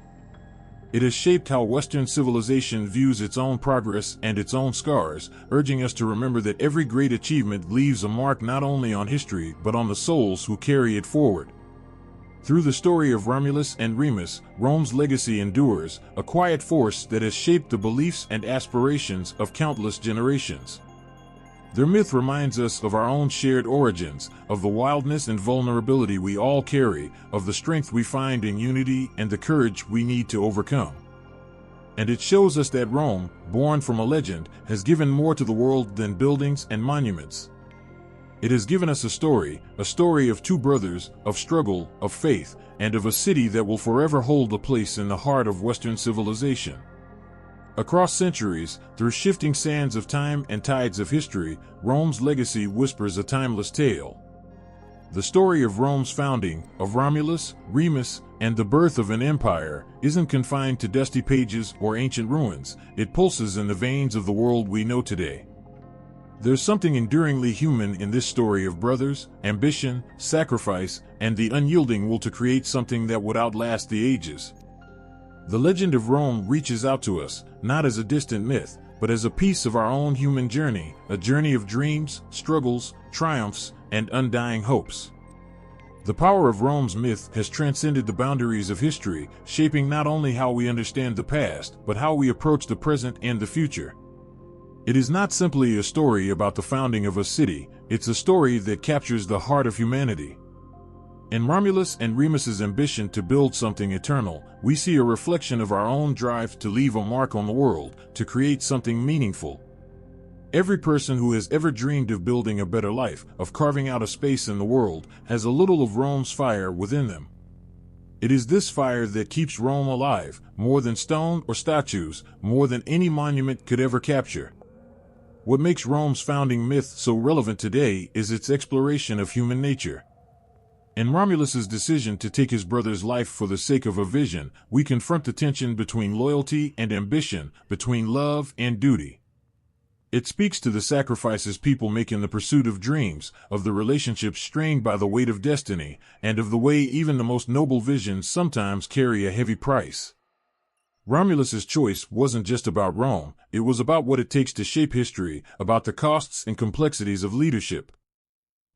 It has shaped how Western civilization views its own progress and its own scars, urging us to remember that every great achievement leaves a mark not only on history but on the souls who carry it forward. Through the story of Romulus and Remus, Rome's legacy endures, a quiet force that has shaped the beliefs and aspirations of countless generations. Their myth reminds us of our own shared origins, of the wildness and vulnerability we all carry, of the strength we find in unity and the courage we need to overcome. And it shows us that Rome, born from a legend, has given more to the world than buildings and monuments. It has given us a story of two brothers, of struggle, of faith, and of a city that will forever hold a place in the heart of Western civilization. Across centuries, through shifting sands of time and tides of history, Rome's legacy whispers a timeless tale. The story of Rome's founding, of Romulus, Remus, and the birth of an empire, isn't confined to dusty pages or ancient ruins, it pulses in the veins of the world we know today. There's something enduringly human in this story of brothers, ambition, sacrifice, and the unyielding will to create something that would outlast the ages. The legend of Rome reaches out to us, not as a distant myth, but as a piece of our own human journey, a journey of dreams, struggles, triumphs, and undying hopes. The power of Rome's myth has transcended the boundaries of history, shaping not only how we understand the past, but how we approach the present and the future. It is not simply a story about the founding of a city, it's a story that captures the heart of humanity. In Romulus and Remus's ambition to build something eternal, we see a reflection of our own drive to leave a mark on the world, to create something meaningful. Every person who has ever dreamed of building a better life, of carving out a space in the world, has a little of Rome's fire within them. It is this fire that keeps Rome alive, more than stone or statues, more than any monument could ever capture. What makes Rome's founding myth so relevant today is its exploration of human nature. In Romulus's decision to take his brother's life for the sake of a vision, we confront the tension between loyalty and ambition, between love and duty. It speaks to the sacrifices people make in the pursuit of dreams, of the relationships strained by the weight of destiny, and of the way even the most noble visions sometimes carry a heavy price. Romulus's choice wasn't just about Rome, it was about what it takes to shape history, about the costs and complexities of leadership.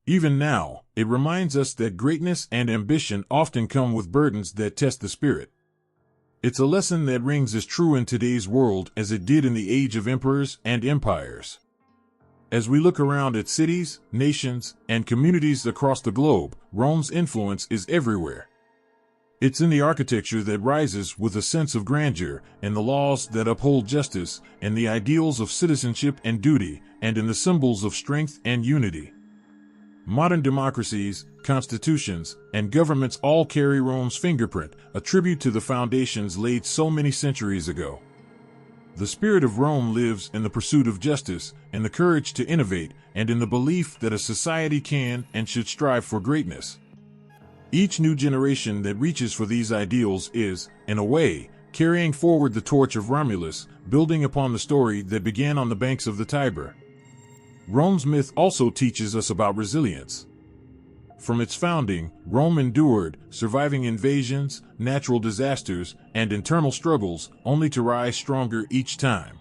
Even now, it reminds us that greatness and ambition often come with burdens that test the spirit. It's a lesson that rings as true in today's world as it did in the age of emperors and empires. As we look around at cities, nations, and communities across the globe, Rome's influence is everywhere. It's in the architecture that rises with a sense of grandeur, in the laws that uphold justice, in the ideals of citizenship and duty, and in the symbols of strength and unity. Modern democracies, constitutions, and governments all carry Rome's fingerprint, a tribute to the foundations laid so many centuries ago. The spirit of Rome lives in the pursuit of justice, in the courage to innovate, and in the belief that a society can and should strive for greatness. Each new generation that reaches for these ideals is, in a way, carrying forward the torch of Romulus, building upon the story that began on the banks of the Tiber. Rome's myth also teaches us about resilience. From its founding, Rome endured, surviving invasions, natural disasters, and internal struggles, only to rise stronger each time.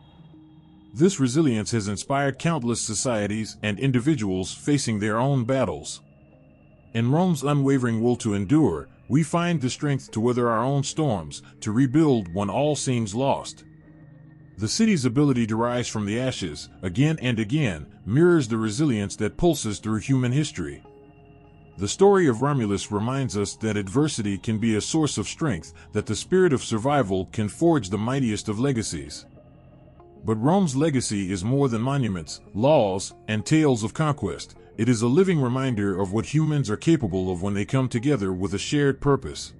This resilience has inspired countless societies and individuals facing their own battles. In Rome's unwavering will to endure, we find the strength to weather our own storms, to rebuild when all seems lost. The city's ability to rise from the ashes, again and again, mirrors the resilience that pulses through human history. The story of Romulus reminds us that adversity can be a source of strength, that the spirit of survival can forge the mightiest of legacies. But Rome's legacy is more than monuments, laws, and tales of conquest. It is a living reminder of what humans are capable of when they come together with a shared purpose.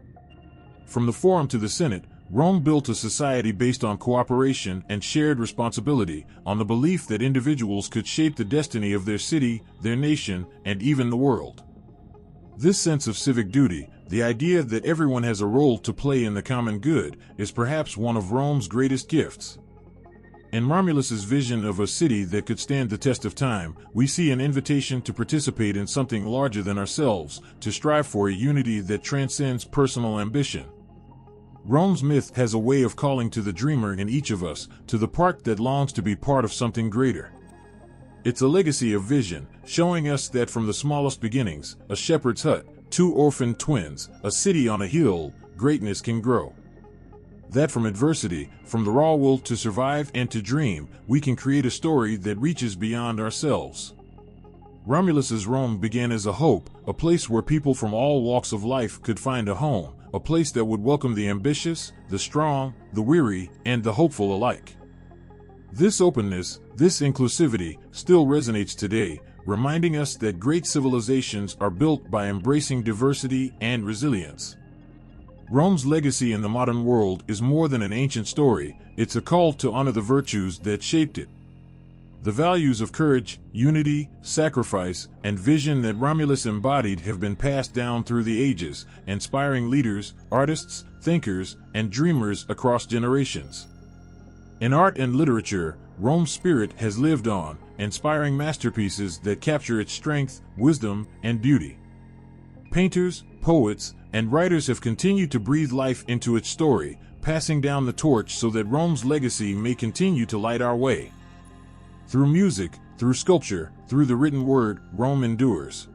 From the Forum to the Senate, Rome built a society based on cooperation and shared responsibility, on the belief that individuals could shape the destiny of their city, their nation, and even the world. This sense of civic duty, the idea that everyone has a role to play in the common good, is perhaps one of Rome's greatest gifts. In Romulus's vision of a city that could stand the test of time, we see an invitation to participate in something larger than ourselves, to strive for a unity that transcends personal ambition. Rome's myth has a way of calling to the dreamer in each of us, to the part that longs to be part of something greater. It's a legacy of vision, showing us that from the smallest beginnings, a shepherd's hut, two orphaned twins, a city on a hill, greatness can grow. That from adversity, from the raw will to survive and to dream, we can create a story that reaches beyond ourselves. Romulus's Rome began as a hope, a place where people from all walks of life could find a home, a place that would welcome the ambitious, the strong, the weary, and the hopeful alike. This openness, this inclusivity, still resonates today, reminding us that great civilizations are built by embracing diversity and resilience. Rome's legacy in the modern world is more than an ancient story, it's a call to honor the virtues that shaped it. The values of courage, unity, sacrifice, and vision that Romulus embodied have been passed down through the ages, inspiring leaders, artists, thinkers, and dreamers across generations. In art and literature, Rome's spirit has lived on, inspiring masterpieces that capture its strength, wisdom, and beauty. Painters, poets, and writers have continued to breathe life into its story, passing down the torch so that Rome's legacy may continue to light our way. Through music, through sculpture, through the written word, Rome endures.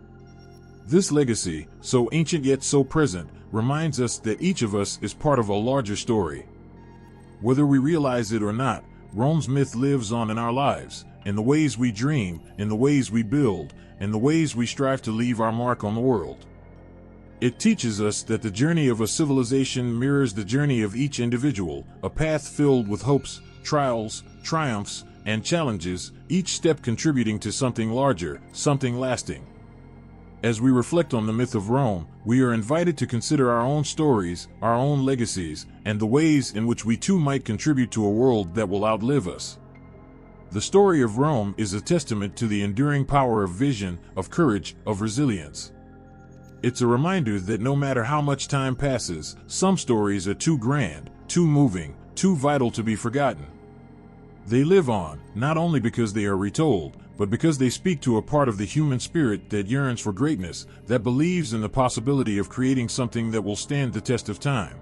This legacy, so ancient yet so present, reminds us that each of us is part of a larger story. Whether we realize it or not, Rome's myth lives on in our lives, in the ways we dream, in the ways we build, in the ways we strive to leave our mark on the world. It teaches us that the journey of a civilization mirrors the journey of each individual, a path filled with hopes, trials, triumphs, and challenges, each step contributing to something larger, something lasting. As we reflect on the myth of Rome, we are invited to consider our own stories, our own legacies, and the ways in which we too might contribute to a world that will outlive us. The story of Rome is a testament to the enduring power of vision, of courage, of resilience. It's a reminder that no matter how much time passes, some stories are too grand, too moving, too vital to be forgotten. They live on, not only because they are retold, but because they speak to a part of the human spirit that yearns for greatness, that believes in the possibility of creating something that will stand the test of time.